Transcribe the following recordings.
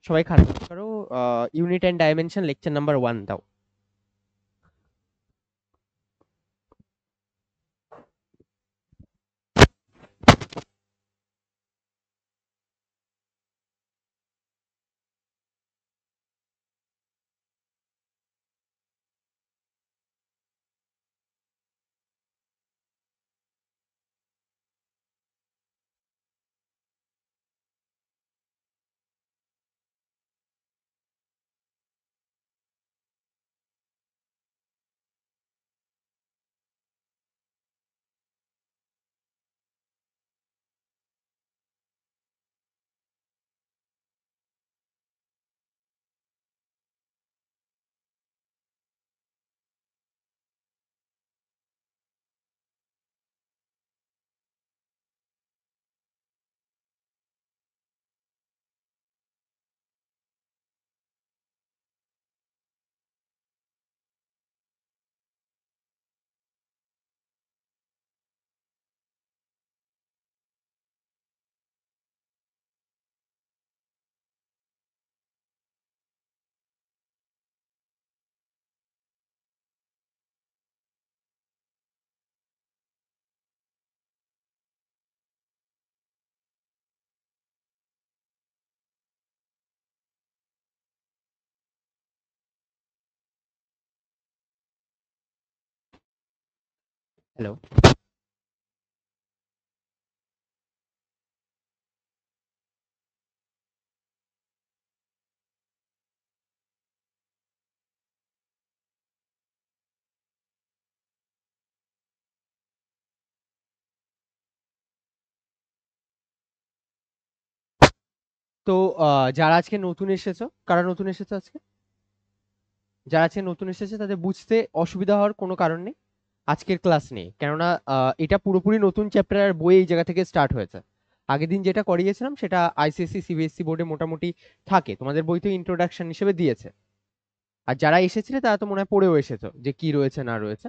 সবাই খারাপ করো। Unit and dimension lecture number 1 দাও। হ্যালো। তো যারা আজকে নতুন এসেছো, কারা নতুন এসেছো আজকে? যারা আজকে নতুন এসেছে তাদের বুঝতে অসুবিধা হওয়ার কোনো কারণ নেই। আজকের ক্লাস নেই, কেননা এটা পুরোপুরি নতুন চ্যাপ্টার আর বই এই জায়গা থেকে স্টার্ট হয়েছে। আগের দিন যেটা করিয়েছিলাম সেটা আইসিএসসি সিবিএসসি বোর্ডে মোটামুটি থাকে, তোমাদের বই তো ইন্ট্রোডাকশন হিসেবে দিয়েছে। আর যারা এসেছিলে তারা তো মনে হয় পড়েও এসেছো যে কি রয়েছে না রয়েছে।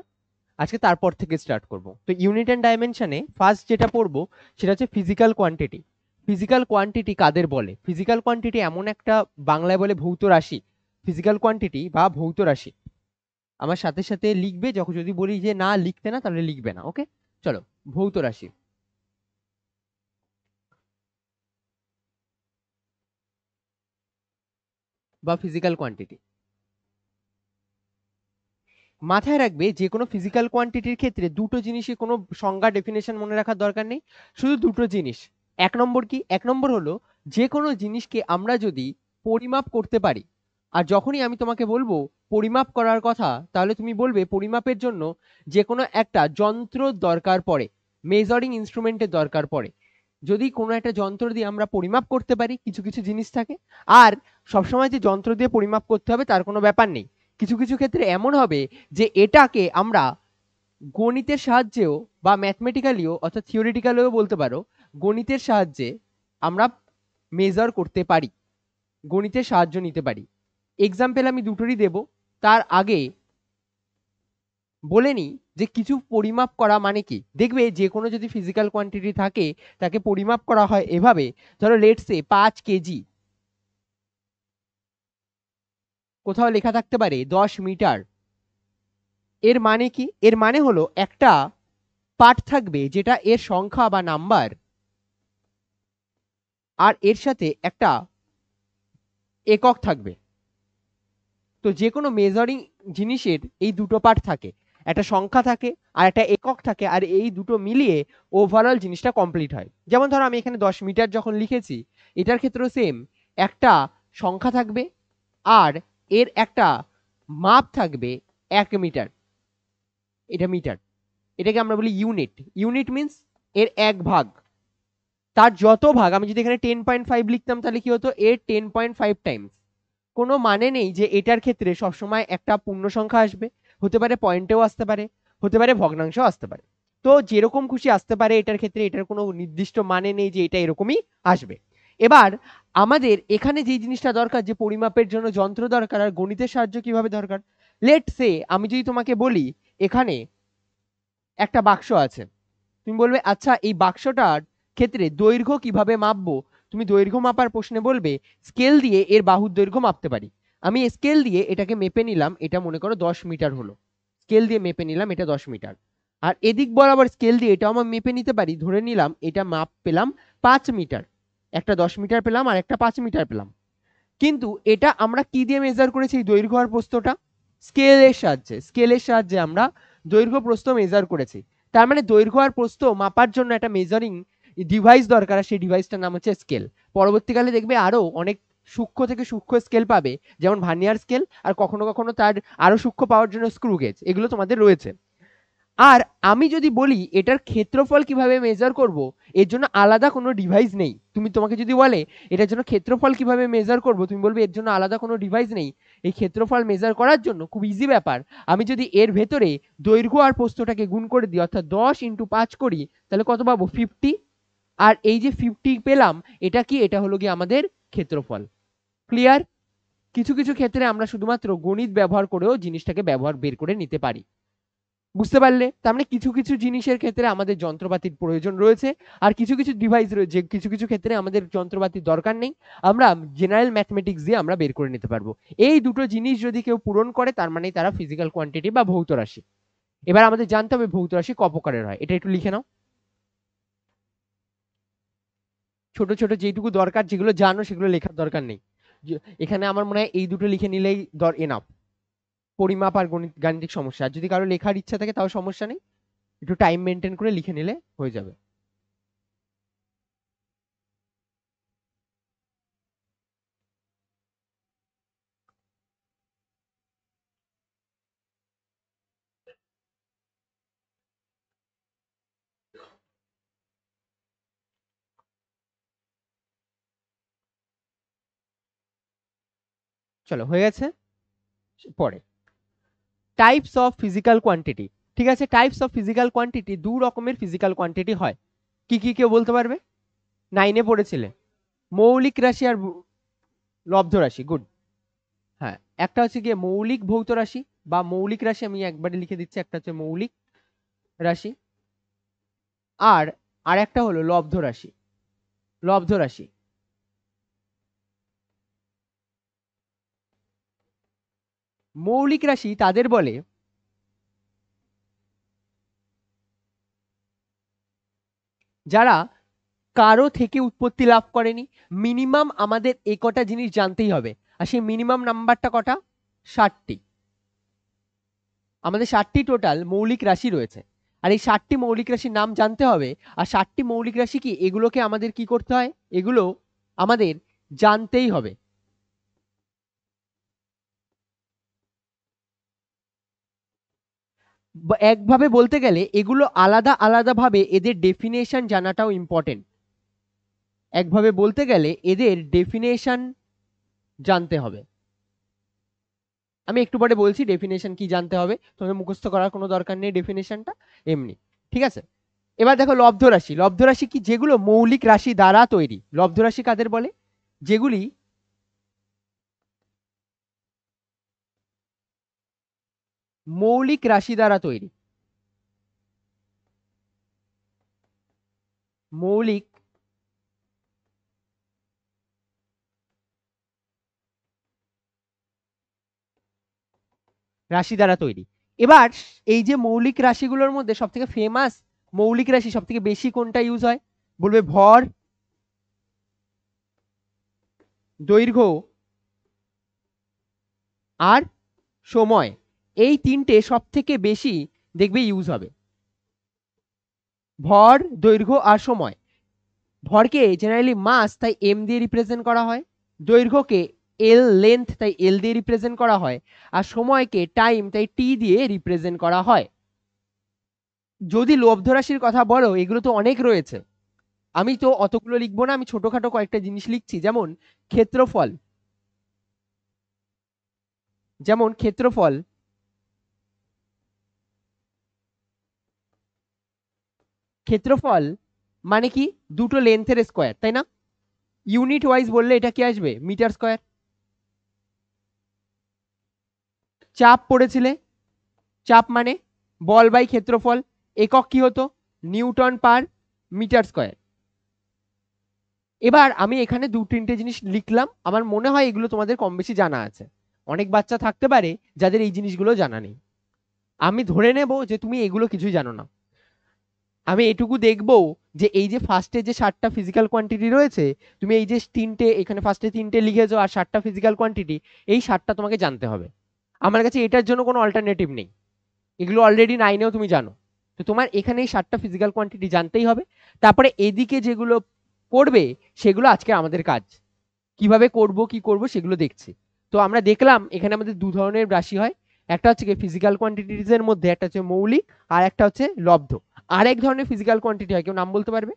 আজকে তারপর থেকে স্টার্ট করব। তো ইউনিট অ্যান্ড ডাইমেনশনে ফার্স্ট যেটা পড়বো সেটা হচ্ছে ফিজিক্যাল কোয়ান্টিটি। ফিজিক্যাল কোয়ান্টিটি কাদের বলে? ফিজিক্যাল কোয়ান্টিটি এমন একটা, বাংলায় বলে ভৌত রাশি। ফিজিক্যাল কোয়ান্টিটি বা ভৌত রাশি। আমার সাথে সাথে লিখবে, যখন যদি বলি যে না লিখতে না তাহলে লিখবে না, ওকে? চলো, ভৌত রাশি বা ফিজিক্যাল কোয়ান্টিটি। মাথায় রাখবে যে কোনো ফিজিক্যাল কোয়ান্টিটির ক্ষেত্রে দুটো জিনিসই, কোনো সংজ্ঞা ডেফিনেশন মনে রাখার দরকার নেই। শুধু দুটো জিনিস। এক নম্বর কি? এক নম্বর হলো যে কোনো জিনিসকে আমরা যদি পরিমাপ করতে পারি, আর যখনই আমি তোমাকে বলবো পরিমাপ করার কথা, তাহলে তুমি বলবে পরিমাপের জন্য যে কোনো একটা যন্ত্র দরকার পড়ে, মেজারিং ইনস্ট্রুমেন্টের দরকার পড়ে। যদি কোনো একটা যন্ত্র দিয়ে আমরা পরিমাপ করতে পারি, কিছু কিছু জিনিস থাকে। আর সবসময় যে যন্ত্র দিয়ে পরিমাপ করতে হবে তার কোনো ব্যাপার নেই। কিছু কিছু ক্ষেত্রে এমন হবে যে এটাকে আমরা গণিতের সাহায্যেও বা ম্যাথমেটিক্যালিও অর্থাৎ থিওরিটিক্যালিও বলতে পারো, গণিতের সাহায্যে আমরা মেজার করতে পারি, গণিতের সাহায্য নিতে পারি। এক্সাম্পল আমি দুটোরই দেব। তার আগে বলে নিই যে কিছু পরিমাপ করা মানে কি। দেখবে যে কোনো যদি ফিজিক্যাল কোয়ান্টিটি থাকে তাকে পরিমাপ করা হয় এভাবে। ধরো লেটস সে 5 কেজি, কোথাও লেখা থাকতে পারে 10 মিটার। এর মানে কি? এর মানে হলো একটা পার্ট থাকবে যেটা এর সংখ্যা বা নাম্বার, আর এর সাথে একটা একক থাকবে। তো যে কোনো মেজারিং জিনিসের এই দুটো পার্ট থাকে, একটা সংখ্যা থাকে আর একটা একক থাকে, আর এই দুটো মিলিয়ে ওভারঅল জিনিসটা কমপ্লিট হয়। যেমন ধরো আমি এখানে 10 মিটার যখন লিখেছি, এটার ক্ষেত্রেও সেম, একটা সংখ্যা থাকবে আর এর একটা মাপ থাকবে 1 মিটার। এটা মিটার, এটাকে আমরা বলি ইউনিট। ইউনিট মিন্স এর এক ভাগ। তার যত ভাগ, আমি যদি এখানে 10.5 লিখতাম তাহলে কি হতো, এর 10.5 টাইমস। কোনো মানে নেই যে এটার ক্ষেত্রে সবসময় একটা পূর্ণ সংখ্যা আসবে, হতে পারে পয়েন্টেও আসতে পারে, হতে পারে ভগ্নাংশও আসতে পারে। তো যেরকম খুশি আসতে পারে এটার ক্ষেত্রে, এটার কোনো নির্দিষ্ট মানে নেই যে এটা এরকমই আসবে। এবার আমাদের এখানে যে জিনিসটা দরকার, যে পরিমাপের জন্য যন্ত্র দরকার আর গণিতের সাহায্য কিভাবে দরকার। লেট সে আমি যদি তোমাকে বলি এখানে একটা বাক্স আছে, তুমি বলবে আচ্ছা এই বাক্সটার ক্ষেত্রে দৈর্ঘ্য কিভাবে মাপবো। তুমি দৈর্ঘ্য মাপার প্রশ্নে বলবে স্কেল দিয়ে এর বাহুর দৈর্ঘ্য মাপতে পারি। আমি স্কেল দিয়ে এটাকে মেপে নিলাম, এটা মনে করো 10 মিটার হলো, স্কেল দিয়ে মেপে নিলাম এটা 10 মিটার। আর এদিক বরাবর স্কেল দিয়ে এটাও আমি মেপে নিতে পারি, ধরে নিলাম এটা মাপ পেলাম 5 মিটার, একটা 10 মিটার পেলাম আর একটা 5 মিটার পেলাম। কিন্তু এটা আমরা কি দিয়ে মেজার করেছি এই দৈর্ঘ্য আর প্রস্থটা? স্কেলের সাহায্যে আমরা দৈর্ঘ্য প্রস্থ মেজার করেছি। তার মানে দৈর্ঘ্য আর প্রস্থ মাপার জন্য একটা মেজারিং ডিভাইস দরকার, আর সেই ডিভাইসটার নাম হচ্ছে স্কেল। পরবর্তীকালে দেখবে আরো অনেক সূক্ষ্ম থেকে সূক্ষ্ম স্কেল পাবে, যেমন ভার্নিয়ার স্কেল, আর কখনো কখনো তার আরো সূক্ষ্ম পাওয়ার জন্য স্ক্রু গেজ, এগুলো তোমাদের রয়েছে। আর আমি যদি বলি এটার ক্ষেত্রফল কিভাবে মেজার করব, এর জন্য আলাদা কোনো ডিভাইস নেই। তোমাকে যদি বলে এটার জন্য ক্ষেত্রফল কিভাবে মেজার করব, তুমি বলবে এর জন্য আলাদা কোনো ডিভাইস নেই। এই ক্ষেত্রফল মেজার করার জন্য খুব ইজি ব্যাপার, আমি যদি এর ভেতরে দৈর্ঘ্য আর প্রস্থটাকে গুণ করে দিই, অর্থাৎ 10 × 5 করি, তাহলে কত পাবো? 50। আর এই যে 50 পেলাম, এটা কি? এটা হলো কি আমাদের ক্ষেত্রফল। ক্লিয়ার? কিছু কিছু ক্ষেত্রে আমরা শুধুমাত্র গণিত ব্যবহার করেও জিনিসটাকে বের করে নিতে পারি। বুঝতে পারলে? তার মানে কিছু কিছু জিনিসের ক্ষেত্রে আমাদের যন্ত্রপাতির প্রয়োজন রয়েছে, আর কিছু কিছু ডিভাইস রয়েছে, কিছু কিছু ক্ষেত্রে আমাদের যন্ত্রপাতির দরকার নেই, আমরা জেনারেল ম্যাথমেটিক্স দিয়ে আমরা বের করে নিতে পারবো। এই দুটো জিনিস যদি কেউ পূরণ করে, তার মানে তারা ফিজিক্যাল কোয়ান্টিটি বা ভৌত রাশি। এবার আমাদের জানতে হবে ভৌত রাশি ক প্রকারের হয়, এটা একটু লিখে নাও। ছোট ছোট যেটুকু দরকার, যেগুলো জানো সেগুলো লেখার দরকার নেই। এখানে আমার মনে হয় এই দুটো লিখে নিলেই এনাফ। পরিমাপ আর গাণিতিক সমস্যা, যদি কারো লেখার ইচ্ছা থাকে তাও সমস্যা নেই, একটু টাইম মেনটেন করে লিখে নিলে হয়ে যাবে। চলো, হয়ে গেছে। পরে টাইপস অফ ফিজিক্যাল কোয়ান্টিটি। ঠিক আছে, টাইপস অফ ফিজিক্যাল কোয়ান্টিটি, দু রকমের ফিজিক্যাল কোয়ান্টিটি হয়। কি কি কেউ বলতে পারবে? 9-এ পড়েছিলে, মৌলিক রাশি আর লব্ধ রাশি। গুড। হ্যাঁ, একটা হচ্ছে গিয়ে মৌলিক ভৌত রাশি বা মৌলিক রাশি, আমি একবারে লিখে দিচ্ছি, একটা হচ্ছে মৌলিক রাশি, আর আর একটা হলো লব্ধ রাশি। লব্ধ রাশি মৌলিক রাশি তাদের বলে যারা কারো থেকে উৎপত্তি লাভ করেনি। মিনিমাম আমাদের এই কটা জিনিস জানতেই হবে, আর সেই মিনিমাম নাম্বারটা কটা? 60টি। আমাদের 60টি টোটাল মৌলিক রাশি রয়েছে, আর এই 60টি মৌলিক রাশির নাম জানতে হবে। আর 60টি মৌলিক রাশি কি, এগুলোকে আমাদের কি করতে হয়? এগুলো আমাদের জানতেই হবে। একভাবে বলতে গেলে এগুলো আলাদা আলাদা ভাবে এদের ডেফিনেশন জানাটাও ইম্পর্টেন্ট। একভাবে বলতে গেলে এদের ডেফিনেশন জানতে হবে। আমি একটু পরে বলছি ডেফিনেশন কি জানতে হবে, তোমাকে মুখস্থ করার কোনো দরকার নেই ডেফিনেশনটা, এমনি। ঠিক আছে, এবার দেখো লব্ধ রাশি। লব্ধ রাশি কি? যেগুলো মৌলিক রাশি দ্বারা তৈরি। লব্ধ রাশি কাদের বলে? যেগুলি মৌলিক রাশি দ্বারা তৈরি। মৌলিক রাশি দ্বারা তৈরি। এবার এই যে মৌলিক রাশিগুলোর মধ্যে সব থেকে ফেমাস মৌলিক রাশি, সব থেকে বেশি কোনটা ইউজ হয়? বলবে ভর, দৈর্ঘ্য আর সময়। এই তিনটে সব থেকে বেশি দেখবে ইউজ হবে। ভর, দৈর্ঘ্য আর সময়। ভরকে জেনারেলি মাস, তাই এম দিয়ে রিপ্রেজেন্ট করা হয়। দৈর্ঘ্যকে এল, লেন্থ, তাই এল দিয়ে রিপ্রেজেন্ট করা হয়। আর সময়কে টাইম, তাই টি দিয়ে রিপ্রেজেন্ট করা হয়। যদি লব্ধ রাশির কথা বলো, এগুলো তো অনেক রয়েছে, আমি তো অতগুলো লিখবো না, আমি ছোটখাটো কয়েকটা জিনিস লিখছি। যেমন ক্ষেত্রফল। যেমন ক্ষেত্রফল ক্ষেত্রফল মানে কি? দুটো লেন্থের স্কোয়ার, তাই না? ইউনিট ওয়াইজ বললে এটা কি আসবে? Metre square. চাপ পড়েছিলে, চাপ মানে বল বাই ক্ষেত্রফল, একক কি হতো? Newton per metre square. এবার আমি এখানে 2-3টে জিনিস লিখলাম, আমার মনে হয় এগুলো তোমাদের কম বেশি জানা আছে। অনেক বাচ্চা থাকতে পারে যাদের এই জিনিসগুলো জানা নেই, আমি ধরে নেব যে তুমি এগুলো কিছুই জানো না। আমি এটুকু দেখবো যে এই যে ফার্স্টে যে 7টা ফিজিক্যাল কোয়ান্টিটি রয়েছে, তুমি এই যে 3টে এখানে ফার্স্টে 3টে লিখেছো আর 7টা ফিজিক্যাল কোয়ান্টিটি, এই 7টা তোমাকে জানতে হবে। আমার কাছে এটার জন্য কোনো অল্টারনেটিভ নেই, এগুলো অলরেডি 9এও তুমি জানো। তো তোমার এখানে এই 7টা ফিজিক্যাল কোয়ান্টিটি জানতেই হবে। তারপরে এদিকে যেগুলো করবে সেগুলো আজকে আমাদের কাজ, কিভাবে করব কি করব সেগুলো দেখছি। তো আমরা দেখলাম এখানে আমাদের 2 ধরনের রাশি হয়, একটা হচ্ছে কি ফিজিক্যাল কোয়ান্টিটিজ এর মধ্যে একটা হচ্ছে মৌলিক আর একটা হচ্ছে লব্ধ। আর এক ধরনের ফিজিক্যাল কোয়ান্টিটি হয়, কেউ নাম বলতে পারবে?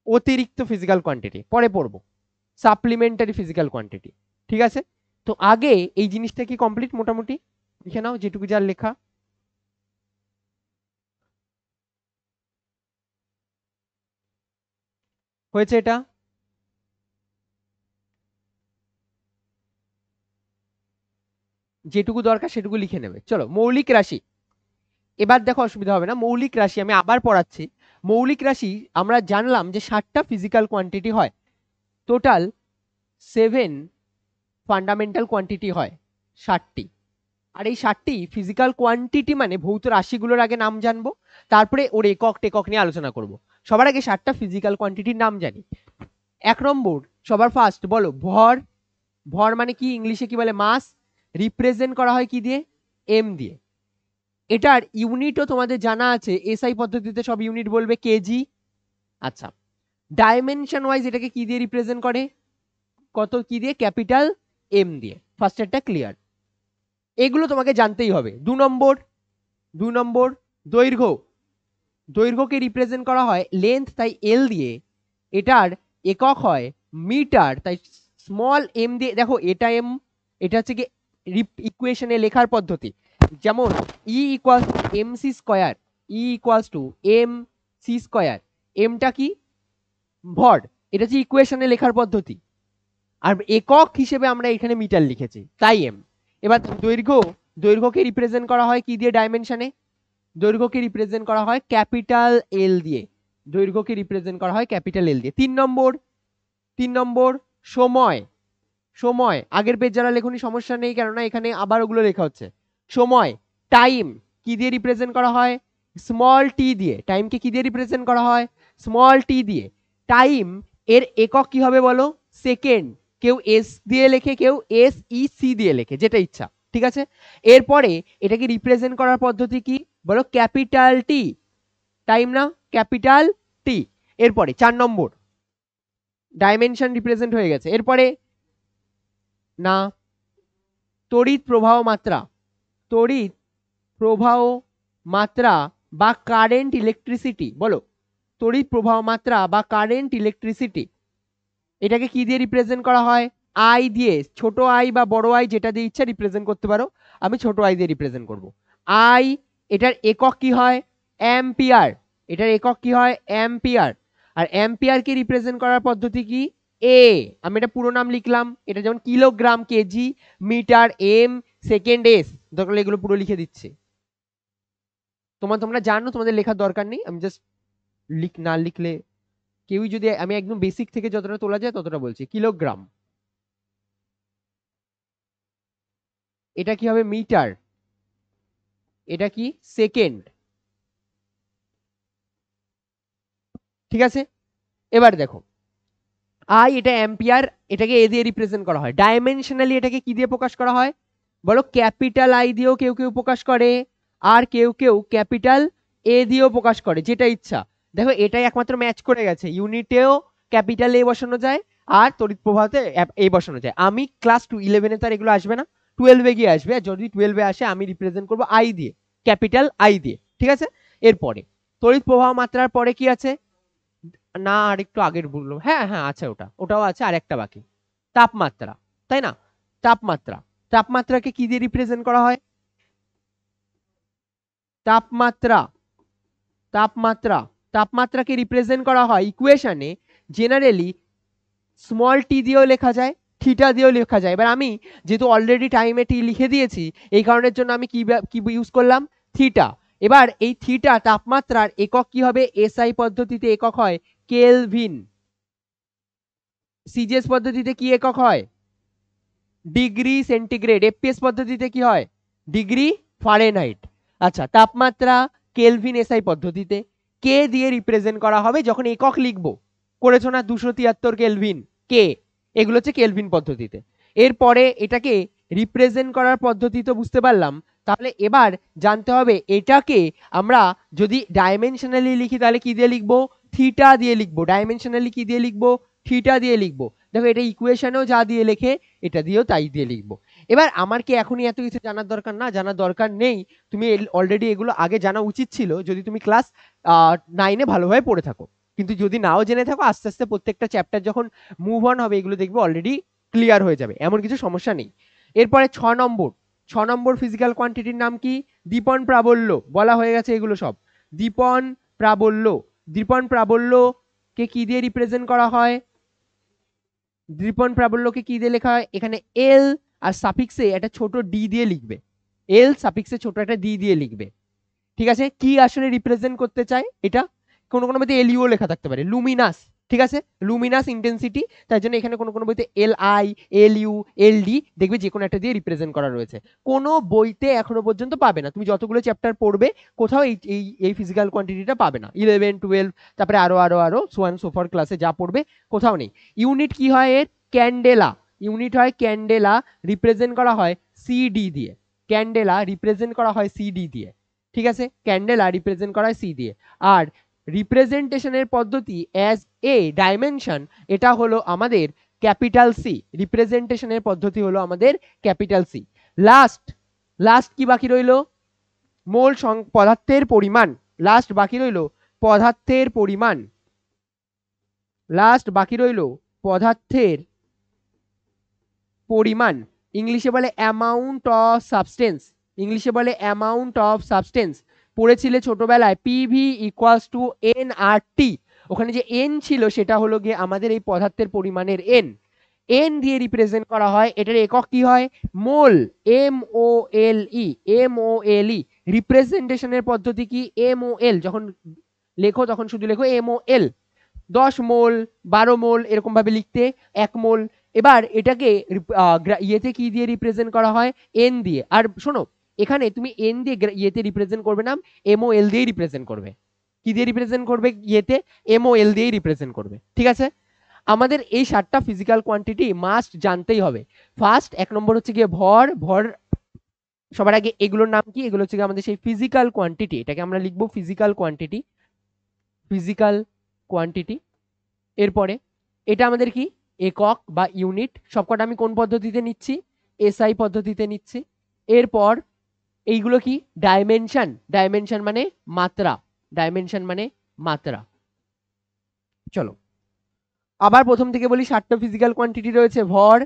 অতিরিক্ত ফিজিক্যাল কোয়ান্টিটি পরে পড়বো, সাপ্লিমেন্টারি ফিজিক্যাল কোয়ান্টিটি। ঠিক আছে, তো আগে এই জিনিসটা কি কমপ্লিট মোটামুটি লিখে নাও যেটুকু যার লেখা। হয়েছে এটা? যেটুকু দরকার সেটুকু লিখে নেবে। চলো মৌলিক রাশি, এবার দেখো অসুবিধা হবে না। মৌলিক রাশি আমি আবার পড়াচ্ছি। মৌলিক রাশি আমরা জানলাম যে 7টা ফিজিক্যাল কোয়ান্টিটি হয়, টোটাল 7 ফান্ডামেন্টাল কোয়ান্টিটি হয় 7টি। আর এই 7টি ফিজিক্যাল কোয়ান্টিটি মানে ভৌত রাশিগুলোর আগে নাম জানবো, তারপরে ওর একক টেকক নিয়ে আলোচনা করব। সবার আগে 7টা ফিজিক্যাল কোয়ান্টিটির নাম জানি। 1 নম্বর, সবার ফার্স্ট বলো ভর। ভর মানে কি, ইংলিশে কি বলে? মাস। রিপ্রেজেন্ট করা হয় কি দিয়ে? এম দিয়ে। এটার ইউনিটও তোমাদের জানা আছে, এসআই পদ্ধতিতে সব ইউনিট বলবে কেজি। আচ্ছা, ডাইমেনশন ওয়াইজ এটাকে কি দিয়ে রিপ্রেজেন্ট করে? কত কি দিয়ে? ক্যাপিটাল এম দিয়ে। ফার্স্ট একটা ক্লিয়ার, এগুলো তোমাকে জানতেই হবে। 2 নম্বর দৈর্ঘ্য। দৈর্ঘ্যকে রিপ্রেজেন্ট করা হয় লেন্থ, তাই এল দিয়ে। এটার একক হয় মিটার, তাই স্মল এম দিয়ে। দেখো এটা এম, এটা হচ্ছে কি ইকুয়েশনে লেখার পদ্ধতি। যেমন E equals M C square, E equals to M C square. এমটা কি? ভর। এটা হচ্ছে ইকুয়েশনে লেখার পদ্ধতি, আর একক হিসেবে আমরা এখানে মিটার লিখেছি, তাই এম। এবার দৈর্ঘ্য, দৈর্ঘ্যকে রিপ্রেজেন্ট করা হয় কি দিয়ে ডাইমেনশনে? দৈর্ঘ্যকে রিপ্রেজেন্ট করা হয় ক্যাপিটাল এল দিয়ে। দৈর্ঘ্যকে রিপ্রেজেন্ট করা হয় ক্যাপিটাল এল দিয়ে। 3 নম্বর সময়। সময় আগের পেজ যারা লেখনি সমস্যা নেই, কেননা এখানে আবার ওগুলো লেখা হচ্ছে। সময়, টাইম কি দিয়ে রিপ্রেজেন্ট করা হয়? স্মল টি দিয়ে। টাইমকে কি দিয়ে রিপ্রেজেন্ট করা হয়? স্মল টি দিয়ে। টাইম এর একক কি হবে বলো? সেকেন্ড। কেউ এস দিয়ে লেখে, কেউ এস ই সি দিয়ে লেখে, যেটা ইচ্ছা। ঠিক আছে, এরপরে এটাকে রিপ্রেজেন্ট করার পদ্ধতি কি বলো? Capital T. টাইম না, ক্যাপিটাল টি। এরপরে 4 নম্বর, ডাইমেনশন রিপ্রেজেন্ট হয়ে গেছে। এরপরে না, তড়িৎ প্রবাহ মাত্রা। তড়িৎ প্রবাহ মাত্রা বা কারেন্ট ইলেকট্রিসিটি। বলো, তড়িৎ প্রবাহ মাত্রা বা কারেন্ট ইলেকট্রিসিটি, এটাকে কি দিয়ে রিপ্রেজেন্ট করা হয়? আই দিয়ে। ছোট আই বা বড় আই যেটা দিয়ে ইচ্ছা রিপ্রেজেন্ট করতে পারো, আমি ছোট আই দিয়ে রিপ্রেজেন্ট করব। আই, এটার একক কি হয়? অ্যাম্পিয়ার। এটার একক কি হয়? অ্যাম্পিয়ার। আর অ্যাম্পিয়ারকে রিপ্রেজেন্ট করার পদ্ধতি কি? এ। আমি এটা পুরো নাম লিখলাম, এটা যেমন kilogram, KG, metre, M, second, S. দরকার এগুলো পুরো লিখে দিচ্ছি। তোমরা জানো, তোমাদের লেখার দরকার নেই, আমি জাস্ট না লিখলে কেউই যদি, আমি একদম বেসিক থেকে যতটা তোলা যায় ততটা বলছি। কিলোগ্রাম, এটা কি হবে? মিটার। এটা কি? সেকেন্ড। ঠিক আছে, এবার দেখো আই, এটা অ্যাম্পিয়ার, এটাকে এ দিয়ে রিপ্রেজেন্ট করা হয়। ডাইমেনশনালি এটাকে কি দিয়ে প্রকাশ করা হয় বলো? ক্যাপিটাল আই দিয়েও কেউ কেউ প্রকাশ করে, আর কেউ কেউ ক্যাপিটাল এ দিয়েও প্রকাশ করে, যেটা ইচ্ছা। দেখো এটাই একমাত্র ম্যাচ করে গেছে, ইউনিটেও ক্যাপিটাল এ বসানো যায় আর তড়িৎ প্রবাহতে এ বসানো যায়। আমি ক্লাস 11-এ তার এগুলো আসবে না, 12-এ গিয়ে আসবে। আর যদি 12-এ আসে আমি রিপ্রেজেন্ট করবো আই দিয়ে, ক্যাপিটাল আই দিয়ে। ঠিক আছে, এরপরে তড়িৎ প্রবাহ মাত্রার পরে কি আছে? না, আর একটু আগের বললো, হ্যাঁ হ্যাঁ আছে, ওটাও আছে, আর একটা বাকি। তাপমাত্রা, তাই না? তাপমাত্রা, তাপমাত্রাকে কি দিয়ে রিপ্রেজেন্ট করা হয়? তাপমাত্রা, তাপমাত্রা, তাপমাত্রাকে রিপ্রেজেন্ট করা হয় ইকুয়েশনে জেনারেলি স্মল টি দিয়েও লেখা যায়, থিটা দিয়েও লেখা যায়। এবার আমি যেহেতু অলরেডি টাইমে টি লিখে দিয়েছি, এই কারণের জন্য আমি কি ইউজ করলাম? থিটা। এবার এই থিটা তাপমাত্রার একক কি হবে? এসআই পদ্ধতিতে একক হয় কেলভিন। সিজিএস পদ্ধতিতে কি একক হয়? Degree centigrade. এফপিএস পদ্ধতিতে কি হয়? Degree Fahrenheit. আচ্ছা, তাপমাত্রা কেলভিন এসআই পদ্ধতিতে কে দিয়ে রিপ্রেজেন্ট করা হবে যখন একক লিখবো, করেছো না 273 কেলভিন কে, এগুলো হচ্ছে কেলভিন পদ্ধতিতে। এরপরে এটাকে রিপ্রেজেন্ট করার পদ্ধতি তো বুঝতে পারলাম, তাহলে এবার জানতে হবে এটাকে আমরা যদি ডাইমেনশনালি লিখি তাহলে কি দিয়ে লিখবো? থিটা দিয়ে লিখবো। ডাইমেনশনালি কি দিয়ে লিখবো? থিটা দিয়ে লিখবো। দেখো এটা ইকুয়েশনেও যা দিয়ে লেখে এটা দিয়েও তাই দিয়ে লিখবো। এবার আমার কি এখনই এত কিছু জানার দরকার? না, জানার দরকার নেই। তুমি অলরেডি এগুলো আগে জানা উচিত ছিল যদি তুমি ক্লাস 9-এ ভালোভাবে পড়ে থাকো। কিন্তু যদি নাও জেনে থাকো, আস্তে আস্তে প্রত্যেকটা চ্যাপ্টার যখন মুভ অন হবে এগুলো দেখবে অলরেডি ক্লিয়ার হয়ে যাবে, এমন কিছু সমস্যা নেই। এরপরে 6 নম্বর ফিজিক্যাল কোয়ান্টিটির নাম কি? দীপন প্রাবল্য। বলা হয়ে গেছে এগুলো সব। দীপন প্রাবল্য। দীপন প্রাবল্য কে কি দিয়ে রিপ্রেজেন্ট করা হয়? দীপন প্রাবল্যকে কি দিয়ে লেখা হয়? এখানে এল আর সাফিক্সে একটা ছোট ডি দিয়ে লিখবে। এল সাফিক্সে ছোট একটা ডি দিয়ে লিখবে। ঠিক আছে, কি আসলে রিপ্রেজেন্ট করতে চায় এটা? কোনো কোনো বইতে এলইউ লেখা থাকতে পারে, লুমিনাস। ঠিক আছে, লুমিনাস ইন্টেন্সিটি, তাই জন্য এখানে কোনো কোনো বইতে L I, L U, L D দেখবে যে কোনো একটা দিয়ে রিপ্রেজেন্ট করা রয়েছে। কোনো বইতে এখনো পর্যন্ত পাবে না, তুমি যতগুলো চ্যাপ্টার পড়বে কোথাও এই এই এই ফিজিক্যাল কোয়ান্টিটিটা পাবে না। 11, 12, তারপরে আরো আরো আরো সো অ্যান্ড সো ফর ক্লাসে যা পড়বে কোথাও নেই। ইউনিট কি হয় এর? ক্যান্ডেলা। ইউনিট হয় ক্যান্ডেলা, রিপ্রেজেন্ট করা হয় সিডি দিয়ে। ক্যান্ডেলা রিপ্রেজেন্ট করা হয় সিডি দিয়ে। ঠিক আছে, ক্যান্ডেলা রিপ্রেজেন্ট করা হয় সি দিয়ে। আর রিপ্রেজেন্টেশনের পদ্ধতি অ্যাজ এ ডাইমেনশন, এটা হলো আমাদের ক্যাপিটাল সি। রিপ্রেজেন্টেশনের পদ্ধতি হলো আমাদের ক্যাপিটাল সি। লাস্ট লাস্ট কি বাকি রইল? মোল পদার্থের পরিমাণ। লাস্ট বাকি রইল পদার্থের পরিমাণ। লাস্ট বাকি রইল পদার্থের পরিমাণ। ইংলিশে বলে অ্যামাউন্ট অফ সাবস্টেন্স। ইংলিশে বলে অ্যামাউন্ট অফ সাবস্টেন্স। পড়েছিলে ছোটবেলায় PV equals to N R T. ওখানে যে এন ছিল সেটা হলো গিয়ে আমাদের এই পদার্থের পরিমাণের এন। এন দিয়ে রিপ্রেজেন্ট করা হয়। এটার একক কি হয়? মোল। এম ও এল ই। এম ও এল ই। রিপ্রেজেন্টেশনের পদ্ধতি কি? এম ও এল। যখন লেখো তখন শুধু লেখো এম ও এল। 10 মোল, 12 মোল এরকম ভাবে লিখতে, 1 মোল। এবার এটাকে ইয়েতে কি দিয়ে রিপ্রেজেন্ট করা হয়? এন দিয়ে। আর শোনো, এখানে তুমি এন দিয়ে ইয়েতে রিপ্রেজেন্ট করবে না, এমও এল দিয়ে রিপ্রেজেন্ট করবে। কি দিয়ে রিপ্রেজেন্ট করবে? ইয়েতে এমও এল দিয়ে রিপ্রেজেন্ট করবে। ঠিক আছে, আমাদের এই 7টা ফিজিক্যাল কোয়ান্টিটি মাস্ট জানতেই হবে। ফার্স্ট 1 নম্বর হচ্ছে গিয়ে ভর। ভর সবার আগে এগুলোর নাম কি? এগুলো হচ্ছে আমাদের সেই ফিজিক্যাল কোয়ান্টিটি। এটাকে আমরা লিখবো ফিজিক্যাল কোয়ান্টিটি। Physical quantity. এরপরে এটা আমাদের কি? একক বা ইউনিট। সবকটা আমি কোন পদ্ধতিতে নিচ্ছি? এসআই পদ্ধতিতে নিচ্ছি। এরপর এইগুলো কি? ডাইমেনশন। ডাইমেনশন মানে মাত্রা। ডাইমেনশন মানে মাত্রা। চলো আবার প্রথম থেকে বলি, 7টা ফিজিক্যাল কোয়ান্টিটি রয়েছে। ভর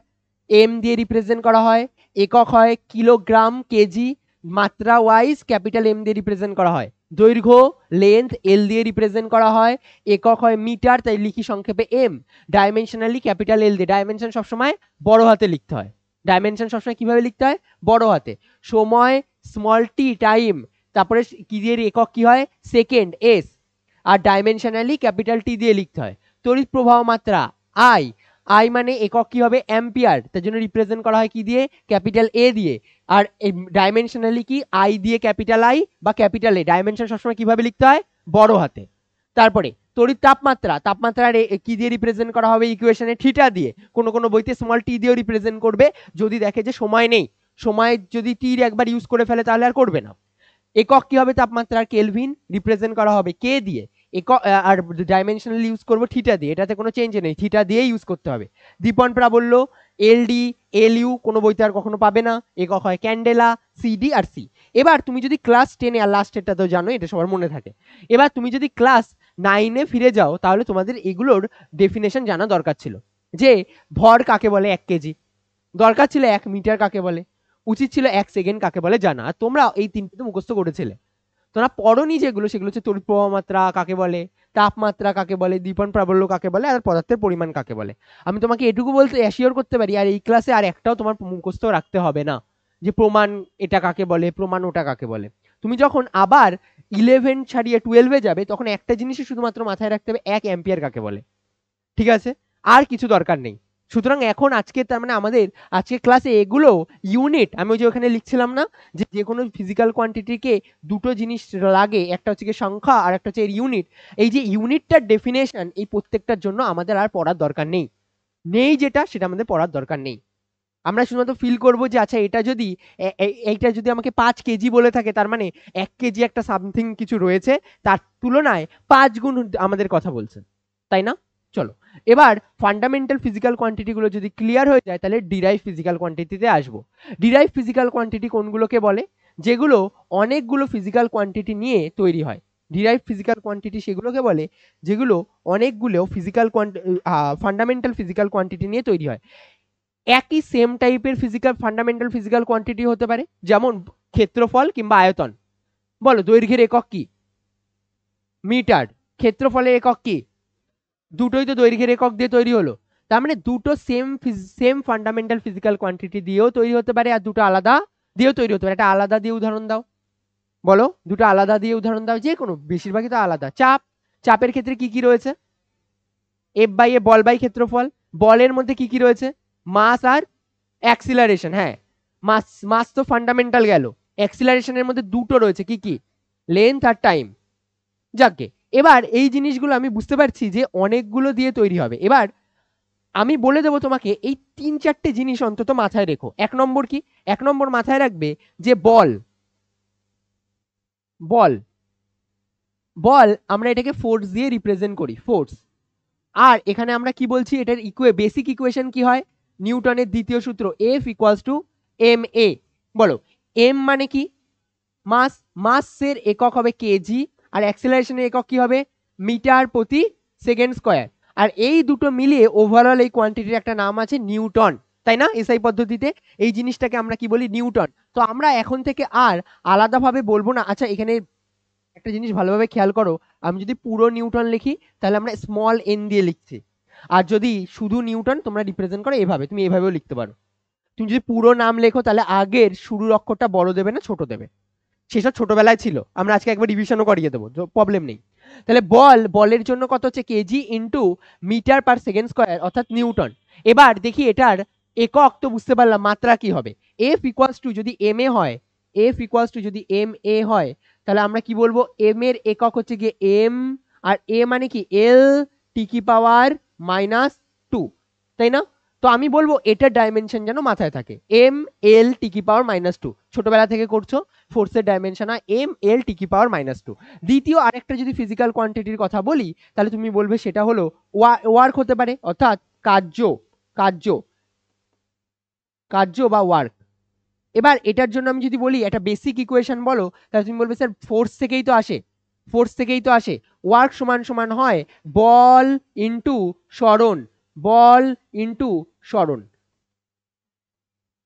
এম দিয়ে রিপ্রেজেন্ট করা হয়। একক হয় কিলোগ্রাম, কেজি। মাত্রা ওয়াইজ ক্যাপিটাল এম দিয়ে রিপ্রেজেন্ট করা হয়। দৈর্ঘ্য লেন্থ এল দিয়ে রিপ্রেজেন্ট করা হয়। একক হয় মিটার, তাই লিখি সংক্ষেপে এম। ডাইমেনশনালি ক্যাপিটাল এল দিয়ে। ডাইমেনশন সবসময় বড় হাতে লিখতে হয়। ডাইমেনশন সবসময় কিভাবে লিখতে হয়? বড় হাতে। সময় স্মল টি, টাইম। তারপরে কি দিয়ে একক কি হয়? Second, S. আর ডাইমেনশনালি ক্যাপিটাল টি দিয়ে লিখতে হয়। তড়িৎ প্রবাহ মাত্রা আই। আই মানে একক কি হবে? অ্যাম্পিয়ার, তার জন্য রিপ্রেজেন্ট করা হয় কি দিয়ে? ক্যাপিটাল এ দিয়ে। আর ডাইমেনশনালি কি? আই দিয়ে ক্যাপিটাল আই বা ক্যাপিটাল এ। ডাইমেনশন সবসময় কিভাবে লিখতে হয়? বড় হাতে। তারপরে তড়িৎ তাপমাত্রা। তাপমাত্রার কি দিয়ে রিপ্রেজেন্ট করা হবে? ইকুয়েশনে থিটা দিয়ে। কোনো কোনো বইতে স্মল টি দিয়েও রিপ্রেজেন্ট করবে যদি দেখে যে সময় নেই। সময় যদি টির একবার ইউজ করে ফেলে তাহলে আর করবে না। একক কি হবে? তাপমাত্রার কেলভিন। রিপ্রেজেন্ট করা হবে কে দিয়ে। একক আর ডাইমেনশনাল ইউজ করব থিটা দিয়ে। এটাতে কোনো চেঞ্জ নেই, থিটা দিয়েই ইউজ করতে হবে। দীপন প্রাবল্য এলডি, এলইউ কোনো বইতে আর কখনো পাবে না। একক হয় ক্যান্ডেলা, সিডি আর সি। এবার তুমি যদি ক্লাস 10-এ, আর লাস্টেরটা তো জানো, এটা সবার মনে থাকে। এবার তুমি যদি ক্লাস 9-এ ফিরে যাও তাহলে তোমাদের এগুলোর ডেফিনেশন জানা দরকার ছিল। যে ভর কাকে বলে 1 কেজি, দরকার ছিল 1 মিটার কাকে বলে, উচিত ছিল 1 সেকেন্ড কাকে বলে জানা। আর তোমরা এই তিনটে তো মুখস্থ করেছিলে। তোমরা পড়োনি যেগুলো, সেগুলো হচ্ছে তড়িৎ প্রবাহ মাত্রা কাকে বলে, তাপমাত্রা কাকে বলে, দীপন প্রাবল্য কাকে বলে, আর পদার্থের পরিমাণ কাকে বলে। আমি তোমাকে এটুকু বলতে অ্যাসিওর করতে পারি, আর এই ক্লাসে আর একটাও তোমার মুখস্থ রাখতে হবে না যে প্রমাণ এটা কাকে বলে, প্রমাণ ওটা কাকে বলে। তুমি যখন আবার 11 ছাড়িয়ে 12-এ যাবে তখন একটা জিনিসই শুধুমাত্র মাথায় রাখতে হবে, 1 অ্যাম্পিয়ার কাকে বলে। ঠিক আছে, আর কিছু দরকার নেই। সুতরাং এখন আজকে তার মানে আমাদের আজকে ক্লাসে এগুলো ইউনিট, আমি ওই যে ওখানে লিখছিলাম না যে যে কোনো ফিজিক্যাল কোয়ান্টিটিকে দুটো জিনিস লাগে, একটা হচ্ছে কি সংখ্যা আর একটা হচ্ছে ইউনিট। এই যে ইউনিটটার ডেফিনেশন এই প্রত্যেকটার জন্য আমাদের আর পড়ার দরকার নেই, যেটা সেটা আমাদের পড়ার দরকার নেই। আমরা শুধুমাত্র ফিল করব যে আচ্ছা এটা যদি এইটা যদি আমাকে 5 কেজি বলে থাকে, তার মানে 1 কেজি একটা সামথিং কিছু রয়েছে, তার তুলনায় 5 গুণ আমাদের কথা বলছে, তাই না? চলো এবার ফান্ডামেন্টাল ফিজিক্যাল কোয়ান্টিটিগুলো যদি ক্লিয়ার হয়ে যায় তাহলে ডিরাইভ ফিজিক্যাল কোয়ান্টিটিতে আসবো। ডিরাইভ ফিজিক্যাল কোয়ান্টিটি কোনগুলোকে বলে? যেগুলো অনেকগুলো ফিজিক্যাল কোয়ান্টিটি নিয়ে তৈরি হয়। ডিরাইভ ফিজিক্যাল কোয়ান্টিটি সেগুলোকে বলে যেগুলো অনেকগুলো ফিজিক্যাল ফান্ডামেন্টাল ফিজিক্যাল কোয়ান্টিটি নিয়ে তৈরি হয়। একই সেম টাইপের ফিজিক্যাল ফান্ডামেন্টাল ফিজিক্যাল কোয়ান্টিটি হতে পারে, যেমন ক্ষেত্রফল কিংবা আয়তন। বলো দৈর্ঘ্যের একক কি? মিটার। ক্ষেত্রফলের একক কি? দুটোই তো দৈর্ঘ্যের একক দিয়ে তৈরি হলো। তার মানে দুটো সেম ফান্ডামেন্টাল ফিজিক্যাল কোয়ান্টিটি দিয়েও তৈরি হতে পারে, আর দুটো আলাদা দিয়েও তৈরি হতে পারে। একটা আলাদা দিয়ে উদাহরণ দাও, বলো দুটো আলাদা দিয়ে উদাহরণ দাও, যে কোনো, বেশিরভাগই তো আলাদা। চাপের ক্ষেত্রে কি কি রয়েছে? এফ বাই এ, বল বাই ক্ষেত্রফল। বলের মধ্যে কি কি রয়েছে? মাস আর অ্যাক্সিলারেশন। হ্যাঁ, মাস তো ফান্ডামেন্টাল গেল। অ্যাক্সিলারেশনের মধ্যে দুটো রয়েছে, কি কি? লেন্থ আর টাইম। যাকে এবার এই জিনিসগুলো আমি বুঝতে পারছি যে অনেকগুলো দিয়ে তৈরি হবে। এবার আমি বলে দেবো তোমাকে এই 3-4টে জিনিস অন্তত মাথায় রেখো। 1 নম্বর কি? 1 নম্বর মাথায় রাখবে যে বল বল বল আমরা এটাকে ফোর্স দিয়ে রিপ্রেজেন্ট করি, ফোর্স। আর এখানে আমরা কি বলছি, এটার বেসিক ইকুয়েশন কি হয়? নিউটনের দ্বিতীয় সূত্র, F equals to M A. বলো এম মানে কি? মাস। মাসের একক হবে কেজি, আর অ্যাক্সেলারেশনের একক কি হবে? মিটার প্রতি সেকেন্ড স্কয়ার। আর এই দুটো মিলিয়ে ওভারঅল এই কোয়ান্টিটির একটা নাম আছে নিউটন, তাই না? এসআই পদ্ধতিতে এই জিনিসটাকে আমরা কি বলি? নিউটন। তো আমরা এখন থেকে আর আলাদাভাবে বলবো না। আচ্ছা এখানে একটা জিনিস ভালোভাবে খেয়াল করো, আমি যদি পুরো নিউটন লিখি তাহলে আমরা স্মল এন দিয়ে লিখছি, আর যদি শুধু নিউটন তোমরা রিপ্রেজেন্ট করো এভাবে, তুমি এভাবেও লিখতে পারো। তুমি যদি পুরো নাম লেখো তাহলে আগের শুরুর অক্ষরটা বড় দেবে না ছোট দেবে, সেসব ছোটবেলায় ছিল, আমরা আজকে একবার রিভিশনও করিয়ে দেবো, প্রবলেম নেই। তাহলে বলের জন্য কত হচ্ছে? KG into metre per second square, অর্থাৎ নিউটন। এবার দেখি এটার একক তো বুঝতে পারলাম, মাত্রা কি হবে? এফ ইকুয়ালস টু যদি এম এ হয়, এফ ইকুয়ালস টু যদি এম এ হয়, তাহলে আমরা কি বলবো? এম এর একক হচ্ছে গিয়ে এম, আর এ মানে কি? এল টি কি পাওয়ার -2, তাই না? তো আমি বলবো এটার ডাইমেনশন যেন মাথায় থাকে, এম এল টি কি পাওয়ার -2। ছোটবেলা থেকে করছো, ফোর্সের ডাইমেনশন হয় এম এল টি কি পাওয়ার -2। দ্বিতীয় আরেকটা যদি ফিজিক্যাল কোয়ান্টিটির কথা বলি তাহলে তুমি বলবে সেটা হলো ওয়ার্ক হতে পারে, অর্থাৎ কার্য কার্য কার্য বা ওয়ার্ক। এবার এটার জন্য আমি যদি বলি একটা বেসিক ইকুয়েশন বলো, তাহলে তুমি বলবে স্যার ফোর্স থেকেই তো আসে, ফোর্স থেকেই তো আসে। ওয়ার্ক সমান সমান হয় বল ইন্টু সরণ, বল ইন্টু সরণ।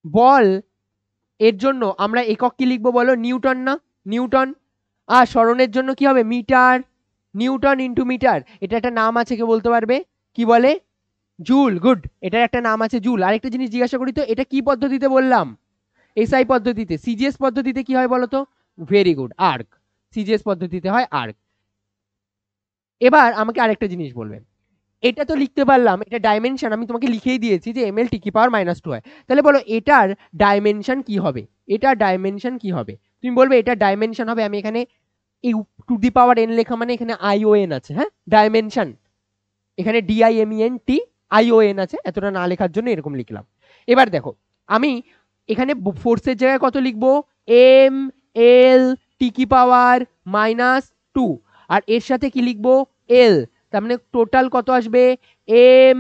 বল এর জন্য আমরা একক কি লিখবো বলো? নিউটন না? নিউটন। আর সরণের জন্য কি হবে? মিটার। Newton into metre. এটা একটা নাম আছে, কেউ বলতে পারবে? কি বলে? জুল। গুড, এটার একটা নাম আছে জুল। আরেকটা জিনিস জিজ্ঞাসা করি তো, এটা কি পদ্ধতিতে বললাম? এসআই পদ্ধতিতে। সিজিএস পদ্ধতিতে কি হয় বলতো? Very good, arc. সিজিএস পদ্ধতিতে হয় আর্ক। এবার আমাকে আরেকটা জিনিস বলবেন, এটা তো লিখতে পারলাম, এটা ডাইমেনশন আমি তোমাকে লিখেই দিয়েছি যে এম এল টি কি পাওয়ার -2 হয়। তাহলে বলো এটার ডাইমেনশন কি হবে? এটার ডাইমেনশন কি হবে? তুমি বলবে এটার ডাইমেনশন হবে, আমি এখানে এই টু দি পাওয়ার এন লেখা মানে এখানে আই ও এন আছে, হ্যাঁ ডাইমেনশন, এখানে ডিআইএমইএন টি আই ও এন আছে, এতটা না লেখার জন্য এরকম লিখলাম। এবার দেখো আমি এখানে ফোর্সের জায়গায় কত লিখবো? এম এল টি কি পাওয়ার -2, আর এর সাথে কি লিখবো? এল। তার মানে টোটাল কত আসবে? এম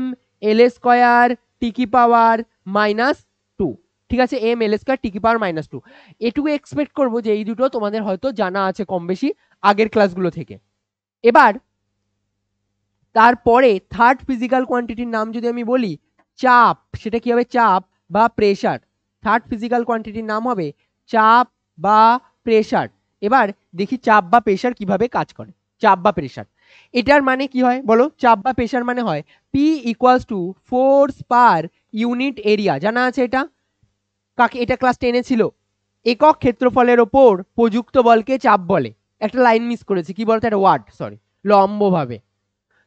এল স্কয়ার টি কি পাওয়ার -2। ঠিক আছে, এম এল স্কয়ার টি কি পাওয়ার -2। এটুকু এক্সপেক্ট করবো যে এই দুটো তোমাদের হয়তো জানা আছে কম বেশি আগের ক্লাসগুলো থেকে। এবার তারপরে থার্ড ফিজিক্যাল কোয়ান্টিটির নাম যদি আমি বলি চাপ, সেটা কি হবে? চাপ বা প্রেসার। থার্ড ফিজিক্যাল কোয়ান্টিটির নাম হবে চাপ বা প্রেসার। এবার দেখি চাপ বা প্রেসার কিভাবে কাজ করে। চাপ বা প্রেসার, এটার মানে কি হয় বলো? চাপ বা প্রেসার মানে হয় P equals to force per unit area. জানা আছে এটা? কাকে? এটা ক্লাস 10-এ ছিল। একক ক্ষেত্রফলের ওপর প্রযুক্ত বলকে চাপ বলে। একটা লাইন মিস করেছি, কি বলতো? একটা ওয়ার্ড, সরি, লম্বভাবে।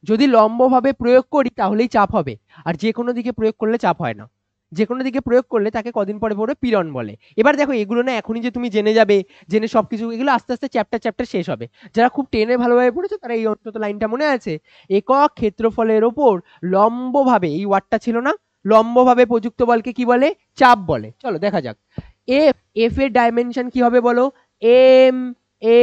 যদি লম্বভাবে প্রয়োগ করি তাহলেই চাপ হবে, আর যে কোনো দিকে প্রয়োগ করলে চাপ হয় না। যে কোনো দিকে প্রয়োগ করলে তাকে কদিন পরে পরে পীড়ন বলে। এবার দেখো এগুলো না এখনই যে তুমি জেনে যাবে, জেনে সবকিছু, এগুলো আস্তে আস্তে চ্যাপ্টার চ্যাপ্টার শেষ হবে। যারা খুব টেনে ভালোভাবে পড়েছে তারা এই অন্তত লাইনটা মনে আছে, একক ক্ষেত্রফলের ওপর লম্বভাবে, এই ওয়ার্ডটা ছিল না, লম্বভাবে প্রযুক্ত বলকে কি বলে, চাপ বলে। চলো দেখা যাক। এফ, এফ এর ডাইমেনশন কি হবে বলো, এম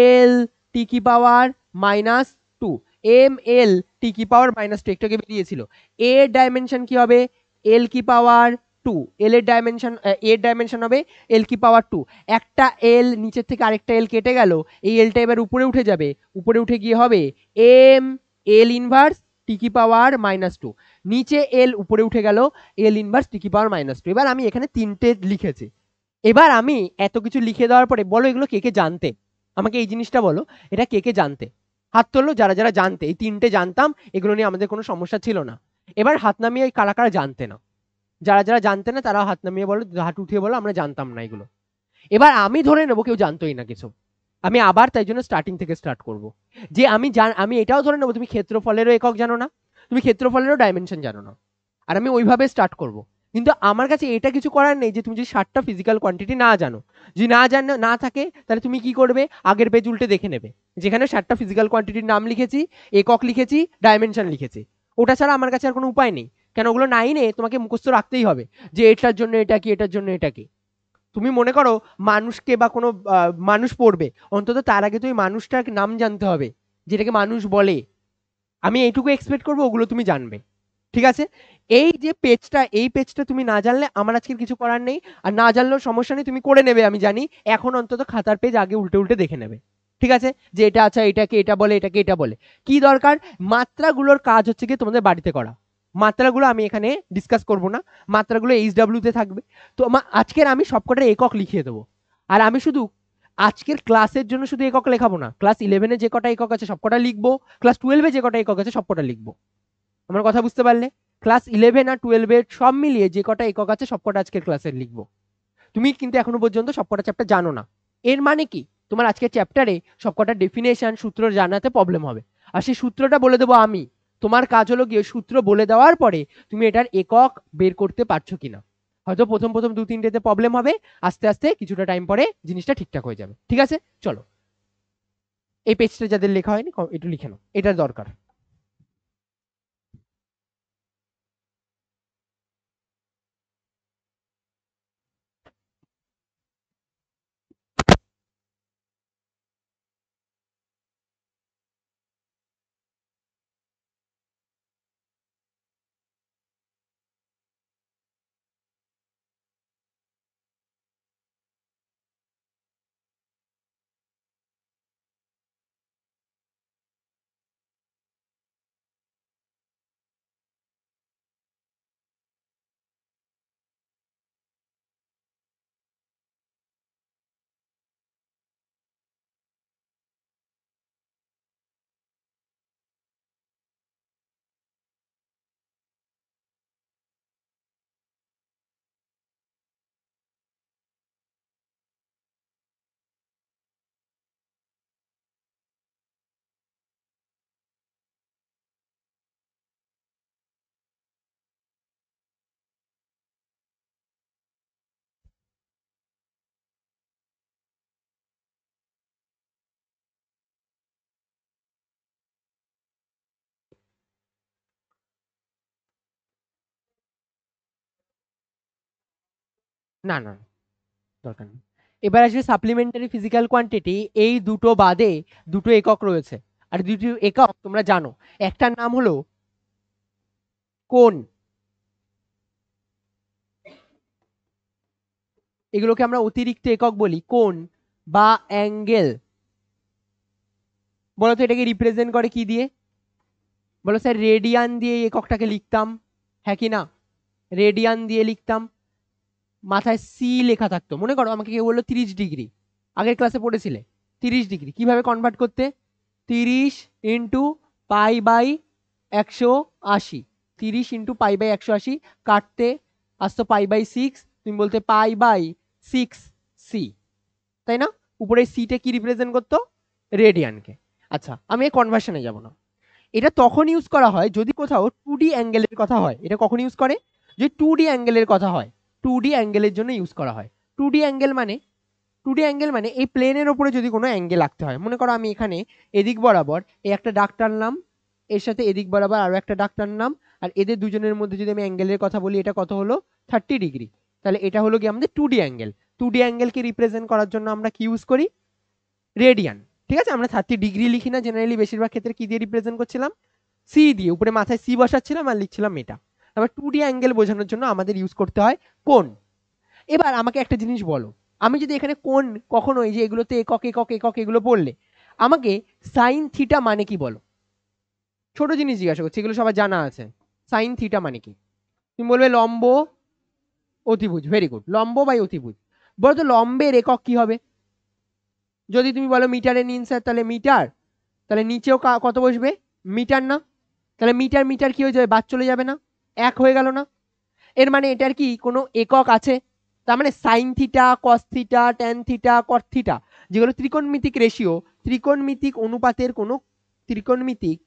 এল টি কি পাওয়ার -2, এম এল টি কি পাওয়ার -2 একটু আগে বেরিয়েছিল। এ এর ডাইমেনশন কি হবে, এল কি পাওয়ার 2, এল এর ডাইমেনশন, এর ডাইমেনশন হবে এল কি পাওয়ার 2। একটা এল নিচের থেকে আরেকটা এল কেটে গেল, এই এলটা এবার উপরে উঠে যাবে, উপরে উঠে গিয়ে হবে এম এল ইনভার্স টি কি পাওয়ার -2, নিচে এল উপরে উঠে গেল এল ইনভার্স টি কি পাওয়ার -2। এবার আমি এখানে তিনটে লিখেছি। এবার আমি এত কিছু লিখে দেওয়ার পরে বলো এগুলো কে কে জানতে, আমাকে এই জিনিসটা বলো, এটা কে কে জানতে, হাত তোলো যারা যারা জানতে। এই তিনটে জানতাম, এগুলো নিয়ে আমাদের কোনো সমস্যা ছিল না। এবার হাত নামিয়ে কারা কারা জানতে না, যারা যারা জানতে না তারা হাত নামিয়ে বলো, হাত উঠিয়ে বলো আমরা জানতাম না এগুলো। এবার আমি ধরে নেবো কেউ জানতোই না কিছু, আমি আবার তাই জন্য স্টার্টিং থেকে স্টার্ট করব, যে আমি এটাও ধরে নেবো তুমি ক্ষেত্রফলেরও একক জানো না, তুমি ক্ষেত্রফলেরও ডাইমেনশন জানো না, আর আমি ওইভাবে স্টার্ট করব। কিন্তু আমার কাছে এটা কিছু করার নেই যে তুমি যদি 60টা ফিজিক্যাল কোয়ান্টিটি না জানো, যদি না থাকে তাহলে তুমি কি করবে, আগের পেজ উল্টে দেখে নেবে, যেখানে 60টা ফিজিক্যাল কোয়ান্টিটির নাম লিখেছি, একক লিখেছি, ডাইমেনশন লিখেছি। ওটা ছাড়া আমার কাছে আর কোনো উপায় নেই, কেন ওগুলো 9-এ তোমাকে মুখস্থ রাখতেই হবে, যে এটার জন্য এটা কি, এটার জন্য এটা কি। তুমি মনে করো মানুষকে বা কোনো মানুষ পড়বে, অন্তত তার আগে তুমি মানুষটার নাম জানতে হবে, যেটাকে মানুষ বলে। আমি এইটুকু এক্সপেক্ট করবো ওগুলো তুমি জানবে, ঠিক আছে। এই যে পেজটা, এই পেজটা তুমি না জানলে আমার আজকের কিছু করার নেই, আর না জানলেও সমস্যা নেই, তুমি করে নেবে আমি জানি। এখন অন্তত খাতার পেজ আগে উল্টে উল্টে দেখে নেবে, ঠিক আছে, যে এটা আচ্ছা এটাকে এটা বলে, এটাকে এটা বলে। কি দরকার, মাত্রাগুলোর কাজ হচ্ছে কি তোমাদের বাড়িতে করা, মাত্রাগুলো আমি এখানে ডিসকাস করব না, মাত্রাগুলো এইচডব্লিউ তে থাকবে। তো আজকের আমি সবকটার একক লিখিয়ে দেবো, আর আমি শুধু আজকের ক্লাসের জন্য শুধু একক লেখাবো না, ক্লাস 11-এ যে কটা একক আছে সবকটা লিখবো, ক্লাস 12-এ যে কটা একক আছে সবকটা লিখবো। আমার কথা বুঝতে পারলে, ক্লাস 11 আর 12-এর সব মিলিয়ে যে কটা একক আছে সবকটা আজকের ক্লাসের লিখবো। তুমি কিন্তু এখনো পর্যন্ত সবকটা চ্যাপ্টার জানো না, এর মানে কি তোমার আজকের চ্যাপ্টারে সবকটা ডেফিনেশন সূত্র জানাতে প্রবলেম হবে, আর সেই সূত্রটা বলে দেবো আমি। তোমার কাজ হলো গিয়ে সূত্র বলে দেওয়ার পরে তুমি এটার একক বের করতে পারছো কিনা। হয়তো প্রথম প্রথম 2-3টেতে প্রবলেম হবে, আস্তে আস্তে কিছুটা টাইম পরে জিনিসটা ঠিকঠাক হয়ে যাবে, ঠিক আছে। চলো এই পেজটা যাদের লেখা হয়নি একটু লিখে নাও, এটার দরকার। না না, দরকার নেই। এবার আসবে সাপ্লিমেন্টারি ফিজিক্যাল কোয়ান্টিটি, এই দুটো বাদে দুটো একক রয়েছে, আর দুটো একক তোমরা জানো, একটার নাম হলো কোণ, এগুলোকে আমরা অতিরিক্ত একক বলি, কোণ বা অ্যাঙ্গেল। বলো তো এটাকে রিপ্রেজেন্ট করে কি দিয়ে, বলো স্যার রেডিয়ান দিয়ে এককটাকে লিখতাম, হ্যাঁ কি না, রেডিয়ান দিয়ে লিখতাম, মাথায় সি লেখা থাকতো। মনে করো আমাকে কেউ বললো 30 ডিগ্রি, আগের ক্লাসে পড়েছিলে 30 ডিগ্রি কিভাবে কনভার্ট করতে, 30 × π/180, 30 × π/180 কাটতে আসতো π/6, তুমি বলতে π/6c, তাই না, উপরে সিটা কি রিপ্রেজেন্ট করতো, রেডিয়ানকে। আচ্ছা আমি এই কনভার্সনে যাব না, এটা তখন ইউজ করা হয় যদি কোথাও 2D অ্যাঙ্গেলের কথা হয়। এটা কখন ইউজ করে? যে 2D অ্যাঙ্গেলের কথা হয়, 2D অ্যাঙ্গেলের জন্য ইউজ করা হয়। 2D অ্যাঙ্গেল মানে 2D অ্যাঙ্গেল মানে এই প্লেনের ওপরে যদি কোনো অ্যাঙ্গেল আঁকতে হয়, মনে করো আমি এখানে এদিক বরাবর এই একটা দাগ টানলাম, এর সাথে এদিক বরাবর আরো একটা দাগ টানলাম, আর এদের দুজনের মধ্যে যদি আমি অ্যাঙ্গেলের কথা বলি, এটা কত হলো 30 ডিগ্রি। তাহলে এটা হলো কি আমাদের 2D অ্যাঙ্গেল। 2D অ্যাঙ্গেলকে রিপ্রেজেন্ট করার জন্য আমরা কি ইউজ করি? রেডিয়ান। ঠিক আছে, আমরা 30 ডিগ্রি লিখি না জেনারেলি, বেশিরভাগ ক্ষেত্রে কি দিয়ে রিপ্রেজেন্ট করছিলাম? সি দিয়ে, উপরে মাথায় সি বসাচ্ছিলাম আর লিখছিলাম এটা। তারপর 2D অ্যাঙ্গেল বোঝানোর জন্য আমাদের ইউজ করতে হয় কোণ। এবার আমাকে একটা জিনিস বলো, আমি যদি এখানে কোণ কখনো এই যে এগুলোতে একক একক একক এগুলো বললে, আমাকে সাইন থিটা মানে কি বলো? ছোট জিনিস জিজ্ঞাসা করছি, এগুলো সবার জানা আছে। সাইন থিটা মানে কি? তুমি বলবে লম্ব অতিভুজ। ভেরি গুড, লম্ব বাই অতিভুজ। বলো তো লম্বের একক কি হবে? যদি তুমি বলো মিটারে নিন স্যার, তাহলে মিটার, তাহলে নিচেও কত বসবে? মিটার না? তাহলে মিটার মিটার কি হয়ে যাবে? বাদ চলে যাবে না? এক হয়ে গেল না? এর মানে এটার কি কোনো একক আছে? তার মানে sine theta, cos theta, tan theta, কট থিটা, যেগুলো ত্রিকোণমিতিক রেশিও, ত্রিকোণমিতিক অনুপাতের কোনো ত্রিগোণমেট্রিক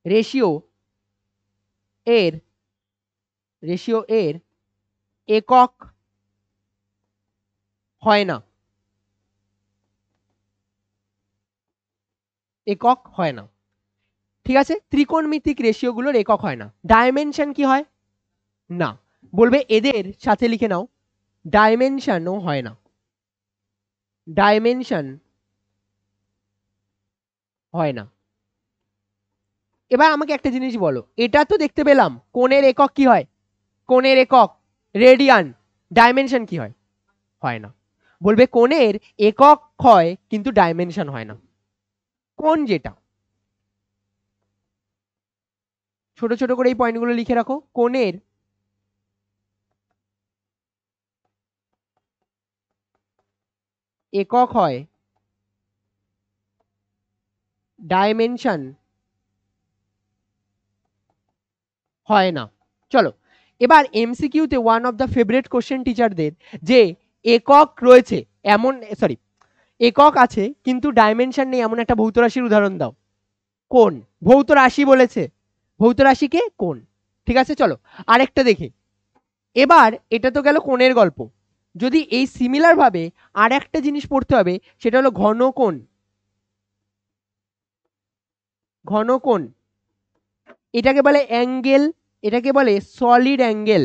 রেশিও এর একক হয় না, একক হয় না। ঠিক আছে, ত্রিকোণমিতিক রেশিওগুলোর একক হয় না। ডাইমেনশন কি হয়? না। বলবে এদের সাথে লিখে নাও, ডাইমেনশনও হয় না, ডাইমেনশন হয় না। এবার আমাকে একটা জিনিস বলো, এটা তো দেখতে পেলাম কোণের একক কি হয়? কোণের একক রেডিয়ান। ডাইমেনশন কি হয়? হয় না। বলবে কোণের একক হয় কিন্তু ডাইমেনশন হয় না। কোণ যেটা, ছোট ছোট করে এই পয়েন্টগুলো লিখে রাখো, কোণের একক হয়, ডাইমেনশন হয় না। চলো এবার এমসিকিউতে one of the favourite question টিচারদের, যে একক রয়েছে এমন, সরি, একক আছে কিন্তু ডাইমেনশন নেই এমন একটা ভৌত রাশির উদাহরণ দাও। কোণ, ভৌত রাশি বলেছে, ভৌত রাশিকে কোণ। ঠিক আছে, চলো আরেকটা দেখি। এবার এটা তো গেল কোণের গল্প। যদি এই সিমিলার ভাবে আর একটা জিনিস পড়তে হবে, সেটা হলো ঘনকোণ। ঘনকোণ এটাকে বলে অ্যাঙ্গেল, এটাকে বলে সলিড অ্যাঙ্গেল,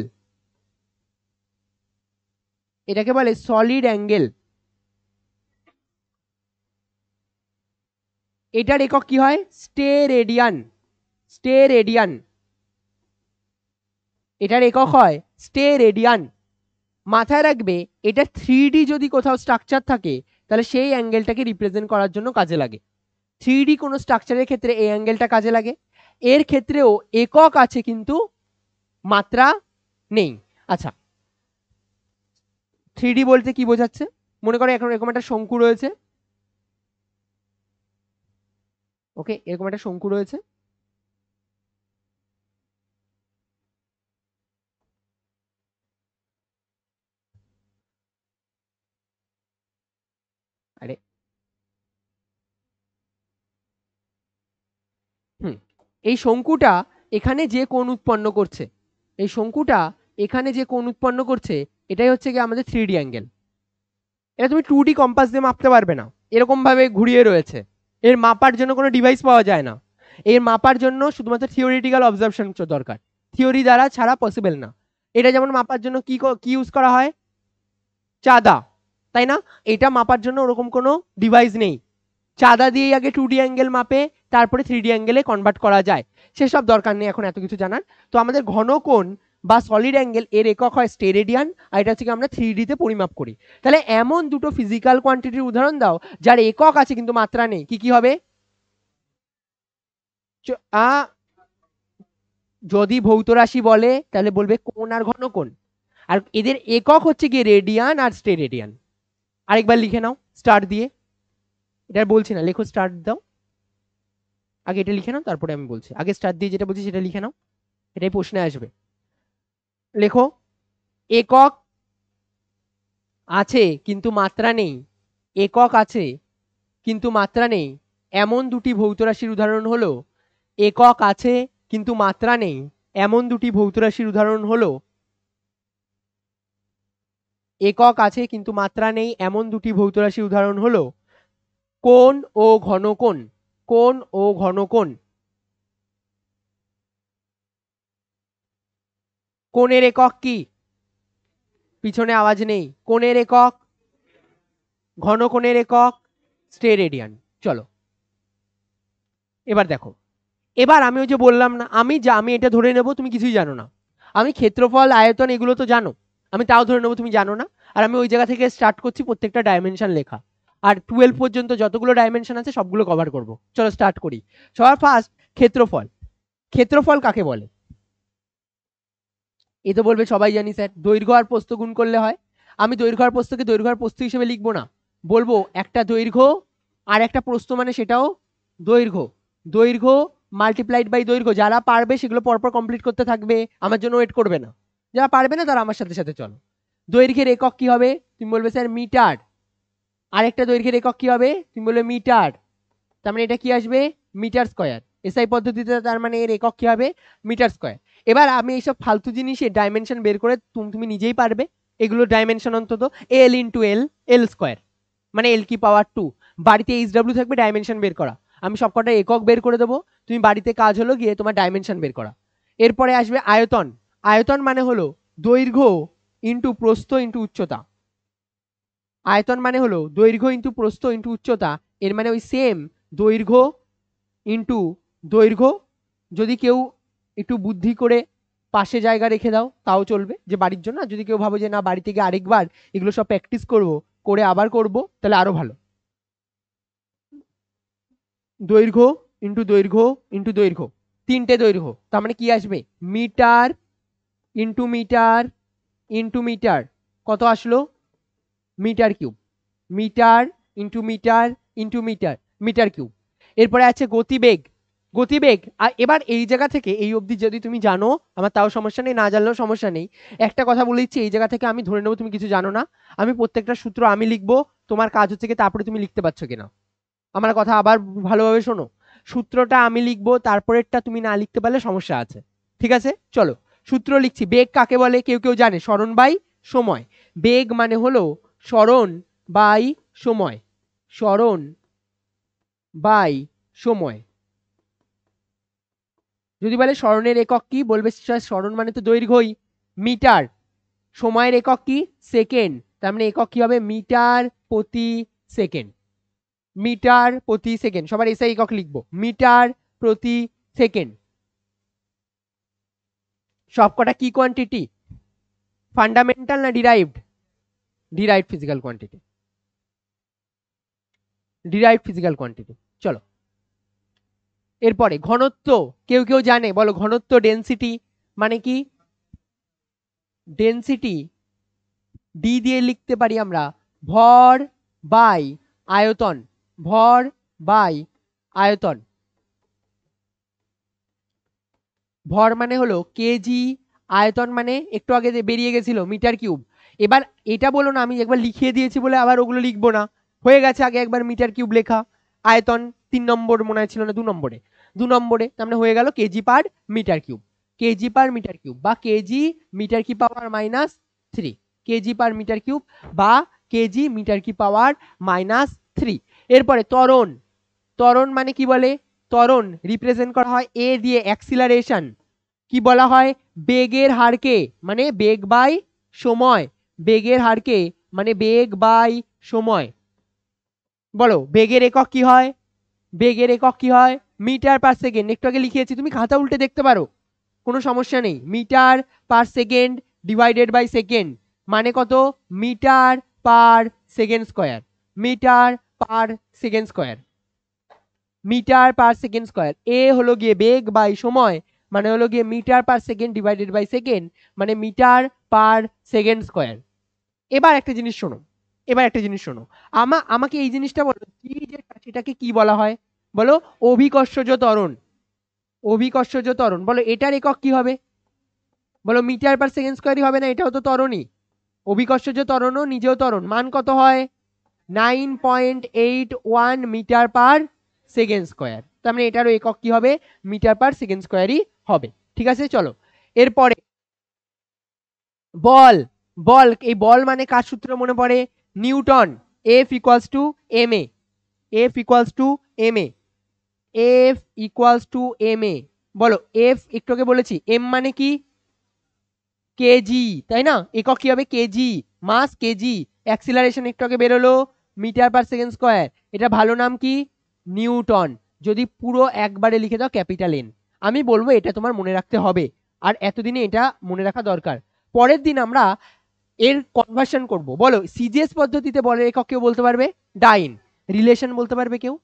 এটাকে বলে সলিড অ্যাঙ্গেল। এটার একক কি হয়? স্টেরেডিয়ান। স্টেরেডিয়ান, এটার একক হয় স্টেরেডিয়ান। মাথায় রাখবে, এটা 3D যদি কোথাও স্ট্রাকচার থাকে, তাহলে সেই অ্যাঙ্গেলটাকে রিপ্রেজেন্ট করার জন্য কাজে লাগে। 3D কোনো স্ট্রাকচারের ক্ষেত্রে এই অ্যাঙ্গেলটা কাজে লাগে। এর ক্ষেত্রেও একক আছে কিন্তু মাত্রা নেই। আচ্ছা, 3D বলতে কি বোঝাচ্ছে? মনে করো এখন এরকম একটা শঙ্কু রয়েছে, ওকে, এরকম একটা শঙ্কু রয়েছে, আরে হুম, এই শঙ্কুটা এখানে যে কোণ উৎপন্ন করছে, এই শঙ্কুটা এখানে যে কোণ উৎপন্ন করছে, এটাই হচ্ছে কি আমাদের 3D অ্যাঙ্গেল। এটা তুমি 2D কম্পাস দিয়ে মাপতে পারবে না, এরকম ভাবে ঘুরিয়ে রয়েছে। এর মাপার জন্য কোনো ডিভাইস পাওয়া যায় না। এর মাপার জন্য শুধুমাত্র থিওরিটিক্যাল অবজারভেশন দরকার, থিওরি দ্বারা ছাড়া পসিবল না। এটা যেমন মাপার জন্য কি কি ইউজ করা হয়? চাঁদা, তাই না? এটা মাপার জন্য ওরকম কোনো ডিভাইস নেই। চাঁদা দিয়েই আগে 2D অ্যাঙ্গেল মাপে, তারপরে 3D অ্যাঙ্গেলে কনভার্ট করা যায়। সেসব দরকার নেই এখন এত কিছু জানার। তো আমাদের ঘনকোণ বা সলিড অ্যাঙ্গেল এর একক হয় স্টেরেডিয়ান, আর এটা হচ্ছে কি আমরা 3D তে পরিমাপ করি। তাহলে এমন দুটো ফিজিক্যাল কোয়ান্টিটির উদাহরণ দাও যার একক আছে কিন্তু মাত্রা নেই, কি কি হবে? যদি ভৌত রাশি বলে তাহলে বলবে কোণ আর ঘনকোণ, আর এদের একক হচ্ছে কি রেডিয়ান আর স্টেরেডিয়ান। আরেকবার লিখে নাও স্টার দিয়ে, এটা বলছি না, লেখো স্টার দাও, আগে এটা লিখে নাও তারপরে আমি বলছি। আগে স্টার দিয়ে যেটা বলছি সেটা লিখে নাও, এটাই প্রশ্নে আসবে। লেখো, একক আছে কিন্তু মাত্রা নেই, একক আছে কিন্তু মাত্রা নেই এমন দুটি ভৌত রাশির উদাহরণ হলো, একক আছে কিন্তু মাত্রা নেই এমন দুটি ভৌত রাশির উদাহরণ হলো, একক আছে কিন্তু মাত্রা নেই এমন দুটি ভৌত রাশির উদাহরণ হলো কোণ ও ঘনকোণ। কোণ ও ঘনকোণ। কোণের একক কি? পিছনে আওয়াজ নেই। কোণের একক, ঘনকোণের একক স্টেরেডিয়ান। চলো এবার দেখো, এবার আমি ওই যে বললাম না, আমি এটা ধরে নেব তুমি কিছুই জানো না। আমি ক্ষেত্রফল আয়তন এগুলো তো জানো, আমি তাও ধরে নেবো তুমি জানো না। আর আমি ওই জায়গা থেকে স্টার্ট করছি প্রত্যেকটা ডাইমেনশন লেখা, আর 12 পর্যন্ত যতগুলো ডাইমেনশন আছে সবগুলো কভার করব। চলো স্টার্ট করি। সবার ফার্স্ট ক্ষেত্রফল। ক্ষেত্রফল কাকে বলে? এ তো বলবে সবাই জানি স্যার, দৈর্ঘ্য আর প্রস্থ গুণ করলে হয়। আমি দৈর্ঘ্য আর প্রস্থকে দৈর্ঘ্য আর প্রস্থ হিসেবে লিখবো না, বলবো একটা দৈর্ঘ্য আর একটা প্রস্থ মানে সেটাও দৈর্ঘ্য। দৈর্ঘ্য মাল্টিপ্লাইড বাই দৈর্ঘ্য। যারা পারবে সেগুলো পরপর কমপ্লিট করতে থাকবে, আমার জন্য ওয়েট করবে না। যারা পারবে না তারা আমার সাথে সাথে চলো। দৈর্ঘ্যের একক কি হবে? তুমি বলবে স্যার মিটার। আরেকটা দৈর্ঘ্যের একক কি হবে? তুমি বলবে মিটার। তার মানে এটা কি আসবে? Metre square. এসআই পদ্ধতিতে তার মানে এর একক কি হবে? Metre square. এবার আমি এইসব ফালতু জিনিসের ডাইমেনশন বের করে তুমি নিজেই পারবে। এগুলো ডাইমেনশন অন্তত এল ইন্টু এল, এল স্কয়ার মানে এল কি পাওয়ার 2। বাড়িতে এইচডব্লিউ থাকবে ডাইমেনশন বের করা, আমি সবকটা একক বের করে দেবো, তুমি বাড়িতে কাজ হলো গিয়ে তোমার ডাইমেনশন বের করা। এরপরে আসবে আয়তন। আয়তন মানে হলো দৈর্ঘ্য ইন্টু প্রস্থ ইন্টু উচ্চতা। আয়তন মানে হলো দৈর্ঘ্য ইন্টু প্রস্থ ইন্টু উচ্চতা। এর মানে ওই সেম দৈর্ঘ্য ইন্টু দৈর্ঘ্য। যদি কেউ একটু বুদ্ধি করে পাশে জায়গা রেখে দাও তাও চলবে, যে বাড়ির জন্য। যদি কেউ ভাবো যে না বাড়ি থেকে আরেকবার এগুলো সব প্র্যাকটিস করব, করে আবার করব, তাহলে আরো ভালো। দৈর্ঘ্য ইন্টু দৈর্ঘ্য ইন্টু দৈর্ঘ্য, তিনটে দৈর্ঘ্য, তার মানে কি আসবে? Metre into metre into metre. কত আসলো? Metre cube. Metre into metre into metre, metre cube. এরপরে আছে গতিবেগ। গতিবেগ। আর এবার এই জায়গা থেকে এই অবধি যদি তুমি জানো আমার তাও সমস্যা নেই, না জানলেও সমস্যা নেই। একটা কথা বলে দিচ্ছি, এই জায়গা থেকে আমি ধরে নেবো তুমি কিছু জানো না। আমি প্রত্যেকটা সূত্র আমি লিখবো, তোমার কাজ হচ্ছে কি তারপরে তুমি লিখতে পারছো কিনা। আমার কথা আবার ভালোভাবে শোনো। সূত্রটা আমি লিখবো, তারপরেরটা তুমি না লিখতে পারলে সমস্যা আছে। ঠিক আছে চলো সূত্র লিখছি। বেগ কাকে বলে? কেউ কেউ জানে? সরণ বাই সময়। বেগ মানে হলো সরণ বাই সময়। সরণ বাই সময়। যদি বলে সরণের একক কি, বলবে সরণ মানে তো দৈর্ঘ্যই, মিটার। সময়ের একক কি? সেকেন্ড। তার মানে একক কি হবে? মিটার প্রতি সেকেন্ড। মিটার প্রতি সেকেন্ড। সবার এসআই একক লিখবো, মিটার প্রতি সেকেন্ড। সবকটা কি কোয়ান্টিটি? ফান্ডামেন্টাল না derived? Derived physical quantity. Derived physical quantity. চলো এরপরে ঘনত্ব। কেউ কেউ জানে? বলো ঘনত্ব। ডেনসিটি মানে কি? ডেনসিটি ডি দিয়ে লিখতে পারি আমরা ভর বাই আয়তন। ভর বাই আয়তন। ভর মানে হলো কেজি, আয়তন মানে একটু আগে বেরিয়ে গেছিল মিটার কিউব। এবার এটা বলো না আমি একবার লিখিয়ে দিয়েছি বলে আবার ওগুলো লিখবো না, হয়ে গেছে আগে একবার মিটার কিউব লেখা। আয়তন 3 নম্বর মনে হয় ছিল না, 2 নম্বরে। 2 নম্বরে তার মানে হয়ে গেল KG per metre cube. KG per metre cube বা কেজি মিটার কি power -3। KG per metre cube বা কেজি মিটার কি পাওয়ার -3। এরপরে ত্বরণ। ত্বরণ মানে কি বলে? ত্বরণ রিপ্রেজেন্ট করা হয় এ দিয়ে, অ্যাক্সিলারেশন। কি বলা হয়? বেগের হারকে, মানে বেগ বাই সময়। বেগের হারকে মানে বেগ বাই সময়। বলো বেগের একক কি হয়? বেগের একক কি হয়? Metre per second. একটু আগে লিখিয়েছি, তুমি খাতা উল্টে দেখতে পারো, কোনো সমস্যা নেই। Metre per second divided by second মানে কত? Metre per second square. Metre per second square. Metre per second square. এ হলো গিয়ে বেগ বাই সময় মানে হলো গিয়ে metre per second divided by second মানে মিটার পার সেকেন্ড স্কয়ার। এবার একটা জিনিস শোনো, এবার একটা জিনিস শোনো। আমাকে এই জিনিসটা বলো, জি যেটা সেটাকে কি বলা হয়? বলো অভিকর্ষজ ত্বরণ। অভিকর্ষজ ত্বরণ। বলো এটার একক কি হবে? বলো মিটার পার সেকেন্ড স্কয়ারই হবে না? এটাও তো ত্বরণই। অভিকর্ষজ ত্বরণও নিজেও ত্বরণ। মান কত হয়? 9.81 মিটার পার সেকেন্ড স্কোয়ার। তার মানে এটারও একক কি হবে? মিটার পার সেকেন্ড স্কোয়ারই হবে। ঠিক আছে, চলো এরপরে বল। বল, এই বল মানে কার সূত্র মনে পড়ে? Newton. F equals to M A, F equals to M A, F equals to M A. বলো এফ একটু আগে বলেছি, এম মানে কি? কেজি, তাই না? একক কি হবে? কেজি, মাস কেজি। অ্যাক্সিলারেশন একটু আগে বেরোলো, মিটার পার সেকেন্ড স্কোয়ার। এটা ভালো নাম কি? নিউটন। যদি পুরো একবারে লিখে দাও ক্যাপিটাল এন, আমি বলবো এটা তোমার মনে রাখতে হবে, আর এতদিনে এটা মনে রাখা দরকার। পরের দিন আমরা এর কনভার্সন করব। বলো সিজিএস পদ্ধতিতে বলের একক কেউ বলতে পারবে? ডাইন। রিলেশন বলতে পারবে কেউ?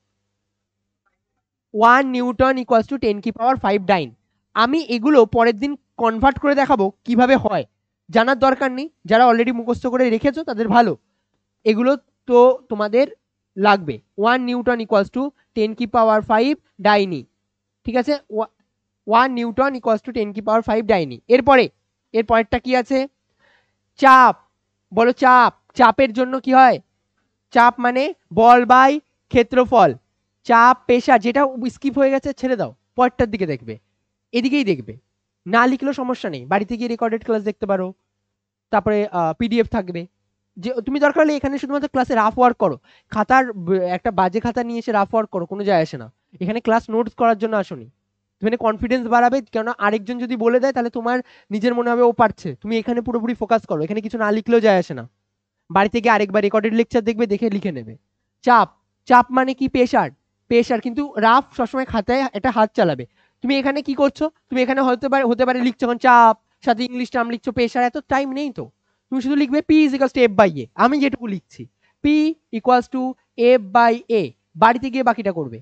1 নিউটন ইকুয়ালস টু 10⁵ ডাইন। আমি এগুলো পরের দিন কনভার্ট করে দেখাবো কিভাবে হয়, জানার দরকার নেই। যারা অলরেডি মুখস্থ করে রেখেছো তাদের ভালো, এগুলো তো তোমাদের লাগবে। 1 নিউটন ইকুয়ালস টু 10⁵ ডাইনি। ঠিক আছে, 1 নিউটন ইকুয়ালস টু 10⁵ ডাইনি। এরপরে এর পরেরটা কি আছে? চাপ। বলো চাপ। চাপের জন্য কি হয়? চাপ মানে বল বাই ক্ষেত্রফল। চাপ, প্রেসার, যেটা স্কিপ হয়ে গেছে ছেড়ে দাও, পরেরটার দিকে দেখবে, এদিকেই দেখবে। না লিখলেও সমস্যা নেই, বাড়িতে গিয়ে রেকর্ডেড ক্লাস দেখতে পারো, তারপরে পিডিএফ থাকবে। যে তুমি দরকার হলে এখানে শুধুমাত্র ক্লাসে রাফ ওয়ার্ক করো, খাতার একটা বাজে খাতা নিয়ে এসে রাফ ওয়ার্ক করো, কোনো যায় আসে না। এখানে ক্লাস নোটস করার জন্য আসোনি। তুমি কনফিডেন্স বাড়াবে, কেন আরেকজন যদি বলে দেয় তাহলে তোমার নিজের মনে হবে ও পারছে। তুমি এখানে পুরোপুরি ফোকাস করো, এখানে কিছু না লিখলেও যায় আসে না। বাড়িতে গিয়ে আরেকবার রেকর্ডেড লেকচার দেখবে, দেখে লিখে নেবে। চাপ। চাপ মানে কি? প্রেসার। প্রেসার কিন্তু রাফ সবসময় খাতায় একটা হাত চালাবে। তুমি এখানে কি করছো? তুমি এখানে হতে পারে লিখছো এখন চাপ, সাথে ইংলিশ টার্ম লিখছো, প্রেসার, এত টাইম নেই তো। তুমি শুধু লিখবে P is equals to F by A. আমি যেটুকু লিখছি P equals to F by A, বাড়িতে গিয়ে বাকিটা করবে।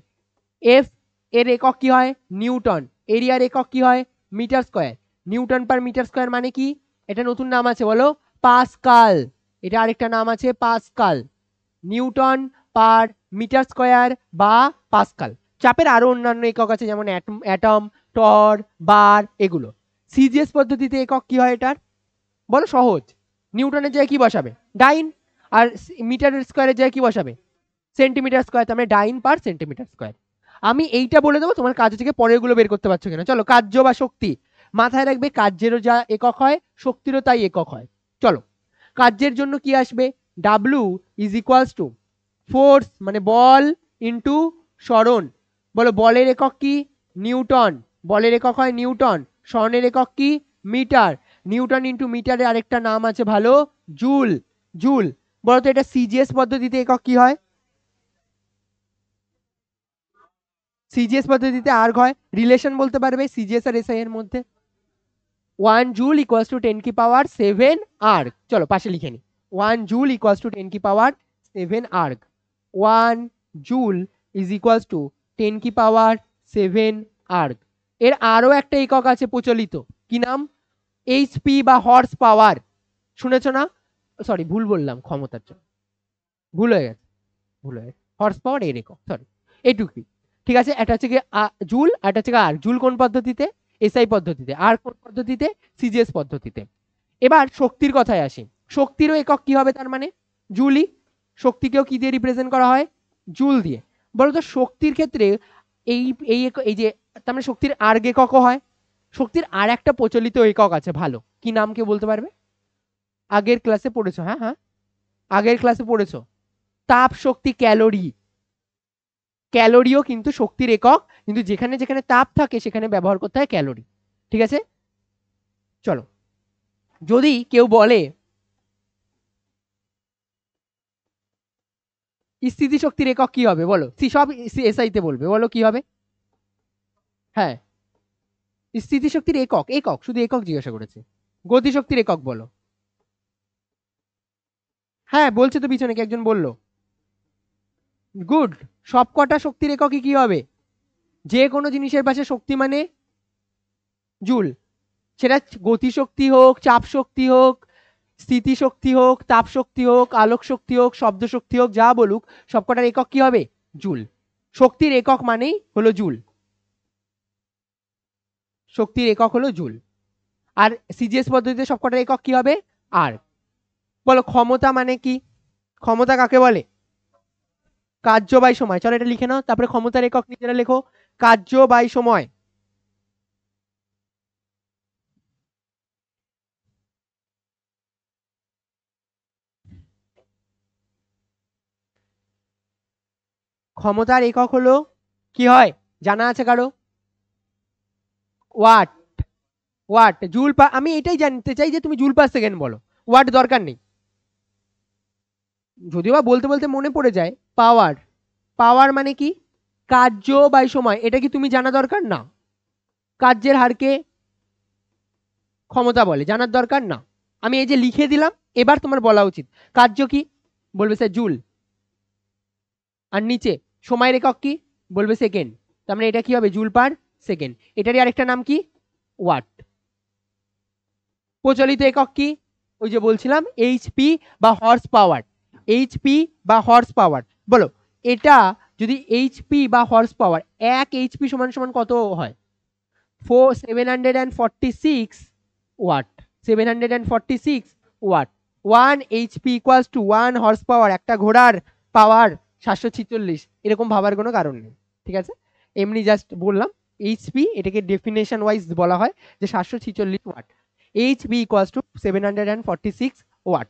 এফ এর একক কি হয়? নিউটন। এরিয়ার একক কি হয়? Metre square. Newton per metre square মানে কি? এটা নতুন নাম আছে, বলো পাস্কাল। এটা আরেকটা নাম আছে pascal. Newton per metre square বা পাস্কাল। চাপের আরো অন্যান্য একক আছে, যেমন অ্যাটম, টর, বার, এগুলো। সিজিএস পদ্ধতিতে একক কি হয় এটার? বলো সহজ। নিউটনের জায়গায় কি বসাবে? ডাইন। আর মিটারের স্কোয়ারের জায়গায় কি বসাবে? Centimetre square. তার মানে ডাইন পার সেন্টিমিটার স্কোয়ার। আমি এইটা বলে দেবো, তোমার কাজ থেকে পরেরগুলো বের করতে পারছো কিনা। চলো কার্য বা শক্তি মাথায় রাখবে, কার্যেরও যা একক হয় শক্তিরও তাই একক হয়। চলো কার্যের জন্য কি আসবে? W is equals to force মানে বল ইন্টু সরণ। বলো বলের একক কি? নিউটন। বলের একক হয় নিউটন। সরণের একক কি? মিটার। নিউটন ইন্টু মিটারের আরেকটা নাম আছে ভালো, জুল। জুল। বলো তো এটা সিজিএস পদ্ধতিতে একক কি হয়? সিজিএস পদ্ধতিতে আর্গ হয়। রিলেশন বলতে পারবে সিজিএস আর এসআই এর মধ্যে? 1 জুল ইকুয়ালস টু 10⁻7 আর্গ। চলো পাশে লিখে নি, 1 joule equals to 10⁻7 erg. 1 joule is equals two 10⁻7 erg. এর আরো একটা একক আছে প্রচলিত, কি নাম? এইচপি বা হর্স পাওয়ার। শুনেছো না? সরি ভুল বললাম, ক্ষমতার জন্য ভুল হয়ে গেছে, ভুল হয়ে গেছে। হর্স পাওয়ার এর একক, সরি, এইটুকুই। ঠিক আছে, এটা হচ্ছে কি জুল, আর এটা হচ্ছে আর। জুল কোন পদ্ধতিতে? এসআই পদ্ধতিতে। আর কোন পদ্ধতিতে? সিজিএস পদ্ধতিতে। এবার শক্তির কথায় আসি। শক্তিরও একক কি হবে তার মানে? জুলই। শক্তিকেও কি দিয়ে রিপ্রেজেন্ট করা হয়? জুল দিয়ে। বলতো শক্তির ক্ষেত্রে এই এই এই যে তার মানে শক্তির আর্গ এককও হয়। শক্তির আর একটা প্রচলিত একক আছে ভালো, কি নাম কে বলতে পারবে? আগের ক্লাসে পড়েছো, হ্যাঁ হ্যাঁ আগের ক্লাসে পড়েছো, তাপ শক্তি, ক্যালোরি। ক্যালোরিও কিন্তু শক্তির একক, কিন্তু যেখানে যেখানে তাপ থাকে সেখানে ব্যবহার করতে হয় ক্যালোরি। ঠিক আছে, চলো যদি কেউ বলে স্থিতিশক্তির একক কি হবে বলো? সব এসআই তে বলবে, বলো কি হবে? হ্যাঁ, স্থিতিশক্তির একক, একক শুধু একক জিজ্ঞাসা করেছে। গতিশক্তির একক বলো। হ্যাঁ বলছে তো, পিছনে কি একজন বললো? গুড। সবকটা শক্তির এককই কি হবে? যে কোনো জিনিসের পাশে শক্তি মানে জুল। সেটা গতিশক্তি হোক, চাপ শক্তি হোক, স্থিতিশক্তি হোক, তাপ শক্তি হোক, আলোক শক্তি হোক, শব্দ শক্তি হোক, যা বলুক সবকটার একক কি হবে? জুল। শক্তির একক মানেই হলো জুল, শক্তির একক হলো জুল। আর সিজিএস পদ্ধতিতে সবকটার একক কি হবে? আর। বলো ক্ষমতা মানে কি? ক্ষমতা কাকে বলে? কার্য বাই সময়। চলো এটা লিখে নাও, তারপরে ক্ষমতার একক নিজেরা লেখো, কার্য বাই সময়। ক্ষমতার একক হলো কি হয় জানা আছে কারো? ওয়াট। ওয়াট জুল পার, আমি এটাই জানতে চাই যে তুমি জুল পার সেকেন্ড বলো, ওয়াট দরকার নেই, যদিও বা বলতে বলতে মনে পড়ে যায়। পাওয়ার, পাওয়ার মানে কি? কার্য বাই সময়, এটা কি তুমি জানা দরকার? না। কার্যের হারকে ক্ষমতা বলে, জানার দরকার না। আমি এই যে লিখে দিলাম, এবার তোমার বলা উচিত কার্য কি, বলবে স্যার জুল। আর নিচে সময়ের একক কি, বলবে সেকেন্ড। তার মানে এটা কি হবে? Joule per second. এটারই আরেকটা নাম কি? ওয়াট। প্রচলিত একক কি? ওই যে বলছিলাম এইচপি বা হর্স পাওয়ার। এইচপি বা হর্স পাওয়ার, বলো এটা যদি এইচপি বা হর্স পাওয়ার, 1 এইচপি সমান সমান কত হয়? 746 watt. 746 watt. 1 HP equals to 1 horse power, একটা ঘোড়ার পাওয়ার 746, এরকম ভাবার কোনো কারণ নেই, ঠিক আছে? এমনি জাস্ট বললাম। এইচপি এটাকে ডেফিনেশন ওয়াইজ বলা হয় যে 746 watt. HP equals to 746 watt.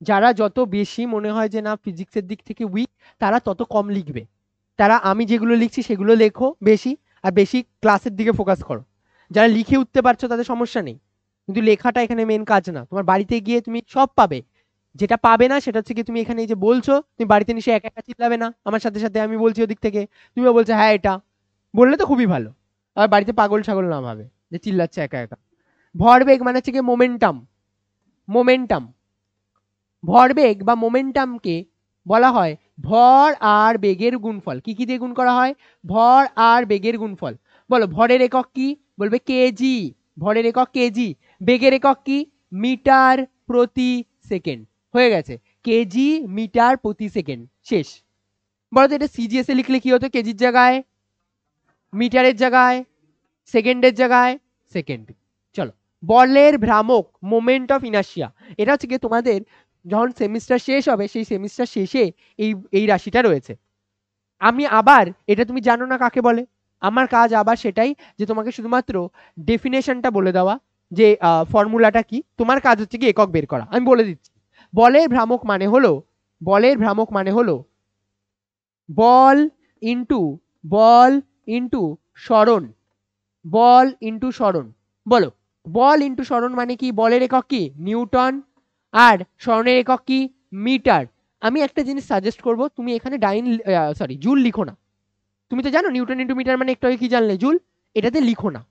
যারা যত বেশি মনে হয় যে না ফিজিক্সের দিক থেকে উইক, তারা তত কম লিখবে। তারা আমি যেগুলো লিখছি সেগুলো লেখো বেশি, আর বেশি ক্লাসের দিকে ফোকাস করো। যারা লিখে উঠতে পারছো তাদের সমস্যা নেই, কিন্তু লেখাটা এখানে মেন কাজ না। তোমার বাড়িতে গিয়ে তুমি সব পাবে, যেটা পাবে না সেটা হচ্ছে কি, তুমি এখানে এই যে বলছো, তুমি বাড়িতে নিশ্চয়ই একা একা চিল্লাবে না আমার সাথে সাথে, আমি বলছি ওদিক থেকে, তুমিও বলছো হ্যাঁ এটা, বললে তো খুবই ভালো। আর বাড়িতে পাগল ছাগল না ভাবে যে চিল্লাচ্ছে একা একা। ভরবেগ মানে হচ্ছে কি মোমেন্টাম। মোমেন্টাম, ভরবেগ বা মোমেন্টামকে বলা হয় ভর আর বেগের গুণফল। কি কি দিয়ে গুণ করা হয়? ভর আর বেগের গুণফল। বলো ভরের একক কি, বলবে কেজি। ভরের একক কেজি। বেগের একক কি? মিটার প্রতি সেকেন্ড। হয়ে গেছে, কেজি মিটার প্রতি সেকেন্ড, শেষ। বলো তো এটা সিজিএস এ লিখলে কি হতো? কেজির জায়গায় মিটারের জায়গায়, সেকেন্ডের জায়গায় সেকেন্ড। চলো, বলের ভ্রামক, মোমেন্ট অফ ইনার্শিয়া, এটা হচ্ছে কি তোমাদের যখন সেমিস্টার শেষ হবে সেই সেমিস্টার শেষে এই এই রাশিটা রয়েছে। আমি আবার, এটা তুমি জানো না কাকে বলে, আমার কাজ আবার সেটাই যে তোমাকে শুধুমাত্র ডেফিনেশনটা বলে দেওয়া, যে ফর্মুলাটা কি। তোমার কাজ হচ্ছে কি একক বের করা। আমি বলে দিচ্ছি, বলের ভ্রামক মানে হলো, বলের ভ্রামক মানে হলো বল ইন্টু, বল ইন্টু সরণ, বল ইন্টু সরণ। বলো বল ইন্টু সরণ মানে কি? বলের একক কি? নিউটন, আর সরণের একক কি? মিটার। আমি একটা জিনিস সাজেস্ট করব, তুমি এখানে জুল লিখো না। তুমি তো জানো নিউটন ইন্টু মিটার মানে, একটু আগে কি জানলে? জুল। এটাতে লিখো না।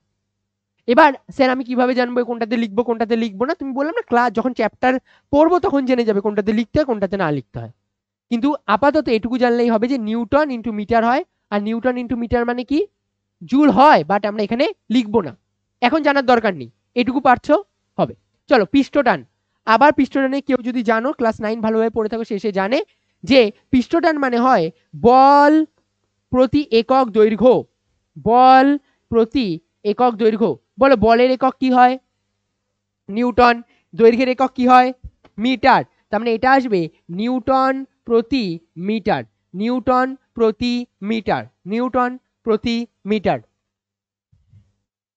এবার স্যার আমি কিভাবে জানবো কোনটাতে লিখবো কোনটাতে লিখবো না? তুমি বললাম না ক্লাস যখন চ্যাপ্টার পড়বো তখন জেনে যাবে কোনটাতে লিখতে হয় কোনটাতে না লিখতে হয়। কিন্তু আপাতত এটুকু জানলেই হবে যে নিউটন ইন্টু মিটার হয়, আর নিউটন ইন্টু মিটার মানে কি? জুল হয়, বাট আমরা এখানে লিখবো না, এখন জানার দরকার নেই, এটুকু পারছো হবে। চলো পৃষ্ঠটান। আবার পৃষ্ঠটানে কেউ যদি জানো, ক্লাস 9 ভালোভাবে পড়ে থাকো, শেষে জানে যে পৃষ্ঠটান মানে হয় বল প্রতি একক দৈর্ঘ্য। বল প্রতি একক দৈর্ঘ্য। বলো বলের একক কি হয়? নিউটন। দৈর্ঘ্যের একক কি হয়? মিটার। তার মানে এটা আসবে নিউটন প্রতি মিটার। নিউটন প্রতি মিটার। নিউটন প্রতি মিটার।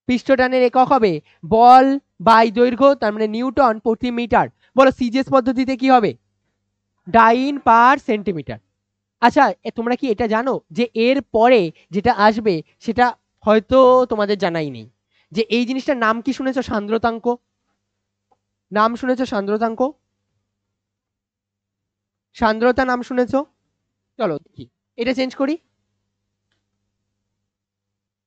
পৃষ্ঠটানের একক হবে বল বাই দৈর্ঘ্য, তার মানে নিউটন প্রতি মিটার। বলো সিজিএস পদ্ধতিতে কি হবে? ডাইন পার সেন্টিমিটার। আচ্ছা তোমরা কি এটা জানো যে এর পরে যেটা আসবে সেটা হয়তো তোমাদের জানাই নেই, যে এই জিনিসটার নাম কি শুনেছো? সান্দ্রতাঙ্ক। নাম শুনেছো সান্দ্রতাঙ্ক? সান্দ্রতা নাম শুনেছো? চলো দেখি, এটা চেঞ্জ করি,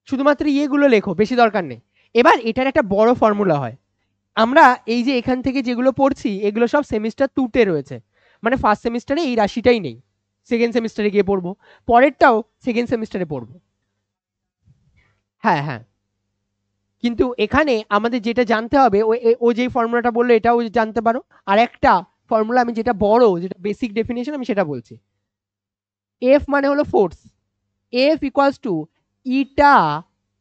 শুধুমাত্র ইয়েগুলো লেখো, বেশি দরকার নেই। এবার এটার একটা বড় ফর্মুলা হয়। আমরা এই যে এখান থেকে যেগুলো পড়ছি এগুলো সব সেমিস্টার 2-তে রয়েছে, মানে ফার্স্ট সেমিস্টারে এই রাশিটাই নেই, সেকেন্ড সেমিস্টারে গিয়ে পড়বো, পরেরটাও সেকেন্ড সেমিস্টারে পড়বো। হ্যাঁ হ্যাঁ, কিন্তু এখানে আমাদের যেটা জানতে হবে, ও যেই ফর্মুলাটা বললো এটাও জানতে পারো। আর একটা ফর্মুলা আমি যেটা বড়, যেটা বেসিক ডেফিনেশন, আমি সেটা বলছি। এফ মানে হলো force. F equals to eta,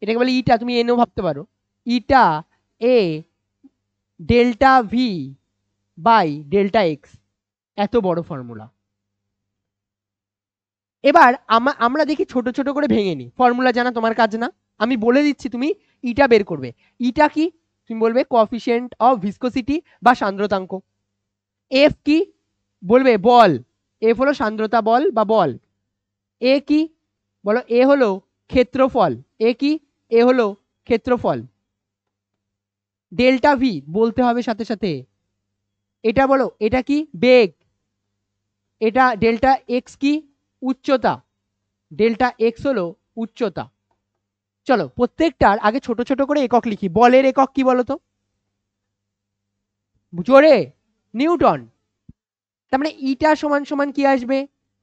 এটাকে বলে ইটা, তুমি এনও ভাবতে পারো, eta A delta V by delta X, এত বড় ফর্মুলা। এবার আমরা দেখি ছোট ছোট করে ভেঙে নি, ফর্মুলা জানা তোমার কাজ না, আমি বলে দিচ্ছি তুমি ইটা বের করবে। ইটা কি? তুমি বলবে কোএফিসিয়েন্ট অফ ভিসকোসিটি বা সান্দ্রতাঙ্ক। এফ কি? বলবে বল, এফ হলো সান্দ্রতা বল বা বল। এ কি? বলো এ হলো ক্ষেত্রফল। এ কি? এ হলো ক্ষেত্রফল। ডেল্টা ভি বলতে হবে সাথে সাথে। এটা বলো এটা কি? বেগ। এটা ডেল্টা এক্স কি? উচ্চতা। ডেল্টা এক্স হলো উচ্চতা। চলো প্রত্যেকটার আগে ছোট ছোট করে একক লিখি। বলের একক কি বলতো? জোরে, নিউটন। তার মানে ইটা সমান সমান কি আসবে?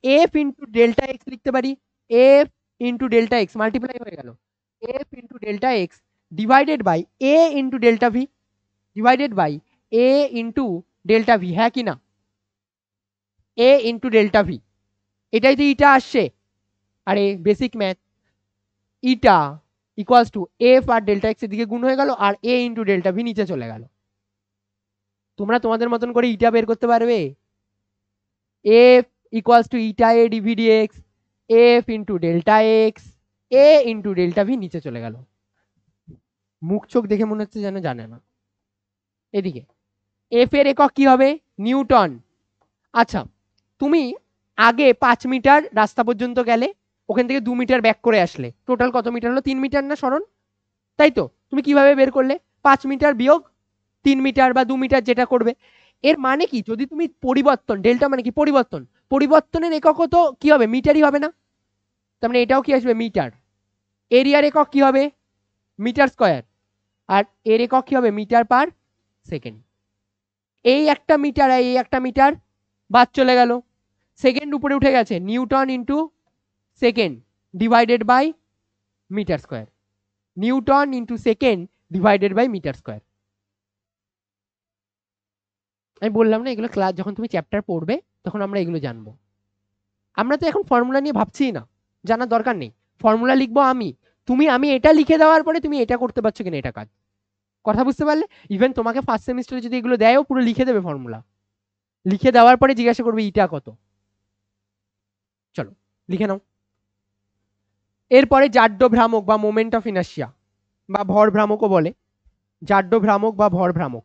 এফ ইন্টু ডেল্টা এক্স লিখতে পারি। F into delta X multiply হয়ে গেল, F into delta X divided by A into delta V, divided by A into delta V, হ্যাঁ কি না? এ ইন্টু ডেল্টা ভি, এটাই তো ইটা আসছে। আরে basic math, eta equals to F আর ডেল্টা এক্স এর দিকে গুণ হয়ে গেল, আর এ ইন্টু ডেল্টা ভি নিচে চলে গেল। তোমরা তোমাদের মতন করে ইটা বের করতে পারবে। F equals to eta A DV DX, F into delta X, A into delta V নিচে চলে গেল। মুখ চোখ দেখে মনে হচ্ছে যেন জানে না। এদিকে এফ এর একক কি হবে? নিউটন। আচ্ছা, তুমি আগে 5 মিটার রাস্তা পর্যন্ত গেলে, ওখান থেকে 2 মিটার ব্যাক করে আসলে, টোটাল কত মিটার হলো? 3 মিটার না সরণ? তাই তো, তুমি কিভাবে বের করলে? 5 মিটার বিয়োগ 3 মিটার বা 2 মিটার যেটা করবে। এর মানে কি? যদি তুমি পরিবর্তন, ডেল্টা মানে কি? পরিবর্তন, পরিবর্তনের এককও তো কি হবে? মিটারই হবে না? তার মানে এটাও কি আসবে? মিটার। এরিয়ার একক কি হবে? Metre square. আর এর একক কি হবে? Metre per second. এই একটা মিটার আর এই একটা মিটার বাদ চলে গেল, সেকেন্ড উপরে উঠে গেছে, newton into second divided by metre square, newton into second divided by metre square. আমি বললাম না, এগুলো ক্লাস যখন তুমি চ্যাপ্টার পড়বে তখন আমরা এগুলো জানবো। আমরা তো এখন ফর্মুলা নিয়ে ভাবছি না, জানার দরকার নেই। ফর্মুলা লিখবো আমি, আমি এটা লিখে দেওয়ার পরে তুমি এটা করতে পারছো কিনা এটা কাজ। কথা বুঝতে পারলে? ইভেন তোমাকে ফার্স্ট সেমিস্টারে যদি এগুলো দেয়ও, পুরো লিখে দেবে ফর্মুলা, লিখে দেওয়ার পরে জিজ্ঞাসা করবে ইটা কত। চলো লিখে নাও। এরপরে জাড্য ভ্রামক বা মোমেন্ট অফ ইনার্শিয়া বা ভর ভ্রামকও বলে, জাড্য ভ্রামক বা ভর ভ্রামক।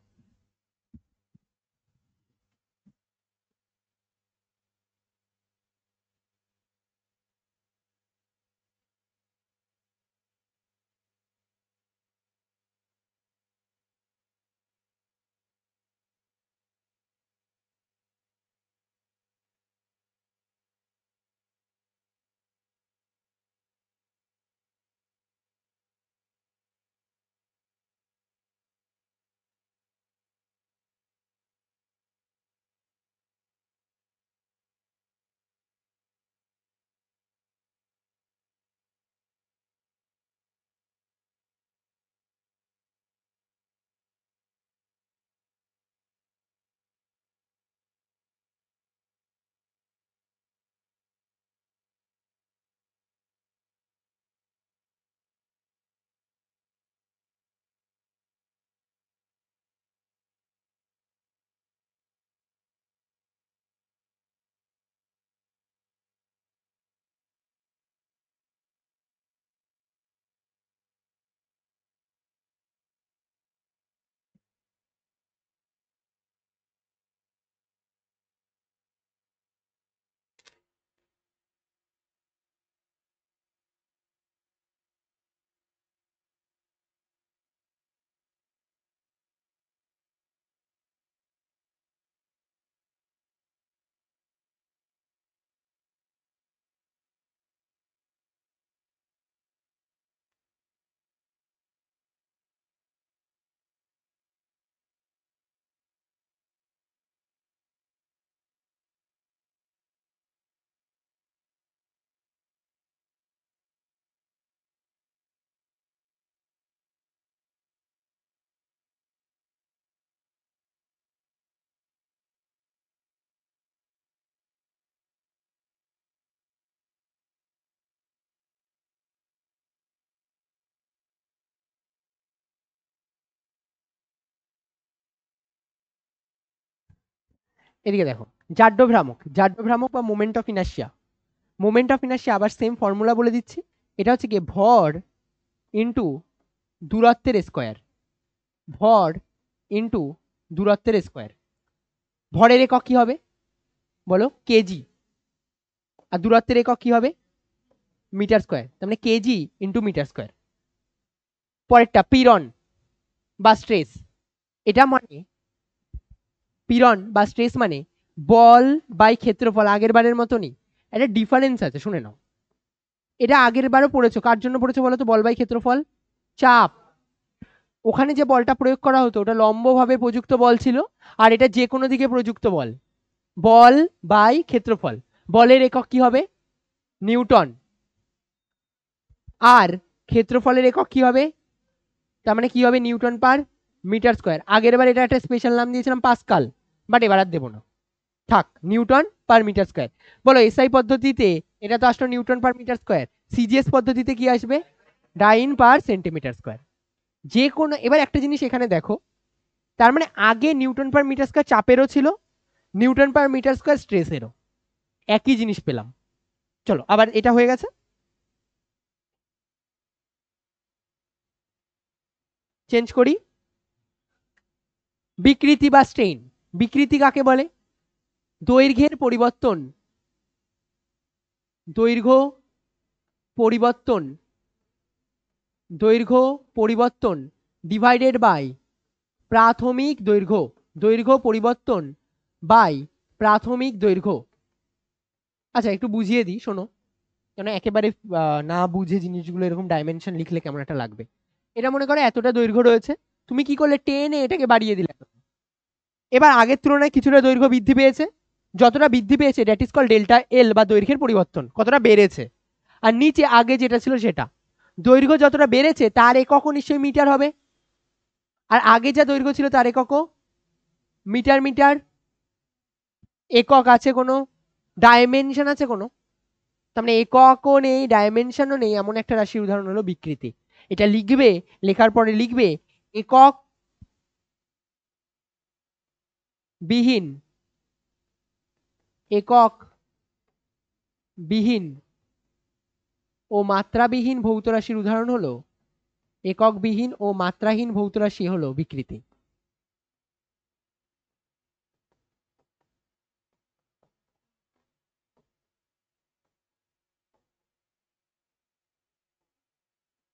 এদিকে দেখো, জাড্ডভ্রামক বা moment of inertia. Moment of inertia আবার সেম ফর্মুলা বলে দিচ্ছি, এটা হচ্ছে কি ভর ইন্টু দূরত্বের স্কোয়ার, ভর ইন্টু দূরত্বের স্কোয়ার। ভরের একক কি হবে বলো, কেজি, আর দূরত্বের একক কি হবে, মিটার স্কোয়ার, তার মানে কেজি ইন্টু মিটার স্কোয়ার। পরেরটা পীড়ন বা স্ট্রেস, এটা মানে পীড়ন বা স্ট্রেস মানে বল বাই ক্ষেত্রফল, আগের বারের মতনই। একটা ডিফারেন্স আছে, শুনে নাও। এটা আগের বারও পড়েছো, কার জন্য পড়েছো বলো তো, বল বাই ক্ষেত্রফল, চাপ। ওখানে যে বলটা প্রয়োগ করা হতো ওটা লম্বভাবে প্রযুক্ত বল ছিল, আর এটা যে কোনো দিকে প্রযুক্ত বল। বল বাই ক্ষেত্রফল, বলের একক কি হবে, নিউটন, আর ক্ষেত্রফলের একক কি হবে, তার মানে কি হবে, নিউটন পার মিটার স্কোয়ার। আগের বার এটা একটা স্পেশাল নাম দিয়েছিলাম পাস্কাল, বাট এবার আর দেবো না, থাক, নিউটন পার মিটার স্কোয়ার। বলো এসআই পদ্ধতিতে এটা তো আসলো newton per metre square, CGS পদ্ধতিতে কি আসবে, ডাইন পার সেন্টিমিটার স্কোয়ার। যে কোনো, এবার একটা জিনিস এখানে দেখো, তার মানে আগে নিউটন পার মিটার স্কোয়ার চাপেরও ছিল, নিউটন পার মিটার স্কোয়ার স্ট্রেসেরও, একই জিনিস পেলাম। চলো আবার এটা হয়ে গেছে, চেঞ্জ করি। বিকৃতি বা স্ট্রেইন, বিকৃতি কাকে বলে, দৈর্ঘ্যের পরিবর্তন, দৈর্ঘ্য পরিবর্তন, দৈর্ঘ্য পরিবর্তন ডিভাইডেড বাই প্রাথমিক দৈর্ঘ্য, দৈর্ঘ্য পরিবর্তন বাই প্রাথমিক দৈর্ঘ্য। আচ্ছা একটু বুঝিয়ে দিই শোনো, কেন একেবারে না বুঝে জিনিসগুলো এরকম ডাইমেনশন লিখলে কেমন একটা লাগবে। এটা মনে করো এতটা দৈর্ঘ্য রয়েছে, তুমি কি করলে, টেনে এটাকে বাড়িয়ে দিলে, এবার আগের তুলনায় কিছুটা দৈর্ঘ্য বৃদ্ধি পেয়েছে, যতটা বৃদ্ধি পেয়েছে that is call delta L বা দৈর্ঘ্যের পরিবর্তন, কতটা বেড়েছে। আর নিচে আগে যেটা ছিল সেটা, দৈর্ঘ্য যতটা বেড়েছে তার এককও নিশ্চয়ই মিটার হবে, আর আগে যা দৈর্ঘ্য ছিল তার এককও মিটার। মিটার একক আছে কোনো, ডাইমেনশন আছে কোনো, তার মানে এককও নেই ডাইমেনশনও নেই, এমন একটা রাশির উদাহরণ হলো বিকৃতি। এটা লিখবে, লেখার পরে লিখবে একক বিহীন, একক বিহীন ও মাত্রাবিহীন ভৌত রাশির উদাহরণ হলো, এককবিহীন ও মাত্রাহীন ভৌত রাশি হলো বিকৃতি।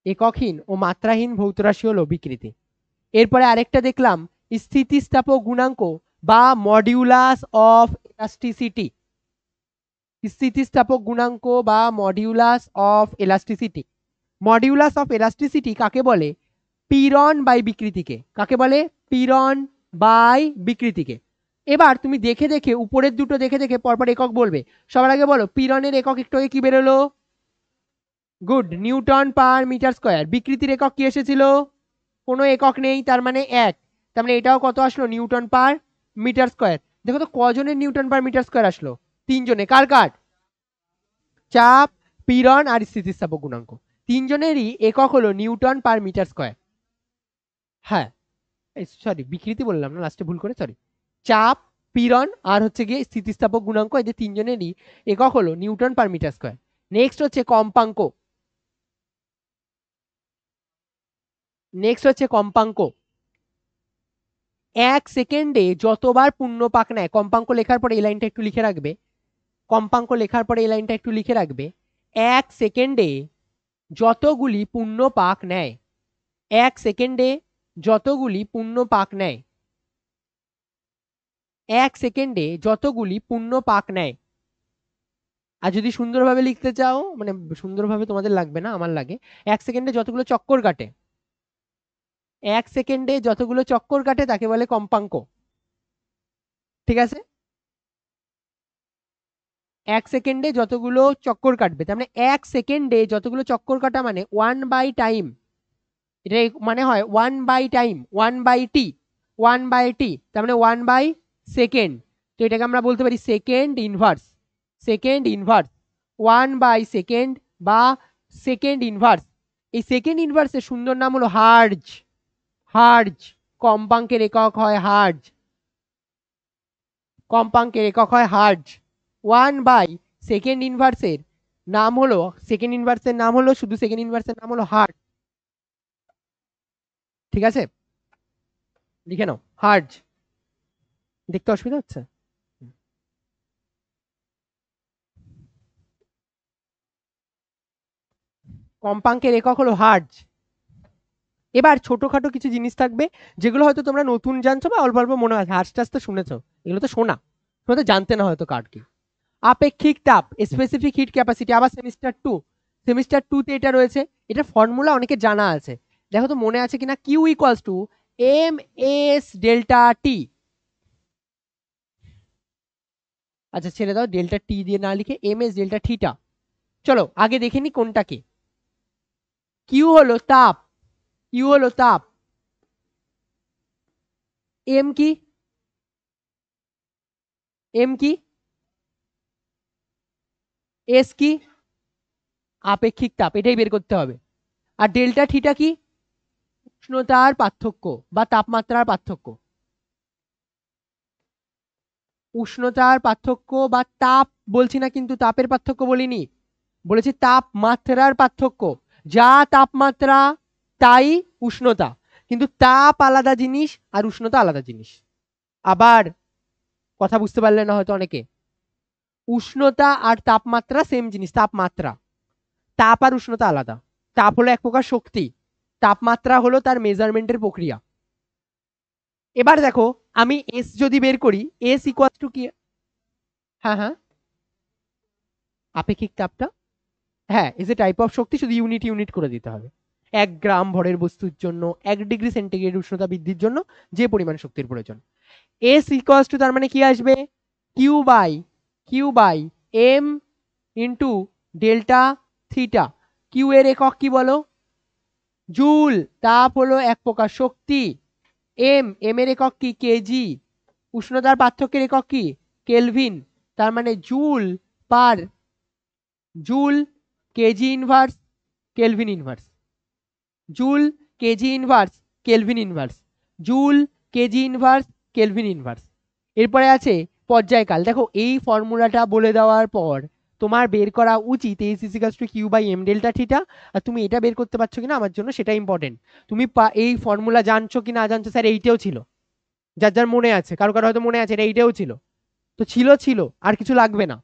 এককহীন ও মাত্রাহীন ভৌত রাশি হলো বিকৃতি। এরপরে আরেকটা দেখলাম, স্থিতিস্থাপক গুণাঙ্ক বা মডিউলাস অফ ইলাস্টিসিটি, স্থিতিস্থাপক গুণাঙ্ক বা modulus of elasticity. Modulus of elasticity কাকে বলে, পীড়ন বাই বিকৃতিকে, কাকে বলে, পীড়ন বাই বিকৃতিকে। এবার তুমি দেখে দেখে উপরের দুটো দেখে দেখে পরপর একক বলবে। সবার আগে বলো পীড়নের একক, একটু আগে কি বেরোলো, good, newton per metre square. বিকৃতির একক কি এসেছিল, কোনো একক নেই, তার মানে এক, তার মানে এটাও কত আসলো, নিউটন পার মিটার স্কোয়ার। দেখো তো কজনের নিউটন পার মিটার স্কোয়ার আসলো, তিনজনে, কার কার, চাপ, পীড়ন আর স্থিতিস্থাপক গুণাঙ্ক, তিনজনেরই একক হলো নিউটন পার মিটার স্কোয়ার। হ্যাঁ সরি বিকৃতি বললাম না, লাস্টে ভুল করে, সরি। চাপ, পীড়ন আর হচ্ছে গিয়ে স্থিতিস্থাপক গুণাঙ্ক, এদের তিনজনেরই একক হলো newton per metre square. Next হচ্ছে কম্পাঙ্ক, নেক্সট হচ্ছে কম্পাঙ্ক। এক সেকেন্ডে যতবার পূর্ণ পাক নেয়, কম্পাঙ্ক লেখার পরে এই লাইনটা একটু লিখে রাখবে, কম্পাঙ্ক লেখার পরে এই লাইনটা একটু লিখে রাখবে, এক সেকেন্ডে যতগুলি পূর্ণ পাক নেয়, এক সেকেন্ডে যতগুলি পূর্ণ পাক নেয়, এক সেকেন্ডে যতগুলি পূর্ণ পাক নেয়। আর যদি সুন্দরভাবে লিখতে চাও, মানে সুন্দরভাবে তোমাদের লাগবে না, আমার লাগে, এক সেকেন্ডে যতগুলো চক্কর কাটে, এক সেকেন্ডে যতগুলো চক্কর কাটে তাকে বলে কম্পাঙ্ক, ঠিক আছে। এক সেকেন্ডে যতগুলো চক্কর কাটবে, তার মানে এক সেকেন্ডে যতগুলো চক্কর কাটা মানে ওয়ান বাই টাইম, এটা মানে হয় one by time, one by T, one by T, তার মানে ওয়ান বাই সেকেন্ড। তো এটাকে আমরা বলতে পারি second inverse, second inverse, one by second বা সেকেন্ড ইনভার্স। এই সেকেন্ড ইনভার্সের সুন্দর নাম হলো হার্জ, হার্জ, কম্পাঙ্কের একক হয় হার্জ। কম্পাঙ্কের একক হয় হার্জ। 1/2 ইনভার্সের নাম হলো, সেকেন্ড ইনভার্সের নাম হলো, শুধু সেকেন্ড ইনভার্সের নাম হলো হার্জ। ঠিক আছে, লিখে নাও হার্জ। দেখতে অসুবিধা হচ্ছে? কম্পাঙ্কের একক হলো হার্জ। এবার ছোটখাটো কিছু জিনিস থাকবে যেগুলো হয়তো তোমরা নতুন জানছো বা অল্প অল্প মনে হয়, হার্জ টাজ তো শুনেছো, এগুলো তো শোনা, তোমরা তো জানতে না হয়তো কার কি। আপেক্ষিক তাপ, স্পেসিফিক হিট ক্যাপাসিটি, আবার সেমিস্টার টু তে এটা রয়েছে। এটা ফর্মুলা অনেকে জানা আছে, দেখো তো মনে আছে কিনা। Q equals to M S delta T. আচ্ছা ছেড়ে দাও, ডেল্টা টি দিয়ে না লিখে এম এস ডেল্টা থিটা। চলো আগে দেখে নি কোনটাকে। কিউ হলো তাপ, কিউ হলো তাপ। এম কি, এম কি, এস কি, আপেক্ষিক তাপ, এটাই বের করতে হবে। আর ডেল্টা থিটা কি, উষ্ণতার পার্থক্য বা তাপমাত্রার পার্থক্য। উষ্ণতার পার্থক্য বা তাপ বলছি না, কিন্তু তাপের পার্থক্য বলিনি, বলেছি তাপমাত্রার পার্থক্য। যা তাপমাত্রা তাই উষ্ণতা, কিন্তু তাপ আলাদা জিনিস আর উষ্ণতা আলাদা জিনিস। আবার কথা বুঝতে পারলে না হয়তো অনেকে, উষ্ণতা আর তাপমাত্রা সেম জিনিস। তাপমাত্রা, তাপ আর উষ্ণতা আলাদা। তাপ হলো এক প্রকার শক্তি, তাপমাত্রা হলো তার মেজারমেন্টের প্রক্রিয়া। এবার দেখো আমি এস যদি বের করি, এস ইকুয়াল টু কি, হ্যাঁ হ্যাঁ আপেক্ষিক তাপটা, হ্যাঁ ইজ এ টাইপ অফ শক্তি, শুধু ইউনিট ইউনিট করে দিতে হবে। 1 গ্রাম ভরের বস্তুর জন্য 1 ডিগ্রি সেন্টিগ্রেড উষ্ণতা বৃদ্ধির জন্য যে পরিমাণ শক্তির প্রয়োজন। এস ইকুয়ালস টু তার মানে কি আসবে, Q by M into delta theta. Q এর একক কি বলো, জুল। তাপ হলো এক প্রকার শক্তি। এম এর একক কি, কেজি। উষ্ণতার পার্থক্যের একক কি, কেলভিন। তার মানে joule per joule KG inverse kelvin inverse, joule KG inverse kelvin inverse, joule KG inverse kelvin inverse. এরপরে আছে পর্যায়কাল। দেখো এই ফর্মুলাটা বলে দেওয়ার পর তোমার বের করা উচিত S equals to Q by M delta theta. আর তুমি এটা বের করতে পারছো কিনা আমার জন্য সেটা ইম্পর্টেন্ট। তুমি এই ফর্মুলা জানছো কি না জানছো, স্যার এইটাও ছিল, যার যার মনে আছে, কারো কারো হয়তো মনে আছে এটা এইটাও ছিল, তো ছিল আর কিছু লাগবে না।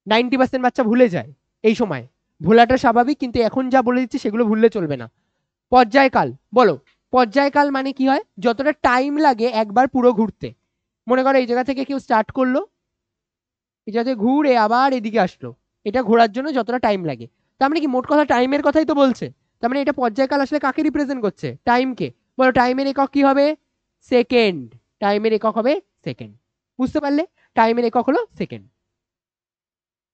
90% বাচ্চা ভুলে যায় এই সময়, ভোলাটা স্বাভাবিক, কিন্তু এখন যা বলে দিচ্ছি সেগুলো ভুললে চলবে না। পর্যায়কাল বলো, পর্যায়কাল মানে কি হয়, যতটা টাইম লাগে একবার পুরো ঘুরতে। মনে করো এই জায়গা থেকে কেউ স্টার্ট করলো, এই জায়গা থেকে ঘুরে আবার এদিকে আসলো, এটা ঘোরার জন্য যতটা টাইম লাগে। তার মানে কি, মোট কথা টাইমের কথাই তো বলছে। তার মানে এটা পর্যায়কাল আসলে কাকে রিপ্রেজেন্ট করছে, টাইমকে। বলো টাইমের একক কি হবে, সেকেন্ড। টাইমের একক হবে সেকেন্ড, বুঝতে পারলে, টাইমের একক হলো সেকেন্ড।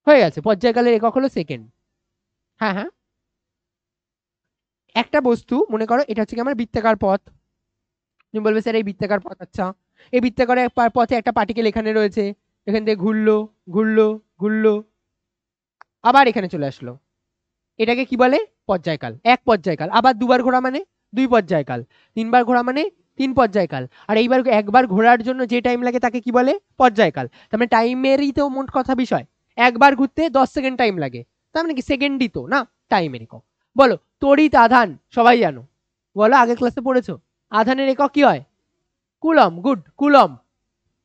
হয়ে গেছে, পর্যায়কালের একক হলো সেকেন্ড। হ্যাঁ হ্যাঁ, একটা বস্তু মনে করো এটা হচ্ছে কি আমার বৃত্তাকার পথ। তুমি বলবে স্যার এই বৃত্তাকার পথ, আচ্ছা এই বৃত্তাকার পথে একটা পার্টিকেল এখানে রয়েছে, এখান থেকে ঘুরলো ঘুরলো ঘুরলো, আবার এখানে চলে আসলো, এটাকে কি বলে, পর্যায়কাল। এক পর্যায়কাল। আবার দুবার ঘোরা মানে 2 পর্যায়কাল, তিনবার ঘোরা মানে 3 পর্যায়কাল। আর এইবার একবার ঘোরার জন্য যে টাইম লাগে তাকে কি বলে, পর্যায়কাল। তার মানে টাইমেরই তো মোট কথা বিষয়, একবার ঘুরতে 10 সেকেন্ড টাইম লাগে, তার মানে কি সেকেন্ডই তো না, টাইমের একক। বলো তড়িৎ আধান, সবাই জানো, বলো আগের ক্লাসে পড়েছো, আধানের একক কি হয়, কুলম। Good, coulomb.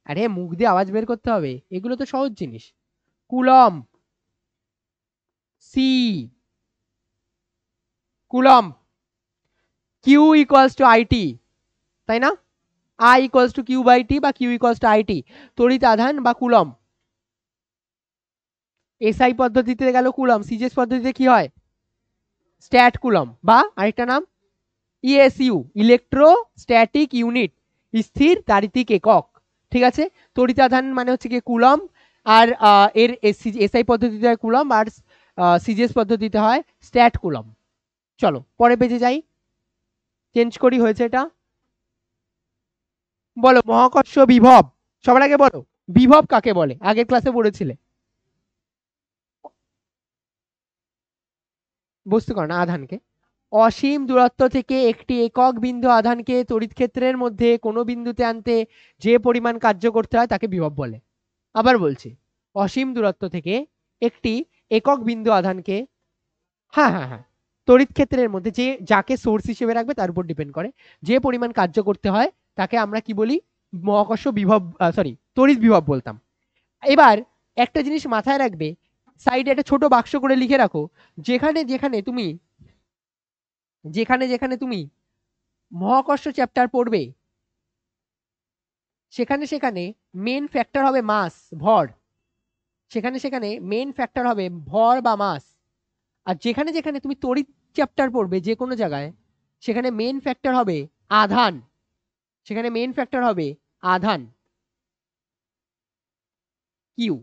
আরে মুখ দিয়ে আওয়াজ বের করতে হবে, এগুলো তো সহজ জিনিস। Coulomb, C, coulomb. Q equals to I T, তাই না, I equals to Q by T বা কিউ ইকুয়ালস টু আইটি, তড়িৎ আধান বা কুলম। এসআই পদ্ধতিতে গেল কুলম, সিজিএস পদ্ধতিতে কি হয়, স্ট্যাট কুলম, বা আরেকটা নাম ইএসইউ, ইলেকট্রোস্ট্যাটিক ইউনিট, স্থির তাড়িতিক একক। ঠিক আছে, তড়িৎ আধান মানে হচ্ছে কি কুলম, আর এর এসআই পদ্ধতিতে হয় কুলম, আর সিজিএস পদ্ধতিতে হয় স্ট্যাট কুলম। চলো পরে পেজে যাই, চেঞ্জ করি, হয়েছে এটা। বলো মহাকর্ষ বিভব, সবার আগে বলো বিভব কাকে বলে, আগের ক্লাসে পড়েছিলে। বস্তু কর না আধানকে, অসীম দূরত্ব থেকে একটি একক বিন্দু আধানকে তড়িৎ ক্ষেত্রের মধ্যে কোনো বিন্দুতে আনতে যে পরিমাণ কার্য করতে হয় তাকে বিভব বলে। আবার বলছি, অসীম দূরত্ব থেকে একটি একক বিন্দু আধানকে, হ্যাঁ হ্যাঁ হ্যাঁ, তড়িৎ ক্ষেত্রের মধ্যে যে যাকে সোর্স হিসেবে রাখবে তার উপর ডিপেন্ড করে, যে পরিমাণ কার্য করতে হয় তাকে আমরা কি বলি, মহাকর্ষ বিভব, সরি তড়িৎ বিভব বলতাম। এবার একটা জিনিস মাথায় রাখবে, সাইডে একটা ছোট বাক্স করে লিখে রাখো, যেখানে যেখানে তুমি মহাকর্ষ চ্যাপ্টার পড়বে সেখানে মেন ফ্যাক্টর হবে মাস, ভর। সেখানে মেন ফ্যাক্টর হবে ভর বা মাস। আর যেখানে তুমি তড়িৎ চ্যাপ্টার পড়বে যে কোনো জায়গায়, সেখানে মেন ফ্যাক্টর হবে আধান। সেখানে মেন ফ্যাক্টর হবে আধান, কিউ।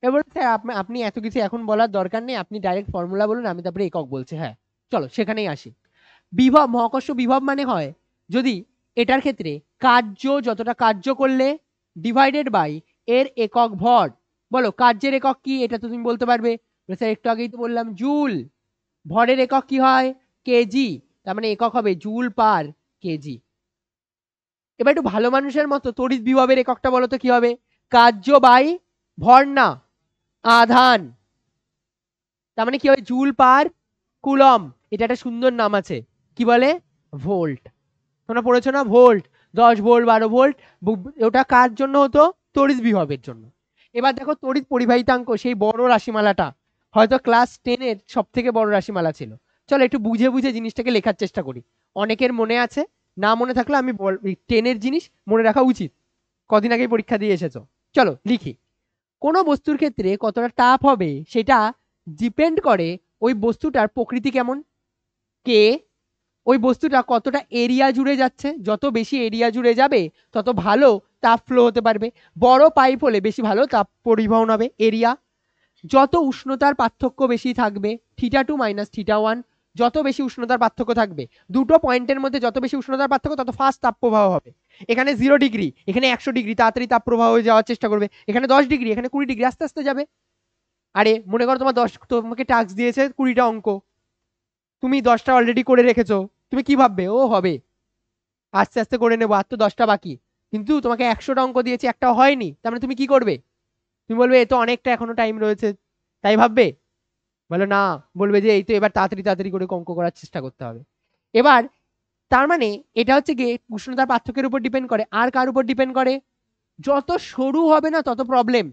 এবার স্যার আপনি এত কিছু এখন বলার দরকার নেই, আপনি ডাইরেক্ট ফর্মুলা বলুন, আমি তারপরে একক বলছি। হ্যাঁ চলো সেখানেই আসি। বিভব, মহাকর্ষ বিভব মানে হয় যদি এটার ক্ষেত্রে কার্য, যতটা কার্য করলে ডিভাইডেড বাই এর একক ভর। বলো কার্যের একক কি, এটা তো তুমি বলতে পারবে, স্যার একটু আগেই তো বললাম জুল। ভরের একক কি হয়, কেজি, তার মানে একক হবে জুল পার কেজি। এবার একটু ভালো মানুষের মতো তড়িৎ বিভবের এককটা বলো তো কি হবে, কার্য বাই ভর না, আধান। তার মানে কি হবে, জুল পার কুলম। এটা একটা সুন্দর নাম আছে, কি বলে, ভোল্ট। তোমরা পড়েছো না, ভোল্ট, 10 ভোল্ট 12 ভোল্ট। ওটা কার জন্য হতো, তড়িৎ বিভবের জন্য। এবার দেখো তড়িৎ পরিবাহিতাঙ্ক, সেই বড় রাশিমালাটা হয়তো ক্লাস 10-এর সব থেকে বড় রাশিমালা ছিল। চলো একটু বুঝে বুঝে জিনিসটাকে লেখার চেষ্টা করি। অনেকের মনে আছে, না মনে থাকলে আমি 10-এর জিনিস মনে রাখা উচিত, কদিন আগেই পরীক্ষা দিয়ে এসেছো। চলো লিখি। কোনো বস্তুর ক্ষেত্রে কতটা তাপ হবে সেটা ডিপেন্ড করে ওই বস্তুটার প্রকৃতি কেমন, কে, ওই বস্তুটা কতটা এরিয়া জুড়ে যাচ্ছে। যত বেশি এরিয়া জুড়ে যাবে তত ভালো তাপ ফ্লো হতে পারবে। বড় পাইপ হলে বেশি ভালো তাপ পরিবহন হবে, এরিয়া। যত উষ্ণতার পার্থক্য বেশি থাকবে, θ2 মাইনাস θ1, যত বেশি উষ্ণতার পার্থক্য থাকবে, দুটো পয়েন্টের মধ্যে যত বেশি উষ্ণতার পার্থক্য তত ফাস্ট তাপ প্রবাহ হবে। এখানে 0 ডিগ্রি, এখানে 100 ডিগ্রি, তাড়াতাড়ি তাপ প্রবাহ হয়ে যাওয়ার চেষ্টা করবে। এখানে 10 ডিগ্রি, এখানে 20 ডিগ্রি, আস্তে আস্তে যাবে। আরে মনে করো তোমাকে টাস্ক দিয়েছে 20টা অঙ্ক, তুমি 10টা অলরেডি করে রেখেছো, তুমি কি ভাববে, ও হবে, আস্তে আস্তে করে নেবো, আর তো 10টা বাকি। কিন্তু তোমাকে 100টা অঙ্ক দিয়েছে, একটাও হয়নি, তার মানে তুমি কি করবে, তুমি বলবে এ তো অনেকটা এখনো টাইম রয়েছে, তাই ভাববে, বলো না, বলবে যে এই তো এবার তাড়াতাড়ি তাড়াতাড়ি করে অঙ্ক করার চেষ্টা করতে হবে। এবার তার মানে এটা হচ্ছে গিয়ে উষ্ণতার পার্থক্যের উপর ডিপেন্ড করে। আর কার উপর ডিপেন্ড করে, যত সরু হবে না তত প্রবলেম,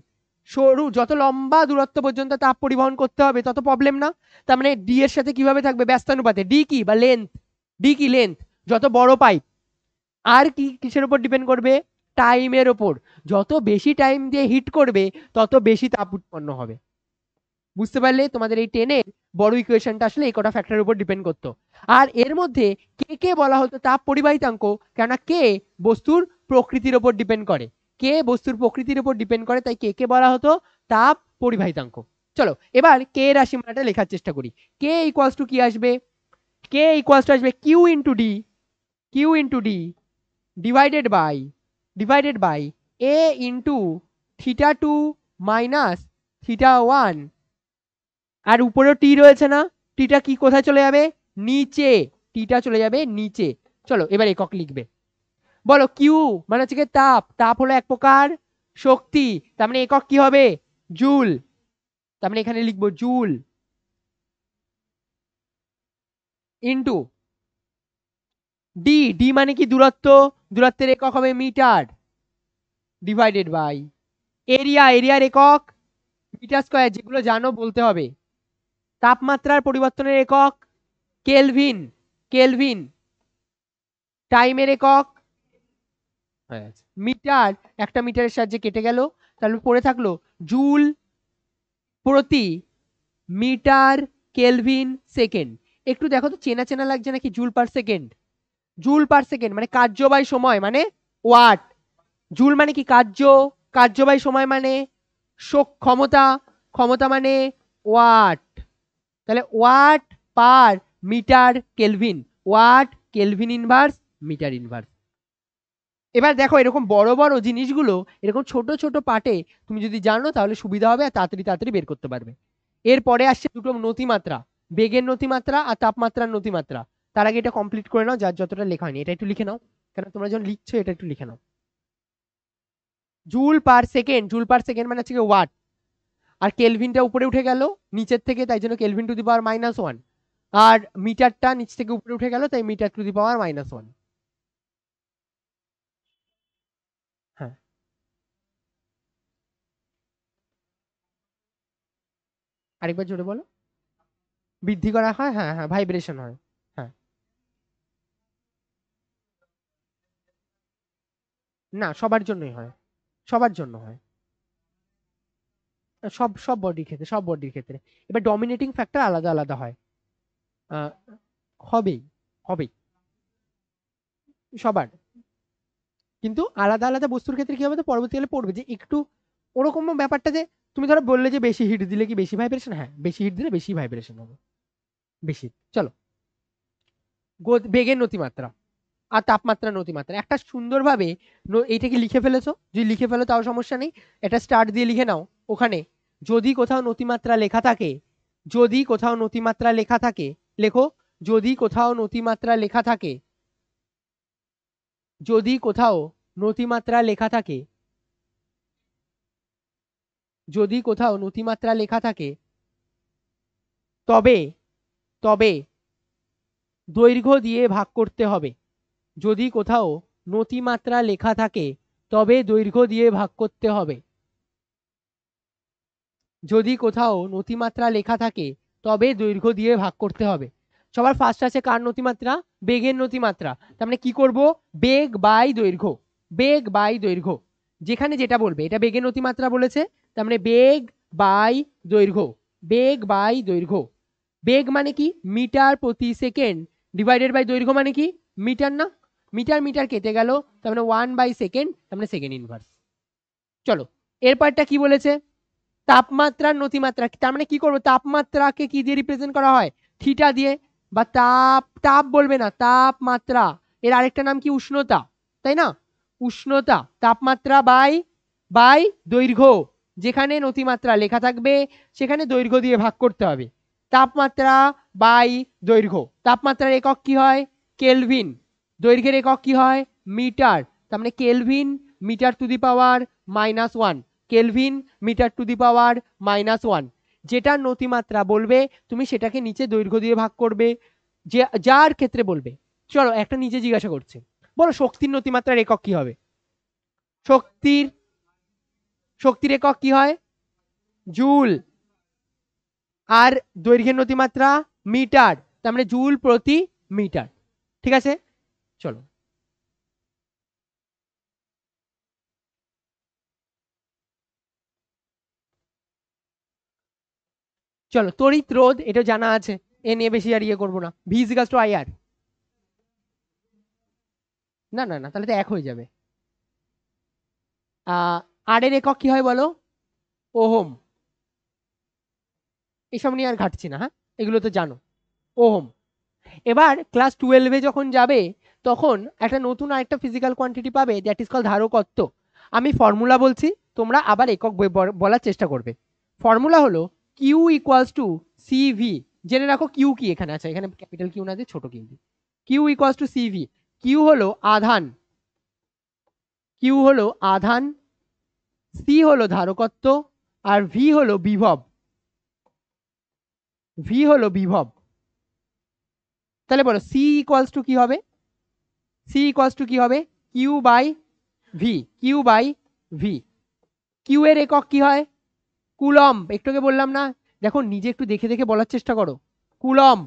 সরু যত লম্বা দূরত্ব পর্যন্ত তাপ পরিবহন করতে হবে তত প্রবলেম না। তার মানে ডি এর সাথে কিভাবে থাকবে, ব্যস্তানুপাতে, ডি কি বা লেন্থ, ডি কি লেন্থ, যত বড় পাইপ। আর কি কিসের উপর ডিপেন্ড করবে, টাইমের ওপর, যত বেশি টাইম দিয়ে হিট করবে তত বেশি তাপ উৎপন্ন হবে। বুঝতে পারলে, তোমাদের এই 10-এর বড় ইকুয়েশনটা আসলে এই কটা ফ্যাক্টরের উপর ডিপেন্ড করতো। আর এর মধ্যে কে কে বলা হতো তাপ পরিবাহিতাঙ্ক, কেননা কে বস্তুর প্রকৃতির উপর ডিপেন্ড করে, কে বস্তুর প্রকৃতির উপর ডিপেন্ড করে, তাই কে কে বলা হতো তাপ পরিবাহিতাঙ্ক। চলো এবার কে রাশিমালাটা লেখার চেষ্টা করি। কে ইকুয়ালস টু কি আসবে, কে ইকুয়ালস টু আসবে Q into D, Q into D divided by A into θ2 minus θ1। আর উপরেও টি রয়েছে না, টিটা কি কোথায় চলে যাবে, নিচে, টিটা চলে যাবে নিচে। চলো এবার একক লিখবে। বলো কিউ মানে হচ্ছে তাপ, তাপ হলো এক প্রকার শক্তি, তার মানে একক কি হবে, জুল। তার মানে এখানে লিখবো জুল ইন্টু ডি, ডি মানে কি দূরত্ব, দূরত্বের একক হবে মিটার, ডিভাইডেড বাই এরিয়া, এরিয়ার একক মিটার স্কয়ার, যেগুলো জানো বলতে হবে। তাপমাত্রার পরিবর্তনের একক কেলভিন, কেলভিন। টাইমের একক মিটার, একটা মিটারের সাহায্যে কেটে গেল, তাহলে পড়ে থাকলো জুল প্রতি মিটার কেলভিন সেকেন্ড। একটু দেখো তো চেনা চেনা লাগছে নাকি, joule per second, joule per second মানে কার্য বাই সময় মানে ওয়াট। জুল মানে কি কার্য, কার্য বাই সময় মানে ক্ষমতা, ক্ষমতা মানে ওয়াট। তাহলে watt per metre kelvin, watt kelvin inverse metre inverse. এবার দেখো এরকম বড় বড় জিনিসগুলো এরকম ছোট ছোট পার্টে তুমি যদি জানো তাহলে সুবিধা হবে আর তাড়াতাড়ি তাড়াতাড়ি বের করতে পারবে। এরপরে আসছে দুটো নতিমাত্রা, বেগের নতিমাত্রা আর তাপমাত্রার নতিমাত্রা। তার আগে এটা কমপ্লিট করে নাও, যার যতটা লেখা হয়নি এটা একটু লিখে নাও, কেন তোমরা যখন লিখছো এটা একটু লিখে নাও। Joule per second, joule per second মানে হচ্ছে ওয়াট, আর কেলভিনটা উপরে উঠে গেল নিচের থেকে, তাই জন্য কেলভিন টু দি পাওয়ার -1, আর মিটারটা নিচ থেকে উপরে উঠে গেল, তাই মিটার টু দি পাওয়ার -1। হ্যাঁ, আরেকবার জোরে বলো। বৃদ্ধি করা হয়, হ্যাঁ হ্যাঁ, ভাইব্রেশন হয়। হ্যাঁ, না সবার জন্যই হয়, সবার জন্য হয়, সব সব বডির ক্ষেত্রে, সব বডির ক্ষেত্রে। এবার ডমিনেটিং ফ্যাক্টর আলাদা আলাদা হয়। আহ, হবেই, হবেই সবার, কিন্তু আলাদা আলাদা বস্তুর ক্ষেত্রে কি হবে তো পরবর্তীকালে পড়বে যে একটু ওরকম ব্যাপারটা, যে তুমি ধরো বললে যে বেশি হিট দিলে কি বেশি ভাইব্রেশন, হ্যাঁ বেশি হিট দিলে বেশি ভাইব্রেশন হবে, বেশি। চলো, বেগের নতিমাত্রা আর তাপমাত্রা নতিমাত্রা একটা সুন্দরভাবে এইটাকে লিখে ফেলেছো, যদি লিখে ফেলো তাও সমস্যা নেই, এটা স্টার্ট দিয়ে লিখে নাও। ওখানে যদি কোথাও নতিমাত্রা লেখা থাকে, যদি কোথাও নতিমাত্রা লেখা থাকে লেখো, যদি কোথাও নতিমাত্রা লেখা থাকে, যদি কোথাও নতিমাত্রা লেখা থাকে, যদি কোথাও নতিমাত্রা লেখা থাকে, তবে তবে দৈর্ঘ্য দিয়ে ভাগ করতে হবে। যদি কোথাও নতিমাত্রা লেখা থাকে তবে দৈর্ঘ্য দিয়ে ভাগ করতে হবে। যদি কোথাও নতিমাত্রা লেখা থাকে তবে দৈর্ঘ্য দিয়ে ভাগ করতে হবে। সবার ফার্স্ট আছে কার নতিমাত্রা? বেগের নতিমাত্রা। তার মানে কি করব? বেগ বাই দৈর্ঘ্য, বেগ বাই দৈর্ঘ্য, যেখানে যেটা বলবে, এটা বেগের নতিমাত্রা বলেছে, তার মানে বেগ বাই দৈর্ঘ্য, বেগ বাই দৈর্ঘ্য। বেগ মানে কি? মিটার প্রতি সেকেন্ড, ডিভাইডেড বাই দৈর্ঘ্য মানে কি? মিটার না, মিটার মিটার কেটে গেল, তার মানে 1/সেকেন্ড, তার মানে সেকেন্ড ইনভার্স। চলো, এরপরটা কি বলেছে? তাপমাত্রার নতিমাত্রা, তার মানে কি করব? তাপমাত্রাকে কি দিয়ে রিপ্রেজেন্ট করা হয়? থিটা দিয়ে, বা তাপ, তাপ বলবে না, তাপমাত্রা, এর আরেকটা নাম কি? উষ্ণতা, তাই না? উষ্ণতা, তাপমাত্রা বাই বাই দৈর্ঘ্য, যেখানে নতিমাত্রা লেখা থাকবে সেখানে দৈর্ঘ্য দিয়ে ভাগ করতে হবে। তাপমাত্রা বাই দৈর্ঘ্য, তাপমাত্রার একক কি হয়? কেলভিন, দৈর্ঘ্যের একক কি হয়? মিটার, তার মানে kelvin metre to the power -1, kelvin metre to the power -1। যেটা নতিমাত্রা বলবে তুমি সেটাকে নিচে দৈর্ঘ্য দিয়ে ভাগ করবে, যে যার ক্ষেত্রে বলবে। চলো একটা নিচে জিজ্ঞাসা করছে, বলো শক্তির নতিমাত্রার একক কি হবে? শক্তির, শক্তির একক কি হয়? জুল, আর দৈর্ঘ্যের নতিমাত্রা মিটার, তার মানে জুল প্রতি মিটার। ঠিক আছে, চলো। চলো, তড়িৎ রোধ এটা জানা আছে, এ নিয়ে বেশি আর ইয়ে করবো না। ভি ইজিক্যালস টু আই আর, না না না, তাহলে তো এক হয়ে যাবে। আর এর একক কি হয় বলো? ওহম। এসব নিয়ে আর ঘাটছি না, হ্যাঁ এগুলো তো জানো, ওহম। এবার ক্লাস 12-এ যখন যাবে তখন একটা নতুন আরেকটা ফিজিক্যাল কোয়ান্টিটি পাবে, দ্যাট ইজ কল ধারকত্ব। আমি ফর্মুলা বলছি, তোমরা আবার একক বলার চেষ্টা করবে। ফর্মুলা হলো কিউ ইকুয়ালস টু সিভি। জেনে রাখো কিউ কি, এখানে আছে, এখানে ক্যাপিটাল কিউ না দিয়ে ছোট Q, Q equals to CV. Q হলো আধান, কিউ হলো আধান, সি হলো ধারকত্ব, আর ভি হলো বিভব, ভি হলো বিভব। তাহলে বলো সি ইকুয়ালস টু কি হবে? সি ইকুয়ালস টু কি হবে? Q by V, Q by V. Q এর একক কি হয়? কুলম, একটু আগে বললাম না, দেখো নিজে একটু দেখে দেখে বলার চেষ্টা করো। কুলম,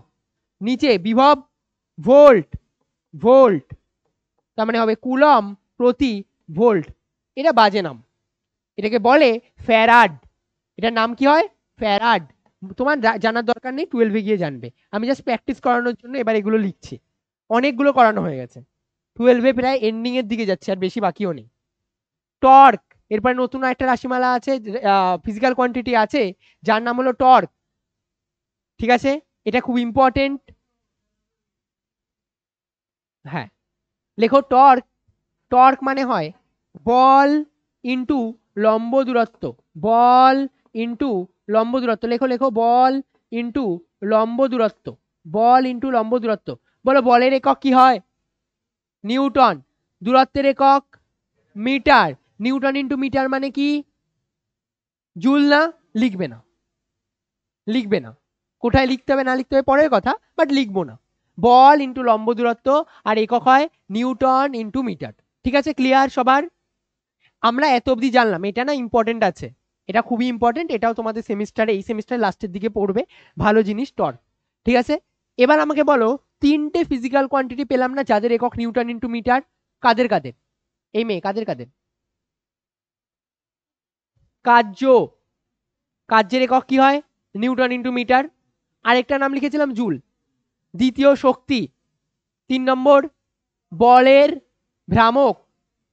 নিচে বিভব ভোল্ট, ভোল্ট, তার মানে হবে কুলম প্রতি ভোল্ট। এটা বাজে নাম, এটাকে বলে ফ্যারাড। এটার নাম কি হয়? ফ্যারাড। তোমার জানার দরকার নেই, 12-এ গিয়ে জানবে। আমি জাস্ট প্র্যাকটিস করানোর জন্য এবার এগুলো লিখছি, অনেকগুলো করানো হয়ে গেছে, 12-এ প্রায় এন্ডিং এর দিকে যাচ্ছে, আর বেশি বাকিও নেই। টর্ক, এরপরে নতুন একটা রাশিমালা আছে, ফিজিক্যাল কোয়ান্টিটি আছে, যার নাম হলো টর্ক। ঠিক আছে, এটা খুব ইম্পর্টেন্ট। হ্যাঁ, লেখো টর্ক। টর্ক মানে হয় বল ইন্টু লম্ব দূরত্ব, বল ইন্টু লম্ব দূরত্ব। লেখো লেখো, বল ইন্টু লম্ব দূরত্ব, বল ইন্টু লম্ব দূরত্ব। বলো বলের একক কি হয়? নিউটন। দূরত্বের একক মিটার। নিউটন ইন্টু মিটার মানে কি? জুল না? লিখবে না, লিখবে না। কোথায় লিখতে হবে না লিখতে হবে পরের কথা, বাট লিখবো না। বল ইন্টু লম্ব দূরত্ব আর একক হয় নিউটন ইন্টু মিটার। ঠিক আছে, ক্লিয়ার সবার? আমরা এত অবধি জানলাম, এটা না ইম্পর্টেন্ট আছে, এটা খুবই ইম্পর্টেন্ট, এটাও তোমাদের সেমিস্টারে এই সেমিস্টারের লাস্টের দিকে পড়বে, ভালো জিনিস টর্ক। ঠিক আছে, এবার আমাকে বলো তিনটে ফিজিক্যাল কোয়ান্টিটি পেলাম না যাদের একক নিউটন ইন্টু মিটার, কাদের কাদের? এই মেয়ে কাদের কাদের? কার্য, কার্যের একক কি হয়? Newton into metre. আরেকটা নাম লিখেছিলাম জুল। দ্বিতীয় শক্তি। 3 নম্বর বলের ভ্রামক।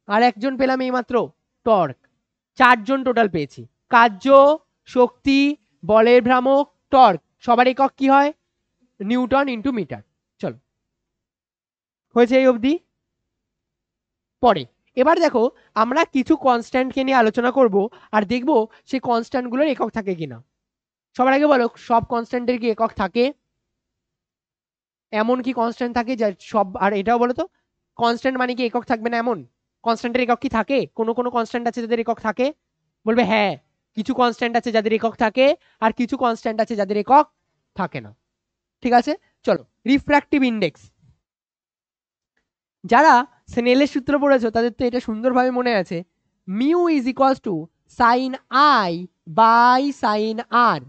আর একজন পেলাম এইমাত্র টর্ক। 4 জন টোটাল পেয়েছি। কার্য, শক্তি, বলের ভ্রামক, টর্ক, সবার একক কি হয়? Newton into metre. চলো, হয়েছে এই অবধি? পরে এবার দেখো আমরা কিছু কনস্ট্যান্টকে নিয়ে আলোচনা করব আর দেখব সেই কনস্ট্যান্টগুলোর একক থাকে কিনা। সবার আগে বলো সব কনস্ট্যান্টের কি একক থাকে? এমন কি কনস্ট্যান্ট থাকে যা সব, আর এটাও বলো তো কনস্ট্যান্ট মানে কি একক থাকবে না এমন? কনস্ট্যান্টের একক কি থাকে? কোনো কোনো কনস্ট্যান্ট আছে যাদের একক থাকে? বলবে হ্যাঁ, কিছু কনস্ট্যান্ট আছে যাদের একক থাকে আর কিছু কনস্ট্যান্ট আছে যাদের একক থাকে না। ঠিক আছে, চলো রিফ্র্যাক্টিভ ইন্ডেক্স। যারা স্নেলের সূত্র পড়েছো তাদের তো এটা সুন্দরভাবে মনে আছে, mu is equals to sine i by sine r,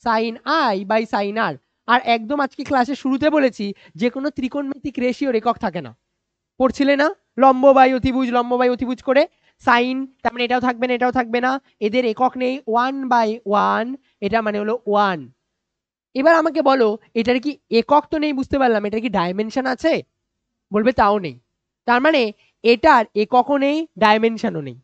sine i by sine r. আর একদম আজকে ক্লাসের শুরুতে বলেছি যে কোনো ত্রিকোণমিতিক রেশিওর একক থাকে না, পড়ছিলে না? লম্ব বাই অতিভুজ, লম্ব বাই অতিভুজ করে সাইন, তার মানে এটাও থাকবে না এটাও থাকবে না, এদের একক নেই, 1/1, এটা মানে হলো 1। এবার আমাকে বলো এটার কি একক তো নেই বুঝতে পারলাম, এটার কি ডাইমেনশন আছে? বলবে তাও নেই। তার মানে এটার এককও নেই ডাইমেনশনও নেই,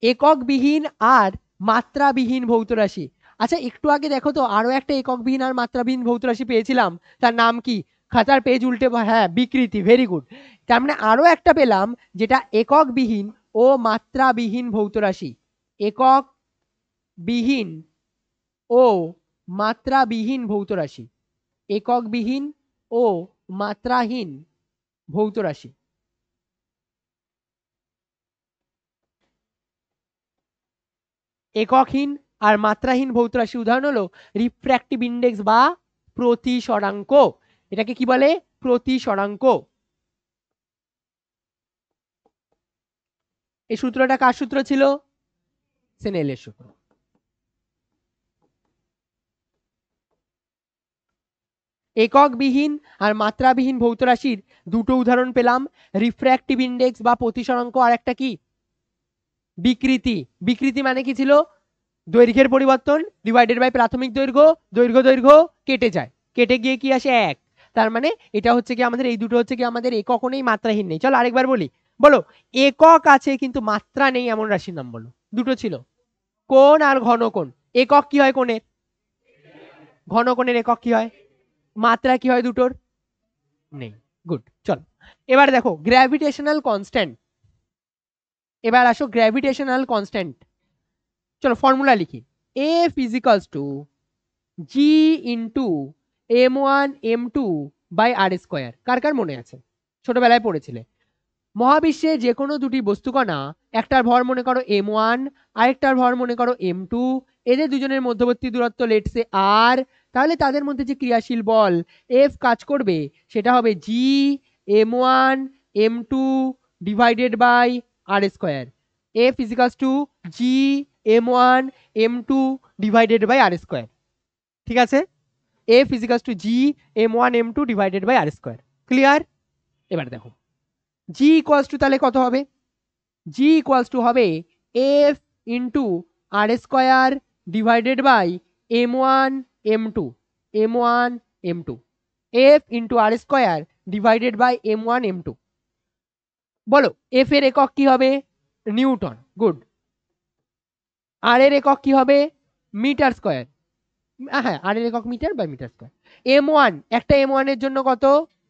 এককবিহীন আর মাত্রাবিহীন ভৌত রাশি। আচ্ছা একটু আগে দেখো তো আরো একটা এককবিহীন আর মাত্রাবিহীন ভৌত রাশি পেয়েছিলাম, তার নাম কি? খাতার পেজ উল্টে, হ্যাঁ বিকৃতি, ভেরি গুড। তার মানে আরো একটা পেলাম যেটা এককবিহীন ও মাত্রাবিহীন ভৌত রাশি, এককবিহীন ও মাত্রাবিহীন ভৌত রাশি, এককবিহীন ও মাত্রাহীন ভৌত রাশি। এককহীন আর মাত্রাহীন ভৌত রাশি উদাহরণ হলো রিফ্র্যাক্টিভ ইন্ডেক্স বা প্রতিসরাঙ্ক। এটাকে কি বলে? প্রতিসরাঙ্ক। এই সূত্রটা কার সূত্র ছিল? স্নেলের সূত্র। এককবিহীন আর মাত্রাবিহীন ভৌত রাশির দুটো উদাহরণ পেলাম, রিফ্র্যাক্টিভ ইন্ডেক্স বা প্রতিসরাঙ্ক, আর একটা কি? বিকৃতি। বিকৃতি মানে কি ছিল? দৈর্ঘ্যের পরিবর্তন ডিভাইডেড বাই প্রাথমিক দৈর্ঘ্য, দৈর্ঘ্য দৈর্ঘ্য কেটে যায়, কেটে গিয়ে কি আসে? 1। তার মানে এটা হচ্ছে কি আমাদের এই দুটো হচ্ছে কি আমাদের এককও নেই মাত্রাহীন নেই। চলো আরেকবার বলি, বলো একক আছে কিন্তু মাত্রা নেই এমন রাশির নাম বলো। দুটো ছিল, কোণ আর ঘনকোণ। একক কি হয় কোণের? ঘনকোণের একক কি হয়? মাত্রা কি হয় দুটোর? নেই। গুড, চলো এবার দেখো গ্র্যাভিটেশনাল কনস্ট্যান্ট। এবার আসো গ্র্যাভিটেশনাল কনস্ট্যান্ট। চলো ফর্মুলা লিখি, F equals to G into m1 m2 by R square. কার কার মনে আছে? ছোটবেলায় পড়েছিলে। মহাবিশ্বে যে কোনো দুটি বস্তুকণা, একটার ভর মনে করো m1, আরেকটার ভর মনে করো m2, এদের দুজনের মধ্যবর্তী দূরত্ব লেটসে আর, তাহলে তাদের মধ্যে যে ক্রিয়াশীল বল F কাজ করবে সেটা হবে G m1 m2 divided by R square. F equals to G m1 m2 divided by R square. ঠিক আছে, F equals to G m1 m2 divided by R square. Clear? এবার দেখো জি ইকুয়ালস টু তাহলে কত হবে? G equals to হবে F into R square divided by m1 m2, m1 m2, F into R square divided by m1 m2। বলো F এর একক কি হবে? নিউটন। গুড। আর এর একক কি হবে? Metre square. হ্যাঁ আর এর একক metre by metre square. m1, একটা m1 এর জন্য কত?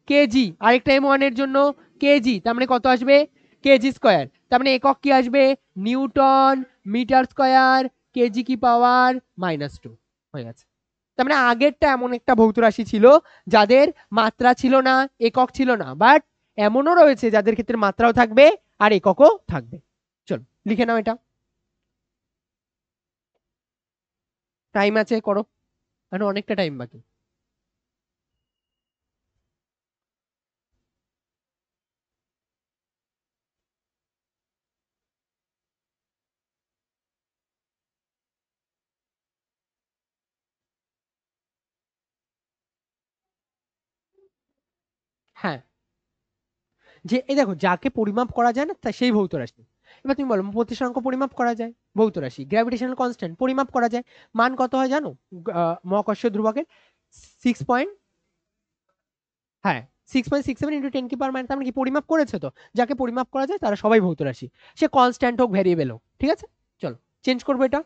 কেজি, আরেকটা m1 এর জন্য কেজি, তার মানে কত আসবে? KG square. তার মানে একক কি আসবে? নিউটন মিটার স্কোয়ার কেজি কি পাওয়ার -2 হয়ে গেছে। তার মানে আগেরটা এমন একটা ভৌত রাশি ছিল যাদের মাত্রা ছিল না, একক ছিল না, বাট এমনও রয়েছে যাদের ক্ষেত্রে মাত্রাও থাকবে আর এককও থাকবে। চলো লিখে নাও এটা। টাইম আছে, করো, মানে অনেকটা টাইম বাকি। হ্যাঁ, যে এই দেখো যাকে পরিমাপ করা যায় না তা সেই ভৌত রাশি। এবার তুমি বলো প্রতিসরাঙ্ক পরিমাপ করা যায়, ভৌত রাশি। গ্র্যাভিটেশনাল কনস্ট্যান্ট পরিমাপ করা যায়, মান কত হয় জানো? মহাকর্ষীয় ধ্রুবকের 6 হ্যাঁ 6.67 ইন্টু 10⁻⁻, তার মানে কি পরিমাপ করেছে তো। যাকে পরিমাপ করা যায় তারা সবাই ভৌত রাশি, সে কনস্ট্যান্ট হোক ভ্যারিয়েবল হোক। ঠিক আছে, চলো চেঞ্জ করবো এটা।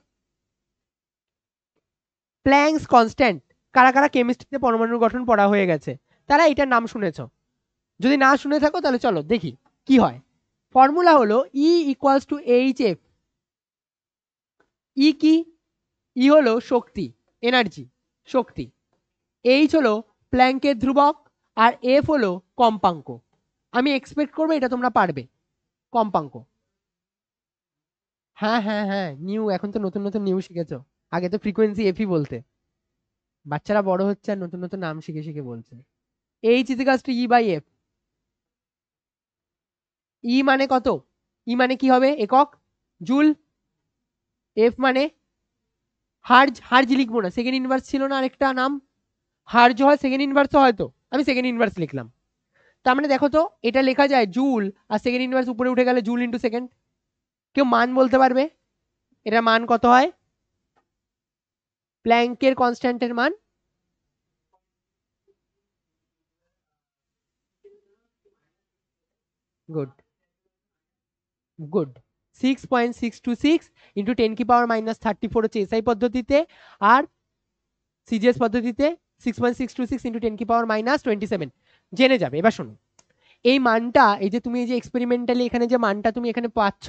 প্ল্যাঙ্কস কনস্ট্যান্ট, কারা কারা কেমিস্ট্রিতে পরমাণুর গঠন পড়া হয়ে গেছে তারা এটার নাম শুনেছো? যদি না শুনে থাকো তাহলে চলো দেখি কি হয়। ফর্মুলা হলো E equals to h f. E কি? ই হলো শক্তি, এনার্জি, শক্তি। এইচ হলো প্ল্যাঙ্কের ধ্রুবক, আর এফ হলো কম্পাঙ্ক। আমি এক্সপেক্ট করবো এটা তোমরা পারবে, কম্পাঙ্ক। হ্যাঁ হ্যাঁ হ্যাঁ, নিউ, এখন তো নতুন নতুন নিউ শিখেছো, আগে তো ফ্রিকোয়েন্সি এফই বলতে। বাচ্চারা বড় হচ্ছে আর নতুন নতুন নাম শিখে শিখে বলছে। H equals to E by f. E মানে কত? ই মানে কি হবে? একক, জুল। এফ মানে হার্জ, হার্জ লিখবো না, সেকেন্ড ইনভার্স ছিল না আরেকটা নাম, হার্জ হয়, সেকেন্ড ইনভার্সও হয়তো, আমি সেকেন্ড ইনভার্স লিখলাম। তার মানে দেখো তো এটা লেখা যায় জুল, আর সেকেন্ড ইনভার্স উপরে উঠে গেলে জুল ইন্টু সেকেন্ড। কেউ মান বলতে পারবে এটার মান কত হয়? প্ল্যাঙ্কের কনস্ট্যান্টের মান গুড, গুড। 6.626 ইন্টু 10⁻⁻34 হচ্ছে এসআই পদ্ধতিতে, আর সিজিএস পদ্ধতিতে 6.626 ইন্টু 10⁻⁻27 জেনে যাবে। এবার শোনো, এই মানটা, এই যে তুমি এই যে এক্সপেরিমেন্টালি এখানে যে মানটা তুমি এখানে পাচ্ছ,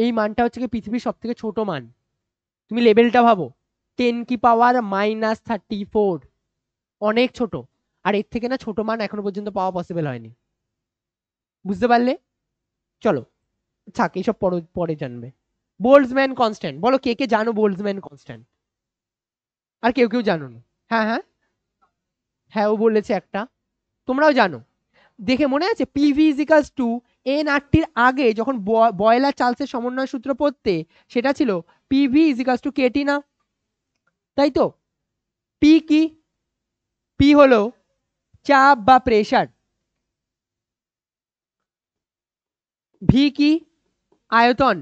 এই মানটা হচ্ছে কি পৃথিবীর সব থেকে ছোট মান। তুমি লেভেলটা ভাবো, 10⁻34, অনেক ছোট। আর এর থেকে না ছোট মান এখনো পর্যন্ত পাওয়া পসিবল হয়নি, বুঝতে পারলে? চলো থাক, এইসব পরে পরে জানবে। বোল্টজম্যান কনস্ট্যান্ট, বলো কে কে জানো বোল্টজম্যান কনস্ট্যান্ট? আর কেউ কেউ জানো না? হ্যাঁ হ্যাঁ হ্যাঁ, ও বলেছে একটা, তোমরাও জানো। দেখে মনে আছে পিভি ইজিক্যালস টু এন আর টির আগে যখন বয়লার চার্লসের সমন্বয় সূত্র পড়তে, সেটা ছিল পিভি ইজিক্যালস টু কেটি না? তাই তো। পি কি? পি হলো চাপ বা প্রেসার। ভি কি? আয়তন।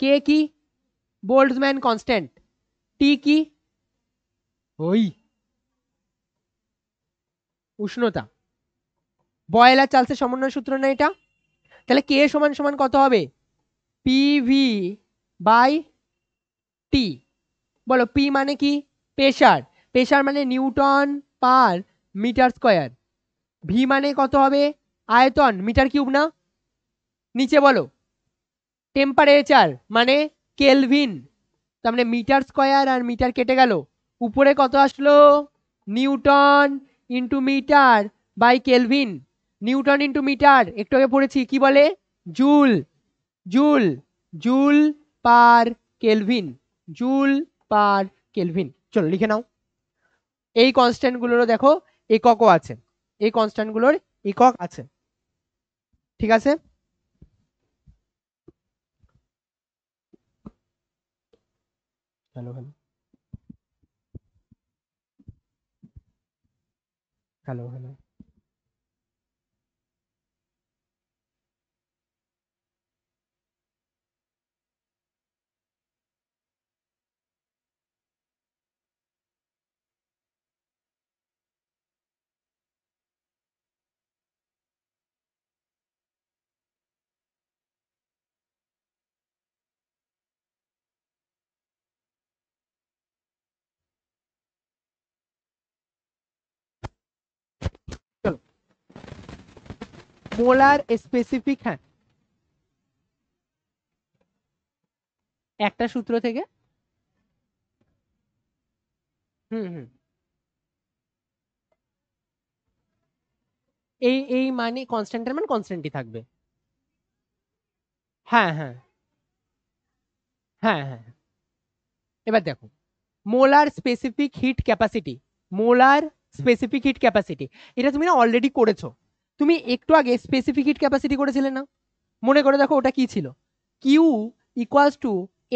কে কি? Boltzmann constant. টি কি? ওই উষ্ণতা। বয়লার চার্লসের সমন্বয় সূত্র না এটা? তাহলে কে সমান সমান কত হবে? PV by T. বলো পি মানে কি? প্রেসার। প্রেসার মানে newton per metre square. V মানে কত হবে? আয়তন, মিটার কিউব না? নিচে বলো টেম্পারেচার মানে কেলভিন। তার মানে মিটার স্কয়ার আর মিটার কেটে গেল, উপরে কত আসলো? Newton into metre by kelvin. Newton into metre একটু আগে পড়েছি কি বলে? Joule. Joule, joule per kelvin, joule per kelvin. চলো লিখে নাও। এই কনস্ট্যান্ট গুলোরও দেখো এককও আছে, এই কনস্ট্যান্ট গুলোর একক আছে। ঠিক আছে, হ্যালো হ্যালো হ্যালো হ্যালো। চলো মোলার স্পেসিফিক, হ্যাঁ একটা সূত্র থেকে। হুম হুম এই মানে কনস্ট্যান্টের মান কনস্ট্যান্টই থাকবে। হ্যাঁ হ্যাঁ হ্যাঁ হ্যাঁ। এবার দেখো, molar specific heat capacity, molar specific heat capacity, এটা তুমি না অলরেডি করেছো। তুমি একটু আগে স্পেসিফিক হিট ক্যাপাসিটি করেছিলে না? মনে করে দেখো ওটা কি ছিল। Q equals to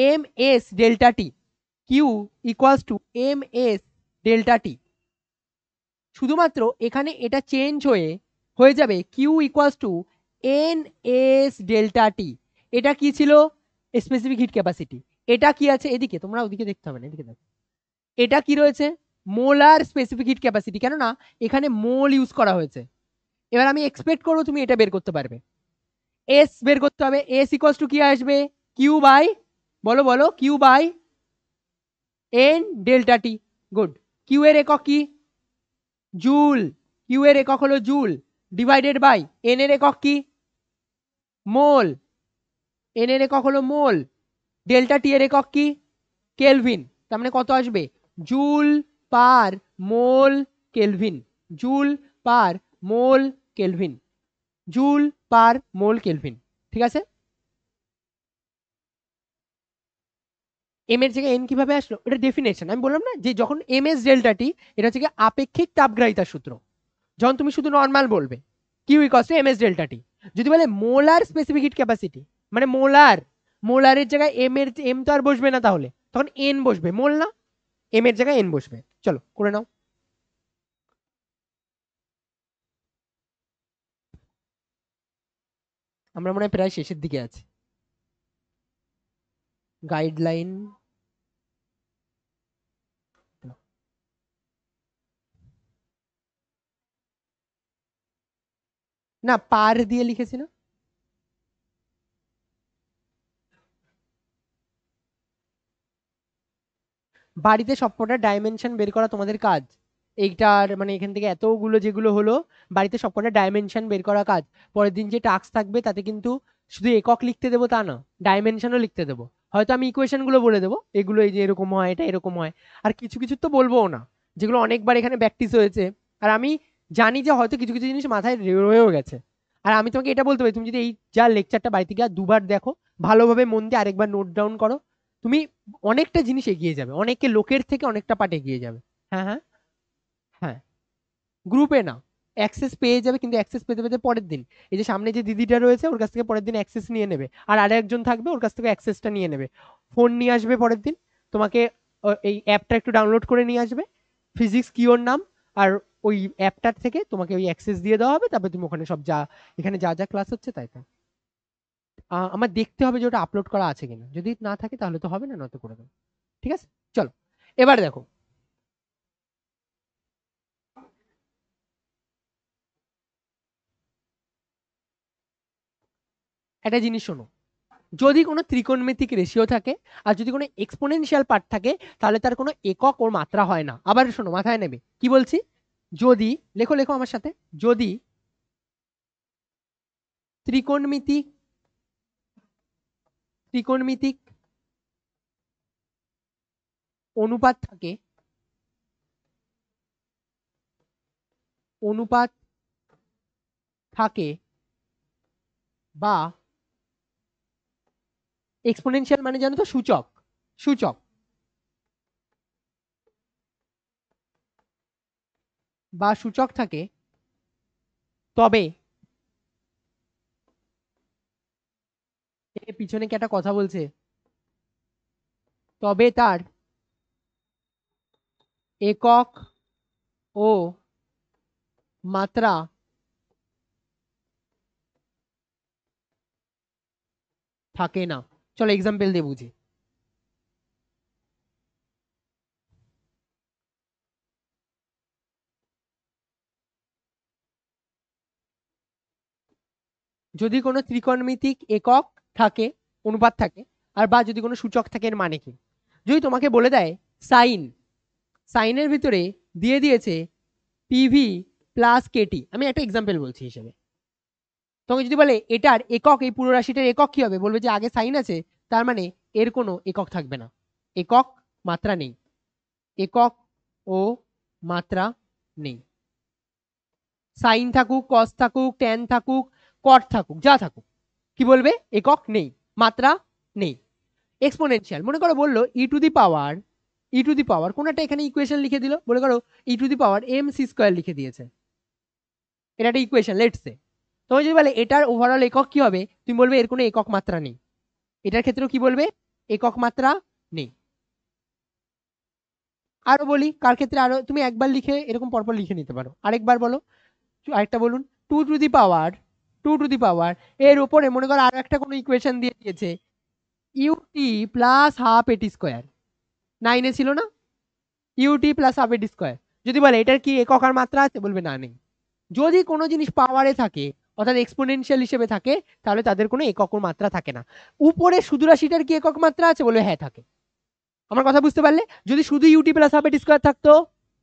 M S delta t, q equals to M S delta t. শুধুমাত্র এখানে এটা চেঞ্জ হয়ে হয়ে যাবে q equals to n s delta t. এটা কি ছিল? Specific heat capacity. এটা কি আছে এদিকে, তোমরা ওদিকে দেখতে হবে না, এদিকে দেখো। এটা কি রয়েছে? মোলার স্পেসিফিক হিট ক্যাপাসিটি, কেননা এখানে মোল ইউজ করা হয়েছে। এবার আমি এক্সপেক্ট করবো তুমি এটা বের করতে পারবে। এস বের করতে হবে। এস ইকুয়ালস টু কি আসবে? কিউ বাই, বলো বলো, Q by N delta T. Good. Q এর একক কি? জুল। কিউ এর একক হলো জুল, ডিভাইডেড বাই এন এর একক কি? মোল। এন এর একক হলো মোল। ডেল্টা টি এর একক কি? কেলভিন। তার মানে কত আসবে? Joule per mole kelvin, joule per mole kelvin, joule per mole kelvin. ঠিক আছে? এম এর জায়গায় এন কিভাবে আসলো? এটা ডেফিনেশন, আমি বললাম না যে যখন এম এস ডেল্টা টি, এটা হচ্ছে আপেক্ষিক তাপগ্রাহিতার সূত্র। যখন তুমি শুধু নর্মাল বলবে q equals to M S delta t, যদি বলে মোলার স্পেসিফিক হিট ক্যাপাসিটি, মানে মোলার, মোলারের জায়গায় এম এর এম তো আর বসবে না, তাহলে তখন এন বসবে, মোল না, এম এর জায়গায় এন বসবে। চলো করে নাও। আমরা মনে হয় প্রায় শেষের দিকে আছি। গাইডলাইন, না পার দিয়ে লিখেছি না? বাড়িতে সবকটা ডাইমেনশন বের করা তোমাদের কাজ। এইটার মানে এখান থেকে এতগুলো যেগুলো হলো, বাড়িতে সবকটা ডাইমেনশন বের করা কাজ। পরের দিন যে টাস্ক থাকবে তাতে কিন্তু শুধু একক লিখতে দেবো তা না, ডাইমেনশনও লিখতে দেবো। হয়তো আমি ইকুয়েশন গুলো বলে দেবো, এগুলো এই যে এরকম হয়, এটা এরকম হয়। আর কিছু কিছু তো বলবোও না, যেগুলো অনেকবার এখানে প্র্যাকটিস হয়েছে। আর আমি জানি যে হয়তো কিছু কিছু জিনিস মাথায় রয়েও গেছে। আর আমি তোমাকে এটা বলতে পারি, তুমি যদি এই যা লেকচারটা বাড়িতে গিয়ে দুবার দেখো, ভালোভাবে মন দিয়ে আরেকবার নোট ডাউন করো, তুমি অনেকটা জিনিস এগিয়ে যাবে, অনেকে লোকের থেকে অনেকটা পার্ট এগিয়ে যাবে। হ্যাঁ হ্যাঁ হ্যাঁ। গ্রুপে না, অ্যাক্সেস পেয়ে যাবে, কিন্তু অ্যাক্সেস পেতে পেতে পরের দিন এই যে সামনে যে দিদিটা রয়েছে ওর কাছ থেকে পরের দিন অ্যাক্সেস নিয়ে নেবে, আর আরেকজন থাকবে ওর কাছ থেকে অ্যাক্সেসটা নিয়ে নেবে। ফোন নিয়ে আসবে পরের দিন, তোমাকে এই অ্যাপটা একটু ডাউনলোড করে নিয়ে আসবে, ফিজিক্স কি ওর নাম, আর ওই অ্যাপটার থেকে তোমাকে ওই অ্যাক্সেস দিয়ে দেওয়া হবে। তারপর তুমি ওখানে সব যা, এখানে যা যা ক্লাস হচ্ছে তাই তাই। আমার দেখতে হবে যে ওটা আপলোড করা আছে কিনা, যদি না থাকে তাহলে তো হবে না, নয়তো করে দেবো। ঠিক আছে? চলো এবার দেখো, একটা জিনিস শোনো। যদি কোনো ত্রিকোণমিতিক রেশিও থাকে আর যদি কোনো এক্সপোনেনশিয়াল পার্ট থাকে, তাহলে তার কোনো একক ওর মাত্রা হয় না। আবার শোনো, মাথায় নেবে কি বলছি। যদি, লেখো লেখো আমার সাথে, যদি ত্রিকোণমিতিক ত্রিকোণমিতিক অনুপাত থাকে, অনুপাত থাকে, বা এক্সপোনেনশিয়াল মানে জানো তো সূচক, সূচক, বা সূচক থাকে, তবে পিছনে কি একটা কথা বলছে, তবে তার একক ও মাত্রা থাকে না। চলো এক্সাম্পল দিয়ে বুঝি। যদি কোনো ত্রিকোণমিতিক একক থাকে, অনুপাত থাকে, আর বা যদি কোনো সূচক থাকে, এর মানে কি? যদি তোমাকে বলে দেয় সাইন, সাইনের ভিতরে দিয়ে দিয়েছে পিভি প্লাস কেটি, আমি একটা এক্সাম্পল বলছি হিসেবে, তোমাকে যদি বলে এটার একক, এই পুরো রাশিটার একক কি হবে, বলবে যে আগে সাইন আছে, তার মানে এর কোনো একক থাকবে না, একক মাত্রা নেই, একক ও মাত্রা নেই। সাইন থাকুক, কস থাকুক, ট্যান থাকুক, কট থাকুক, যা থাকুক, কি বলবে? একক নেই, মাত্রা নেই। এক্সপোনেনশিয়াল, মনে করো বললো ই টু দি পাওয়ার কোন একটা এখানে ইকুয়েশন লিখে দিল, মনে করো E to the power m C square লিখে দিয়েছে, এটা একটা ইকুয়েশন লেটস সে। তোমার যদি বলে এটার ওভারঅল একক কি হবে, তুমি বলবে এর কোনো একক মাত্রা নেই। এটার ক্ষেত্রেও কি বলবে? একক মাত্রা নেই। আরো বলি কার ক্ষেত্রে, আরো তুমি একবার লিখে এরকম পরপর লিখে নিতে পারো, আরেকবার বলো, আরেকটা বলুন। টু টু দি পাওয়ার এর উপরে মনে করো আরো একটা কোনো ইকুয়েশন দিয়ে দিয়েছে, ইউটি প্লাস হাফ এটি স্কোয়ার, 9 ছিল না, ইউটি প্লাস হাফ এটি স্কোয়ার। যদি বলে এটার কি একক আর মাত্রা আছে, বলবে না, নেই। যদি কোনো জিনিস পাওয়ারে থাকে অর্থাৎ এক্সপোনেনশিয়াল হিসেবে থাকে, তাহলে তাদের কোনো একক মাত্রা থাকে না। উপরে শুধু রাশিটার কি একক মাত্রা আছে, বলবে হ্যাঁ থাকে। আমার কথা বুঝতে পারলে? যদি শুধু ইউটি প্লাস হাফ এটি স্কোয়ার থাকতো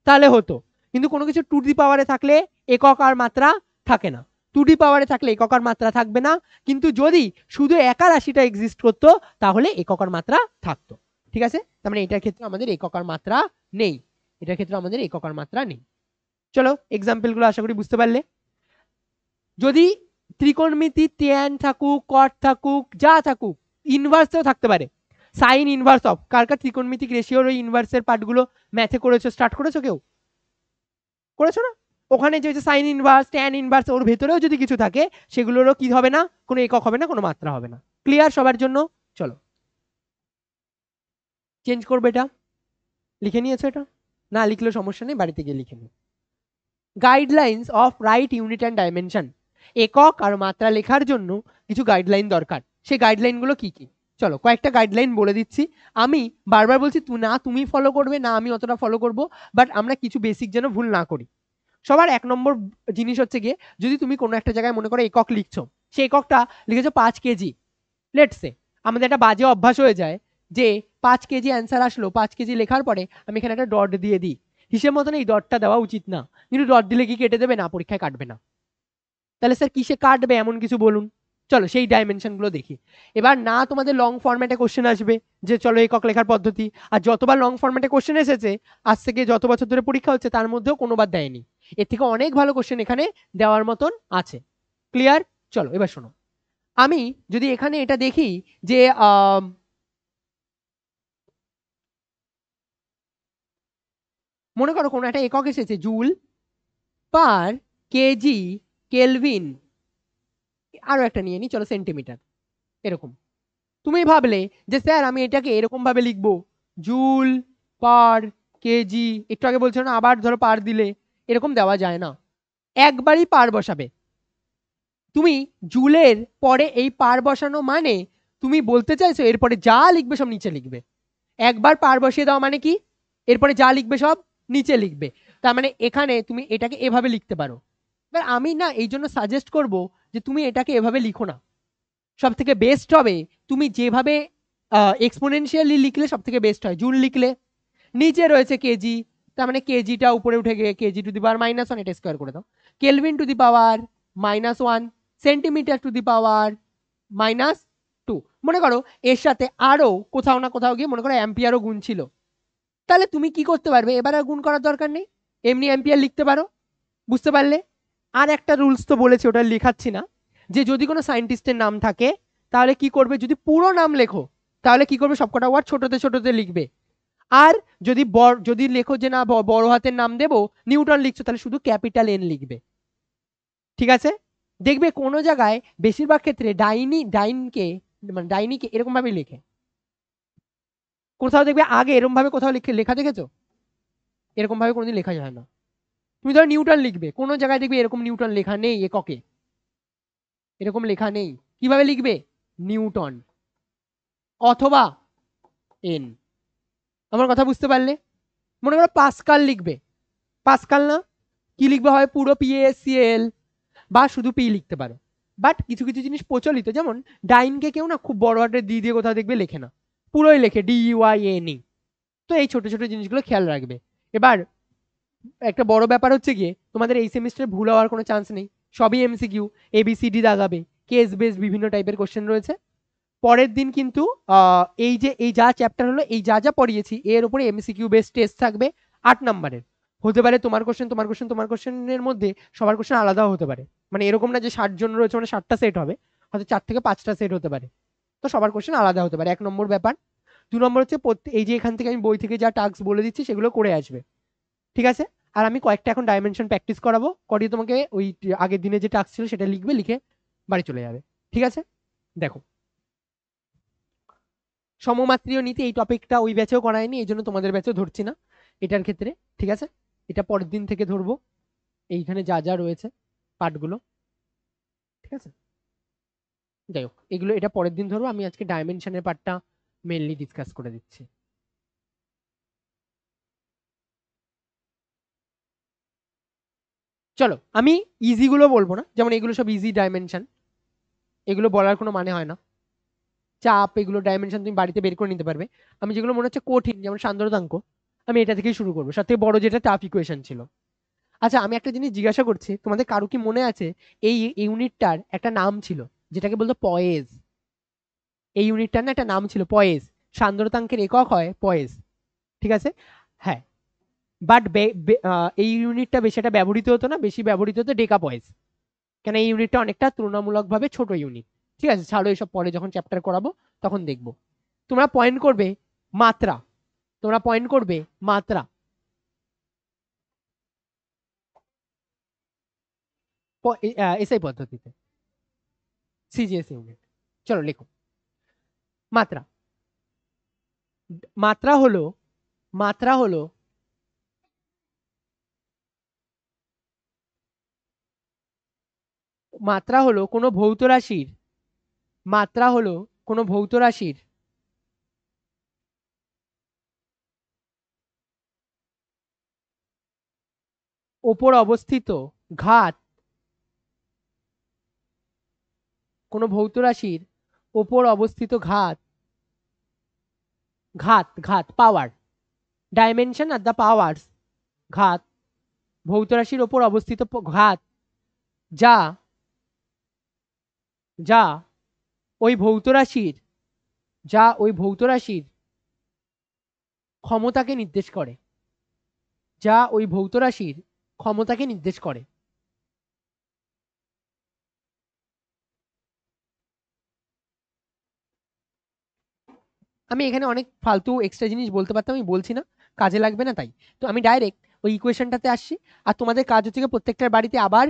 তাহলে হতো, কিন্তু কোনো কিছু টু দি পাওয়ারে থাকলে একক আর মাত্রা থাকে না, টু দি পাওয়ারে থাকলে একক আর মাত্রা থাকবে না, কিন্তু যদি শুধু একা রাশিটা এক্সিস্ট করতো তাহলে একক আর মাত্রা থাকতো। ঠিক আছে, তার মানে এটার ক্ষেত্রে আমাদের একক আর মাত্রা নেই, এটার ক্ষেত্রে আমাদের একক আর মাত্রা নেই। চলো এক্সাম্পল গুলো আশা করি বুঝতে পারলে। যদি ত্রিকোণমিতি ট্যান থাকুক, কট থাকুক, যা থাকুক, ইনভার্সও থাকতে পারে, সাইন ইনভার্স অফ, কার কার ত্রিকোণমিতিক রেশিওর ওই ইনভার্সের পার্টগুলো ম্যাথে করেছো, স্টার্ট করেছো কেউ? করেছো না? ওখানে যে সাইন ইনভার্স, ট্যান ইনভার্স, ওর ভেতরেও যদি কিছু থাকে সেগুলোরও কি হবে না, কোনো একক হবে না, কোনো মাত্রা হবে না। ক্লিয়ার সবার জন্য? চলো চেঞ্জ করবে, এটা লিখে নিয়েছো, এটা না লিখলেও সমস্যা নেই, বাড়িতে গিয়ে লিখে নিও। Guidelines of right unit and dimension, একক আর মাত্রা লেখার জন্য কিছু গাইডলাইন দরকার। সেই গাইডলাইনগুলো কি কি? চলো কয়েকটা গাইডলাইন বলে দিচ্ছি, আমি বারবার বলছি না তুমি ফলো করবে না আমি অতটা ফলো করব, বাট আমরা কিছু বেসিক যেন ভুল না করি। সবার 1 নম্বর জিনিস হচ্ছে গিয়ে, যদি তুমি কোনো একটা জায়গায় মনে করো একক লিখছো, সেই এককটা লিখেছো 5 কেজি, লেটস সে, আমাদের একটা বাজে অভ্যাস হয়ে যায় যে 5 কেজি অ্যান্সার আসলো, 5 কেজি লেখার পরে আমি এখানে একটা ডট দিয়ে দিই, হিসেব মতন এই ডটটা দেওয়া উচিত না, কিন্তু ডট দিলে কি কেটে দেবে? না, পরীক্ষায় কাটবে না। তাহলে স্যার কিসে কাটবে এমন কিছু বলুন। চলো সেই ডাইমেনশন গুলো দেখি। এবার না তোমাদের লং ফরম্যাটে কোশ্চেন আসবে যে চলো একক লেখার পদ্ধতি, আর যতবার লং ফরম্যাটে কোশ্চেন এসেছে আজ থেকে যত বছর ধরে পরীক্ষা হচ্ছে তার মধ্যেও কোনোবার দেয়নি, এর থেকে অনেক ভালো কোশ্চেন এখানে দেওয়ার মতন আছে। ক্লিয়ার? চলো এবার শোনো, আমি যদি এখানে এটা দেখি যে মনে করো কোনো একটা একক এসেছে জুল পার কেজি কেলভিন, আরো একটা নিয়ে নি, চলো সেন্টিমিটার, এরকম। তুমি ভাবলে যে স্যার আমি এটাকে এরকম ভাবে লিখবো, জুল পার কেজি, একটু আগে বলছো না আবার ধরো পার দিলে, এরকম দেওয়া যায় না, একবারই পার বসাবে। তুমি জুলের পরে এই পার বসানো মানে তুমি বলতে চাইছো এরপরে যা লিখবে সব নিচে লিখবে। একবার পার বসিয়ে দাও মানে কি, এরপরে যা লিখবে সব নিচে লিখবে। তার মানে এখানে তুমি এটাকে এভাবে লিখতে পারো। এবার আমি না এই জন্য সাজেস্ট করব যে তুমি এটাকে এভাবে লিখো না, সব থেকে বেস্ট হবে তুমি যেভাবে এক্সপোনেনশিয়ালি লিখলে সব থেকে বেস্ট হয়। জুল লিখলে নিচে রয়েছে কেজি, তার মানে কেজিটা উপরে উঠে গিয়ে কেজি টু দি পাওয়ার -1 এটা স্কোয়ার করে দাও, kelvin to the power -1, centimetre to the power -2। মনে করো এর সাথে আরো কোথাও না কোথাও গিয়ে মনে করো অ্যাম্পিয়ারও গুণ ছিল, তাহলে তুমি কি করতে পারবে, এবার আর গুণ করার দরকার নেই, এমনি অ্যাম্পিয়ার লিখতে পারো। বুঝতে পারলে? আর একটা রুলস তো বলেছে, ওটা লেখাচ্ছি না, যে যদি কোনো সায়েন্টিস্টের নাম থাকে তাহলে কি করবে, যদি পুরো নাম লেখো তাহলে কি করবে, সবকটা ওয়ার্ড ছোটতে ছোটতে লিখবে। আর যদি লেখো যে না বড় হাতের নাম দেবো, নিউটন লিখছো, তাহলে শুধু ক্যাপিটাল এন লিখবে। ঠিক আছে? দেখবে কোনো জায়গায় বেশিরভাগ ক্ষেত্রে ডাইনিকে এরকম ভাবে লেখে, কোথাও দেখবে আগে এরকম ভাবে কোথাও লেখা দেখেছো? এরকম ভাবে কোনোদিন লেখা যায় না। তুমি ধরো নিউটন লিখবে, কোনো জায়গায় দেখবে এরকম নিউটন লেখা নেই, এককে এরকম লেখা নেই, কিভাবে লিখবে, নিউটন অথবা এন। আমার কথা বুঝতে পারলে? মনে করো পাস্কাল লিখবে, পাস্কাল না, কি লিখবে, হয় পুরো PASCAL বা শুধু পি লিখতে পারো। বাট কিছু কিছু জিনিস প্রচলিত, যেমন ডাইনকে কেউ না খুব বড় হাতের দিয়ে কোথাও দেখবে লেখে না, পুরোই লেখে DUINE। তো এই ছোট ছোট জিনিসগুলো খেয়াল রাখবে। এবার একটা বড় ব্যাপার হচ্ছে গিয়ে তোমাদের এই সেমিস্টারে ভুল হওয়ার কোনো চান্স নেই, সবই MCQ, ABCD দাগাবে, কেস বেস বিভিন্ন টাইপের কোশ্চেন রয়েছে। পরের দিন কিন্তু এই যে এই যা চ্যাপ্টার হলো, এই যা যা পড়িয়েছি এর উপরে এমসিকিউ বেস টেস্ট থাকবে 8 নাম্বারের। হতে পারে তোমার কোশ্চেন তোমার কোশ্চেন তোমার কোশ্চেনের মধ্যে সবার কোশ্চেন আলাদাও হতে পারে, মানে এরকম না যে 60 জন রয়েছে মানে 60টা সেট হবে, হয়তো 4 থেকে 5টা সেট হতে পারে। তো সবার কোশ্চেন আলাদা হতে পারে, 1 নম্বর ব্যাপার। 2 নম্বর হচ্ছে এই যে এখান থেকে আমি বই থেকে যা টাস্ক বলে দিচ্ছি সেগুলো করে আসবে, ঠিক আছে। আর আমি কয়েকটা এখন ডাইমেনশন প্র্যাকটিস করাবো, করিয়ে তোমাকে ওই আগের দিনে যে টাস্ক ছিল সেটা লিখবে, লিখে বাড়ি চলে যাবে, ঠিক আছে। দেখো, সমমাত্রীয় নীতি এই টপিকটা ওই ব্যাচেও করায়নি, এই জন্য তোমাদের ব্যাচেও ধরছি না এটার ক্ষেত্রে, ঠিক আছে। এটা পরের দিন থেকে ধরবো, এইখানে যা যা রয়েছে পার্টগুলো, ঠিক আছে। যাই হোক, এগুলো এটা পরের দিন ধরবো, আমি আজকে ডাইমেনশনের পার্টটা মেনলি ডিসকাস করে দিচ্ছি। চলো, আমি ইজি গুলো বলবো না, যেমন এগুলো সব ইজি ডাইমেনশন, এগুলো বলার কোনো মানে হয় না। চাপ এগুলো ডাইমেনশন তুমি বাড়িতে বের করে নিতে পারবে। আমি যেগুলো মনে হচ্ছে কঠিন, যেমন সান্দ্রতাঙ্ক, আমি এটা থেকেই শুরু করবো, সব থেকে বড় যেটা টাফ ইকুয়েশন ছিল। আচ্ছা, আমি একটা জিনিস জিজ্ঞাসা করছি, তোমাদের কারো কি মনে আছে এই ইউনিটটার একটা নাম ছিল যেটাকে বলতো পয়েজ? এই ইউনিটটার না একটা নাম ছিল পয়েজ, সান্দ্রতাঙ্কের একক হয় পয়েজ, ঠিক আছে। হ্যাঁ, বাট এই ইউনিটটা বেশি একটা ব্যবহৃত হতো না, বেশি ব্যবহৃত হতো ডেকা পয়েজ, কেন এই ইউনিটটা অনেকটা তুলনামূলকভাবে ছোট ইউনিট। ঠিক আছে, ছাড়ো এসব, পরে যখন চ্যাপ্টার করাবো তখন দেখবো। তোমরা পয়েন্ট করবে মাত্রা, তোমরা পয়েন্ট করবে মাত্রা, এসআই পদ্ধতিতে, সিজিএস ইউনিট। চলো লেখো মাত্রা। মাত্রা হলো, মাত্রা হলো মাত্রা হলো কোনো ভৌত রাশির, মাত্রা হলো কোনো ভৌত রাশির ওপর অবস্থিত ঘাত, কোনো ভৌত রাশির ওপর অবস্থিত ঘাত, ঘাত ঘাত পাওয়ার, ডাইমেনশন আর দ্য পাওয়ার্স, ঘাত, ভৌত রাশির ওপর অবস্থিত ঘাত, যা যা ওই ভৌত রাশির, যা ওই ভৌত রাশির ক্ষমতাকে নির্দেশ করে, যা ওই ভৌত রাশির ক্ষমতাকে নির্দেশ করে। আমি এখানে অনেক ফালতু এক্সট্রা জিনিস বলতে পারতাম, আমি বলছি না, কাজে লাগবে না তাই। তো আমি ডাইরেক্ট ওই ইকুয়েশনটাতে আসছি। আর তোমাদের কাজ হচ্ছে প্রত্যেকটার বাড়িতে আবার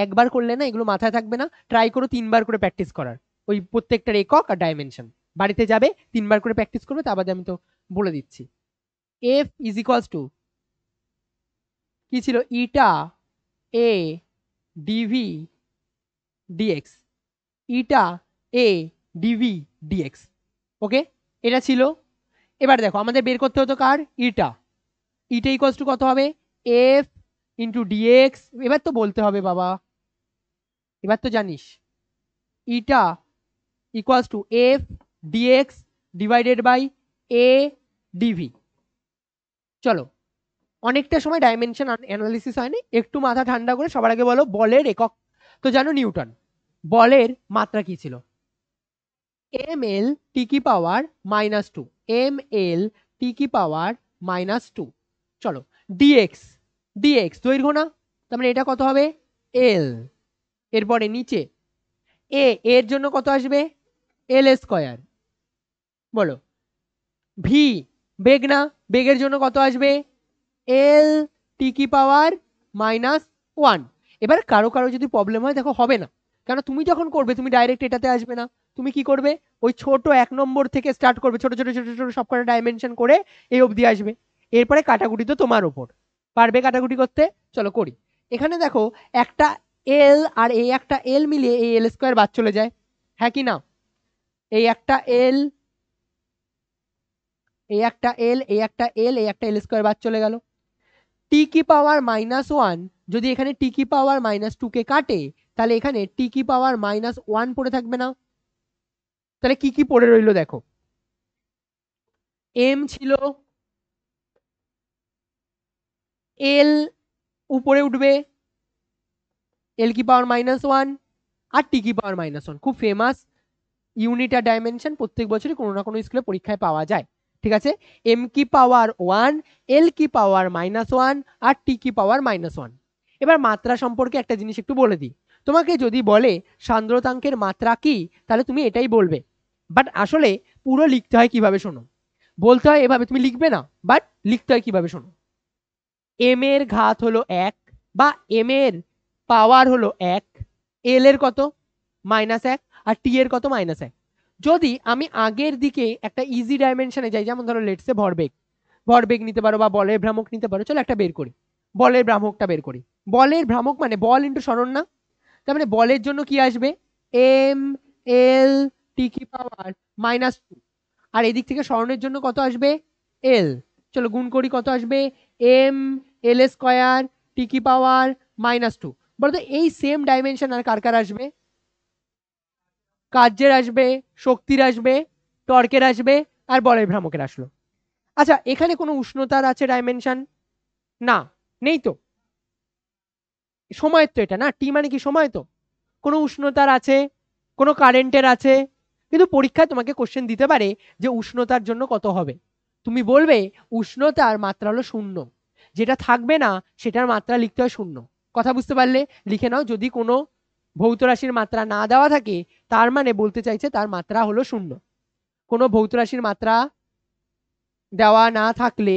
একবার করলে না এগুলো মাথায় থাকবে না, ট্রাই করো 3বার করে প্র্যাকটিস করার, ওই প্রত্যেকটার একক আর ডাইমেনশন বাড়িতে যাবে 3বার করে প্র্যাকটিস করবে, তারপরে আমি তো বলে দিচ্ছি। এফ ইজ ইকুয়ালস টু কি ছিল, ইটা A DV dx, eta A DV dx, ওকে, এটা ছিল। এবার দেখো আমাদের বের করতে হতো কার, ইটা, ইটা ইকুয়ালস টু কত হবে, এফ ইন্টু ডিএক্স, এবার তো বলতে হবে বাবা, এবার তো জানিস, eta equals to F d x divided by A d v. চলো, অনেকটা সময় ডাইমেনশন অ্যানালিসিস হয়নি, একটু মাথা ঠান্ডা করে সবার আগে বলো বলের একক তো জানো নিউটন, বলের মাত্রা কি ছিল, এম এল টি কি পাওয়ার -2, এম এল টি কি পাওয়ার -2। চলো, ডিএক্স, ডিএক্স দৈর্ঘ্য না, তার মানে এটা কত হবে, এল। এরপরে নিচে এ, এর জন্য কত আসবে, এল স্কয়ার, বলো। ভি বেগ না, বেগের জন্য কত আসবে, এল টি কি পাওয়ার -1। এবার কারো কারো যদি প্রবলেম হয় দেখো হবে না, কেন তুমি যখন করবে তুমি ডাইরেক্ট এটাতে আসবে না, তুমি কি করবে, ওই ছোট 1 নম্বর থেকে স্টার্ট করবে, ছোট ছোট ছোট ছোট সব কটা ডাইমেনশন করে এই অবধি আসবে, এরপরে কাটাকুটি তো তোমার উপর, পারবে কাটাকুটি করতে। চলো করি, এখানে দেখো একটা এল আর এই একটা এল মিলিয়ে এই এল স্কয়ার বাদ চলে যায়, হ্যাঁ কি না, এই একটা এল, এই একটা এল, এই একটা এল, এই একটা এল স্কয়ার বাদ চলে গেল। টি কি পাওয়ার -1 যদি এখানে টি কি পাওয়ার -2 কে কাটে, তাহলে এখানে টি কি পাওয়ার -1 পড়ে থাকবে না, তাহলে কি কি পড়ে রইলো দেখো, এম ছিল, এল উপরে উঠবে, এল কি পাওয়ার -1 আর টি কি পাওয়ার -1, খুব ফেমাস ইউনিট আর ডাইমেনশন প্রত্যেক বছরই কোনো না কোনো স্কুলে পরীক্ষায় পাওয়া যায়, ঠিক আছে। এম কি পাওয়ার 1, এল কি পাওয়ার -1 আর টি কি পাওয়ার -1। এবার মাত্রা সম্পর্কে একটা জিনিস একটু বলে দিই। তোমাকে যদি বলে সান্দ্রতাঙ্কের মাত্রা কি, তাহলে তুমি এটাই বলবে, বাট আসলে পুরো লিখতে হয় কিভাবে শোনো। বলতে হয় এভাবে, তুমি লিখবে না, বাট লিখতে হয় কিভাবে শোনো। এম এর ঘাত হলো 1 বা এম এর পাওয়ার হলো 1, এল এর কত -1 আর টি এর কত -1। যদি আমি আগের দিকে একটা ইজি ডাইমেনশনে যাই, যেমন ধরো লেটসে ভরবেগ, ভরবেগ নিতে পারো বা বলের ভ্রামক নিতে পারো। চলো একটা বের করি, বলের ভ্রামকটা বের করি। বলের ভ্রামক মানে বল ইন্টু সরণ না, তার মানে বলের জন্য কি আসবে, এম এল টি কি পাওয়ার -2, আর এদিক থেকে সরণের জন্য কত আসবে, এল। চলো গুণ করি, কত আসবে, এম এল স্কয়ার টি কি পাওয়ার -2। বলতো এই সেম ডাইমেনশন আর কার কার আসবে, কার্যের আসবে, শক্তির আসবে, টর্কের আসবে, আর বলের ভ্রামকের আসলো। আচ্ছা এখানে কোনো উষ্ণতার আছে ডাইমেনশন, না, নেই তো। সময়ের তো এটা না, টি মানে কি সময়, তো কোনো উষ্ণতার আছে, কোনো কারেন্টের আছে। কিন্তু পরীক্ষায় তোমাকে কোশ্চেন দিতে পারে যে উষ্ণতার জন্য কত হবে, তুমি বলবে উষ্ণতার মাত্রা হলো 0, যেটা থাকবে না সেটার মাত্রা লিখতে হয় 0। কথা বুঝতে পারলে লিখে নাও। যদি কোনো ভৌত রাশির মাত্রা না দেওয়া থাকে, তার মানে বলতে চাইছে তার মাত্রা হলো 0। কোনো ভৌত রাশির মাত্রা দেওয়া না থাকলে,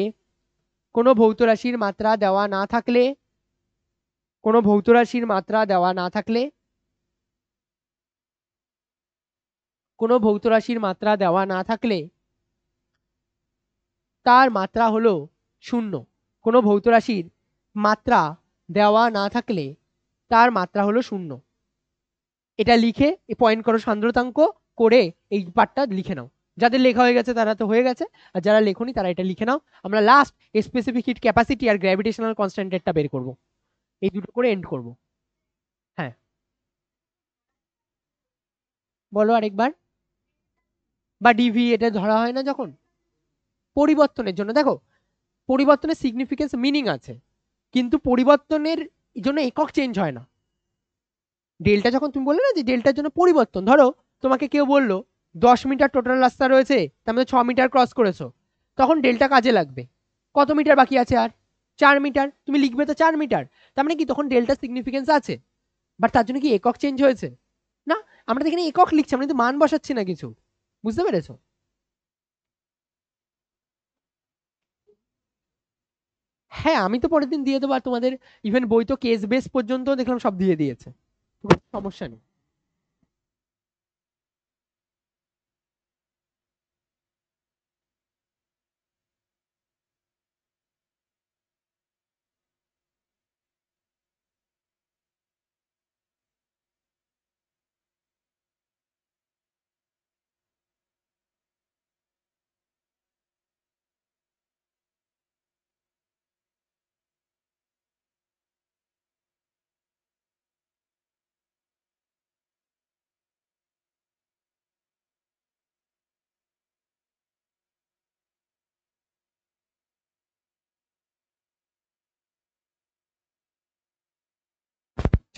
কোনো ভৌত রাশির মাত্রা দেওয়া না থাকলে, কোনো ভৌত রাশির মাত্রা দেওয়া না থাকলে, কোনো ভৌত রাশির মাত্রা দেওয়া না থাকলে তার মাত্রা হলো 0। কোনো ভৌত রাশির মাত্রা দেওয়া না থাকলে তার মাত্রা হলো 0। এটা লিখে পয়েন্ট করো সান্দ্রতাঙ্ক করে, এই পার্টটা লিখে নাও। যাদের লেখা হয়ে গেছে তারা তো হয়ে গেছে, আর যারা লেখনি তারা এটা লিখে নাও। আমরা লাস্ট স্পেসিফিক হিট ক্যাপাসিটি আর গ্র্যাভিটেশনাল কনস্ট্যান্টটা বের করব, এই দুটো করে এন্ড করব। হ্যাঁ বলো আরেকবার। বা ডিভি এটা ধরা হয় না যখন পরিবর্তনের জন্য, দেখো পরিবর্তনের সিগনিফিকেন্স মিনিং আছে, কিন্তু পরিবর্তনের জন্য একক চেঞ্জ হয় না। ডেল্টা যখন তুমি বললে না যে ডেল্টার জন্য পরিবর্তন, ধরো তোমাকে কেউ বললো 10 মিটার টোটাল রাস্তা রয়েছে, তার মধ্যে 6 মিটার ক্রস করেছো, তখন ডেল্টা কাজে লাগবে। কত মিটার বাকি আছে আর, 4 মিটার, তুমি লিখবে তো 4 মিটার। তার মানে কি তখন ডেল্টা সিগনিফিকেন্স আছে, বাট তার জন্য কি একক চেঞ্জ হয়েছে না। আমরা তো এখানে একক লিখছি, আমরা কিন্তু মান বসাচ্ছি না কিছু, বুঝতে পেরেছো। হ্যাঁ আমি তো পরের দিন দিয়ে দেবো, আর তোমাদের ইভেন বই তো কেস বেস পর্যন্ত দেখলাম সব দিয়ে দিয়েছে, সমস্যা নেই।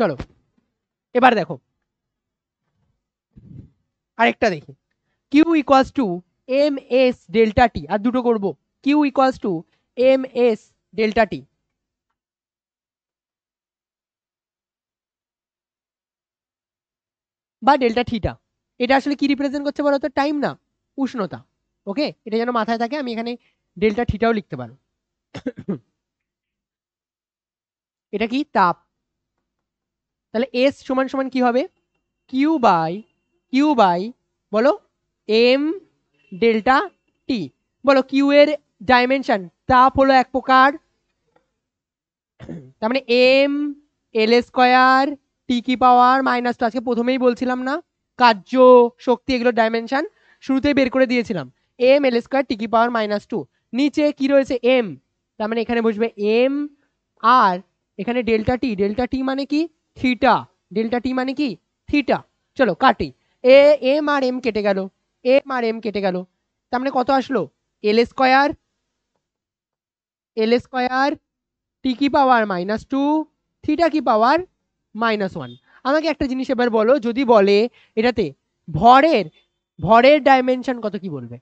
চলো এবার দেখো আরেকটা দেখি, q equals to M S delta t, আর দুটো করব। Q equals to M S delta t বা ডেল্টা থিটা, এটা আসলে কি রিপ্রেজেন্ট করছে বলো তো, টাইম না, উষ্ণতা। ওকে, এটা যেন মাথায় থাকে, আমি এখানে ডেল্টা থিটাও লিখতে পারো। এটা কি তাপ, তাহলে এস সমান সমান কি হবে, কিউ বাই বলো এম ডেল্টা টি। বলো কিউ এর ডাইমেনশন, তাপ হলো এক প্রকার, তার মানে এম এল স্কয়ার টি কি পাওয়ার -2। আজকে প্রথমেই বলছিলাম না, কার্য শক্তি এগুলো ডাইমেনশন শুরুতেই বের করে দিয়েছিলাম। এম এল স্কয়ার টি কি পাওয়ার -2, নিচে কি রয়েছে এম, তার মানে এখানে বসবে এম, আর এখানে ডেল্টা টি, ডেল্টা টি মানে কি থিটা, ডেল্টা টি মানে কি থিটা। চলো কাটি, এম আর এম কেটে গেল, এম আর এম কেটে গেল, তার মানে কত আসলো, এল স্কয়ার টি কি পাওয়ার -2, থিটা কি পাওয়ার -1। আমাকে একটা জিনিস এবার বলো, যদি বলে এটাতে ভরের ভরের ডাইমেনশন কত কি বলবে?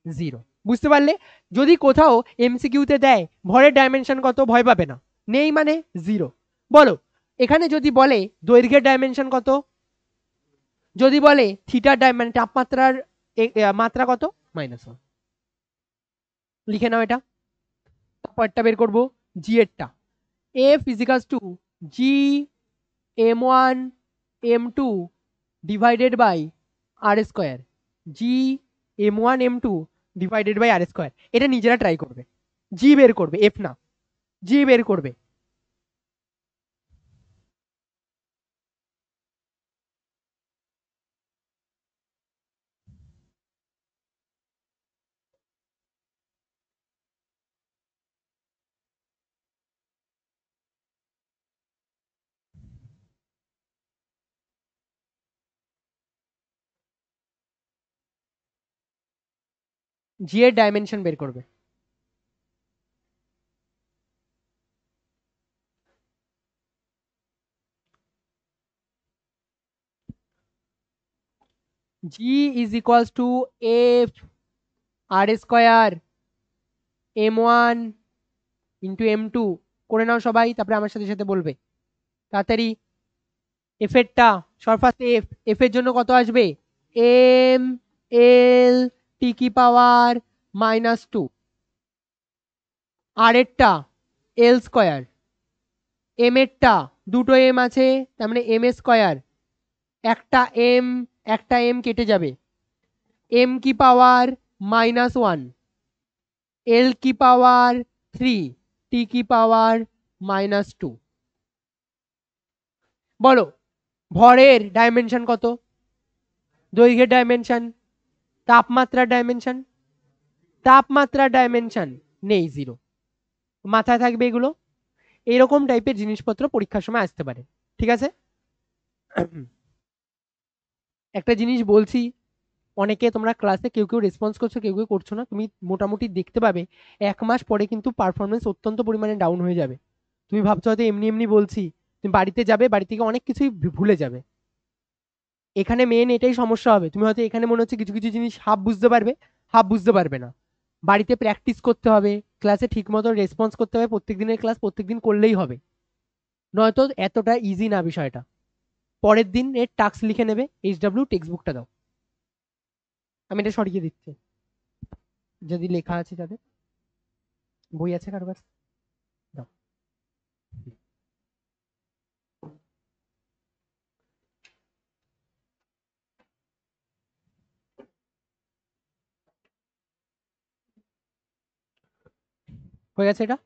0। বুঝতে পারলে? যদি কোথাও এমসিকিউতে দেয় ভরের ডাইমেনশন কত, ভয় পাবে না, নেই মানে 0। বলো এখানে যদি বলে দৈর্ঘ্যের ডাইমেনশন কত, যদি বলে থিটার মানে তাপমাত্রার মাত্রা কত, -1, লিখে নাও এটা। পরেরটা বের করবো, জি এরটা, F equals to G m1 m2 divided by R square, G m1 m2 divided by R square. এটা নিজেরা ট্রাই করবে, জি বের করবে, এফ না, জি বের করবে। জি এর ডাইমেনশন বের করবে। G is equals to F r square m1 into m2 করে নাও সবাই, তারপরে আমার সাথে সাথে বলবে তাড়াতাড়ি। এফ এরটা সরফাস এফ, এফ এর জন্য কত আসবে, এম এল টি কি পাওয়ার -2, আর এরটা এল স্কোয়ার, এম এরটা দুটো এম আছে তার মানে এম স্কোয়ার, একটা এম একটা এম কেটে যাবে, এম কি পাওয়ার -1, এল কি পাওয়ার 3, টি কি পাওয়ার -2। বলো ভরের ডাইমেনশন কত, দৈর্ঘ্যের ডাইমেনশন, তাপমাত্রার ডাইমেনশন, তাপমাত্রার ডাইমেনশন নেই, 0। মাথায় থাকবে এগুলো, এরকম টাইপের জিনিসপত্র পরীক্ষার সময় আসতে পারে। ঠিক আছে, একটা জিনিস বলছি, অনেকে তোমরা ক্লাসে কেউ কেউ রেসপন্স করছো, কেউ কেউ করছো না, তুমি মোটামুটি দেখতে পাবে 1 মাস পরে কিন্তু পারফরমেন্স অত্যন্ত পরিমাণে ডাউন হয়ে যাবে। তুমি ভাবছো হয়তো এমনি এমনি বলছি, তুমি বাড়িতে যাবে, বাড়ি থেকে অনেক কিছুই ভুলে যাবে। এখানে মেন এটাই সমস্যা হবে, তুমি হয়তো এখানে মনে হচ্ছে কিছু কিছু জিনিস হাফ বুঝতে পারবে, হাফ বুঝতে পারবে না। বাড়িতে প্র্যাকটিস করতে হবে, ক্লাসে ঠিক মতো রেসপন্স করতে হবে, প্রত্যেক দিনের ক্লাস প্রত্যেক দিন করলেই হবে, নয়তো এতটা ইজি না বিষয়টা। পরের দিন এর টাস্ক লিখে নেবে, HW টেক্সট বুকটা দাও, আমি এটা সরিয়ে দিচ্ছি, যদি লেখা আছে তাদের বই আছে কারো কাছে, দাও। হয়ে গেছে এটা,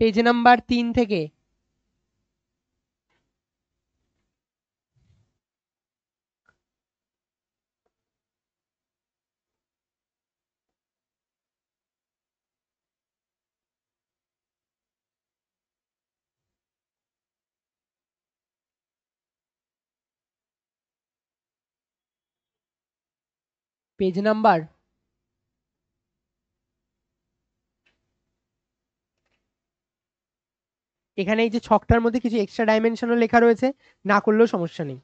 পেজ নাম্বার 3 থেকে। পেজ নাম্বার এখানে এই যে ছকটার মধ্যে কিছু এক্সট্রা ডাইমেনশনও লেখা রয়েছে, না করলেও সমস্যা নেই।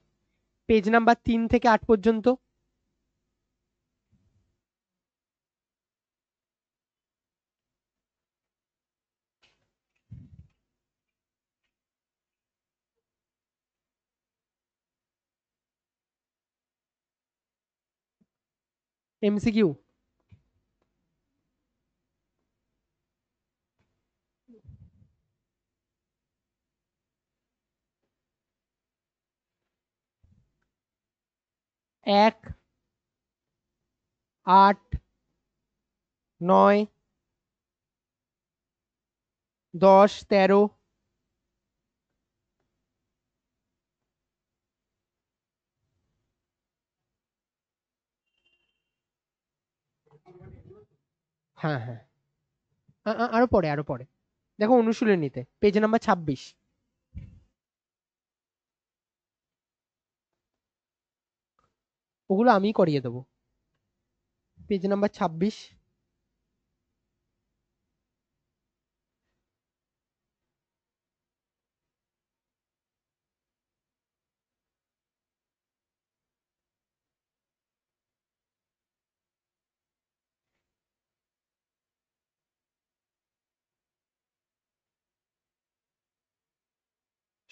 পেজ নাম্বার 3 থেকে 8 পর্যন্ত। এমসিকিউ, এক, 8, 9, 10, 13, হ্যাঁ হ্যাঁ, আরো পরে আরো পরে, দেখো অনুশীলনীতে পেজ নাম্বার 26, ওগুলো আমি করিয়ে দেবো। Page number 26,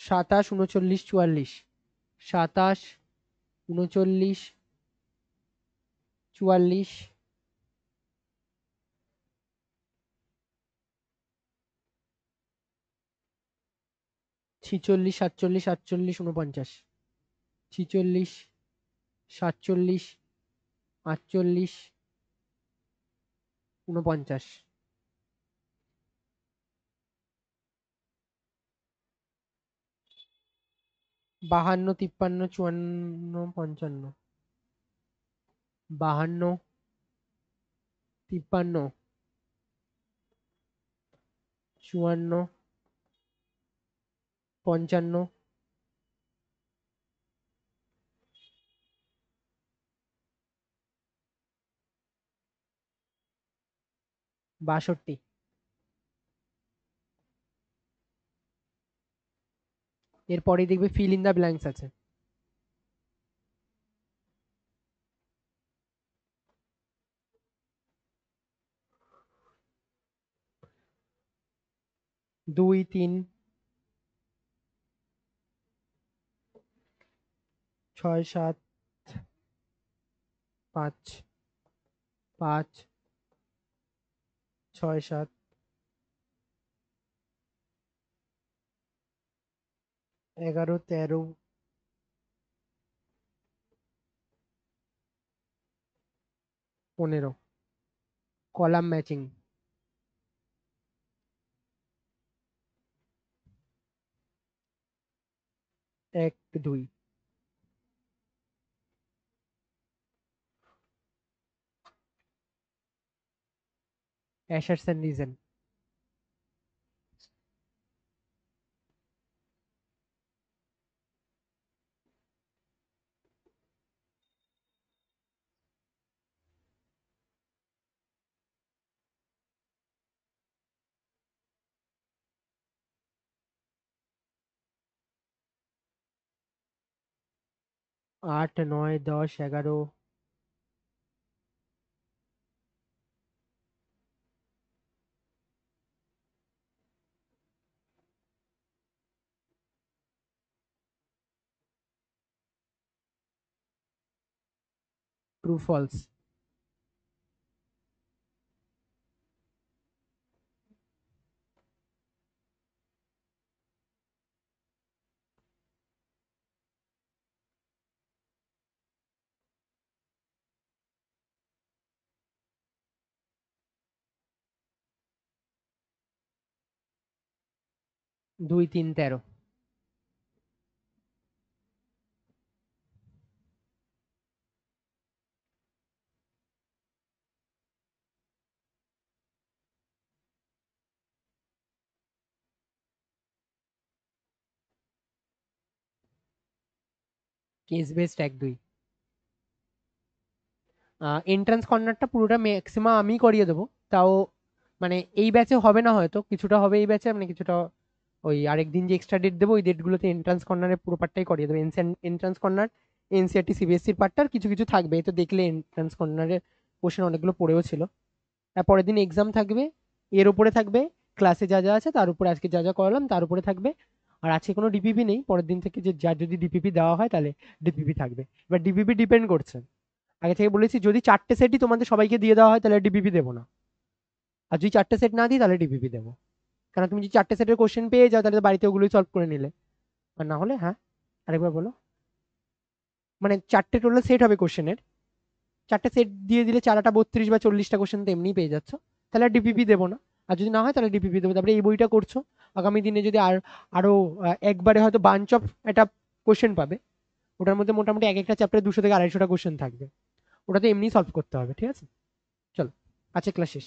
27, 39, 44, 27, 39, 44, 46, 47, 48, 49, 46, 47, 48, 49, 52, 53, 54, 55, 52, 53, 54, 55, 62। এরপরে দেখবে ফিল ইন দ্য ব্ল্যাঙ্কস আছে। দুই, 3, 6, 7, 5, 5, 6, 7, 11, 13, 15। Column matching. 1, 2। Assertion reason. 8, 9, 10, 11, true false. দুই, 3, 13। Case based 1, 2। এন্ট্রান্স কর্নারটা পুরোটা ম্যাক্সিমাম আমি করিয়ে দেবো। তাও মানে এই ব্যাচে হবে না, হয়তো কিছুটা হবে এই ব্যাচে, মানে কিছুটা ওই আরেকদিন যে এক্সট্রা ডেট দেবো ওই ডেটগুলোতে এন্ট্রান্স কর্নারের পুরো পার্টটাই করিয়ে দেবো। এন্ট্রান্স কর্নার, এনসিআরটি সিবিএসসির পার্টটা আর কিছু কিছু থাকবে। এই তো দেখলে এন্ট্রান্স কর্নারের কোশ্চেন অনেকগুলো পড়েও ছিল। তারপরের দিন এক্সাম থাকবে, এর উপরে থাকবে ক্লাসে যা যা আছে তার উপরে আজকে যা যা করালাম তার উপরে থাকবে। আর আজকে কোনো ডিপিপি নেই, পরের দিন থেকে যে যার যদি ডিপিপি দেওয়া হয় তাহলে ডিপিপি থাকবে। এবার ডিপিপি ডিপেন্ড করছে, আগে থেকে বলেছি যদি 4টে সেটই তোমাদের সবাইকে দিয়ে দেওয়া হয় তাহলে ডিপিপি দেবো না, আর যদি 4টে সেট না দিই তাহলে ডিপিপি দেবো। কারণ তুমি যদি 4টে সেটের কোশ্চেন পেয়ে যাও তাহলে বাড়িতে ওগুলোই সলভ করে নিলে। আর না হলে হ্যাঁ, আরেকবার বলো। মানে 4টে টোটাল সেট হবে কোশ্চেনের, 4টে সেট দিয়ে দিলে 4টা 32 বা 40টা কোশ্চেন তো এমনিই পেয়ে যাচ্ছ, তাহলে আর ডিপিপি দেবো না। আর যদি না হয় তাহলে ডিপিপি দেবো। তারপরে এই বইটা করছো, আগামী দিনে যদি আরো একবারে হয়তো বাঞ্চ অফ একটা কোশ্চেন পাবে, ওটার মধ্যে মোটামুটি এক একটা চ্যাপ্টারে 200 থেকে 250টা কোশ্চেন থাকবে, ওটা তো এমনি সলভ করতে হবে। ঠিক আছে, চলো আজকে ক্লাস শেষ।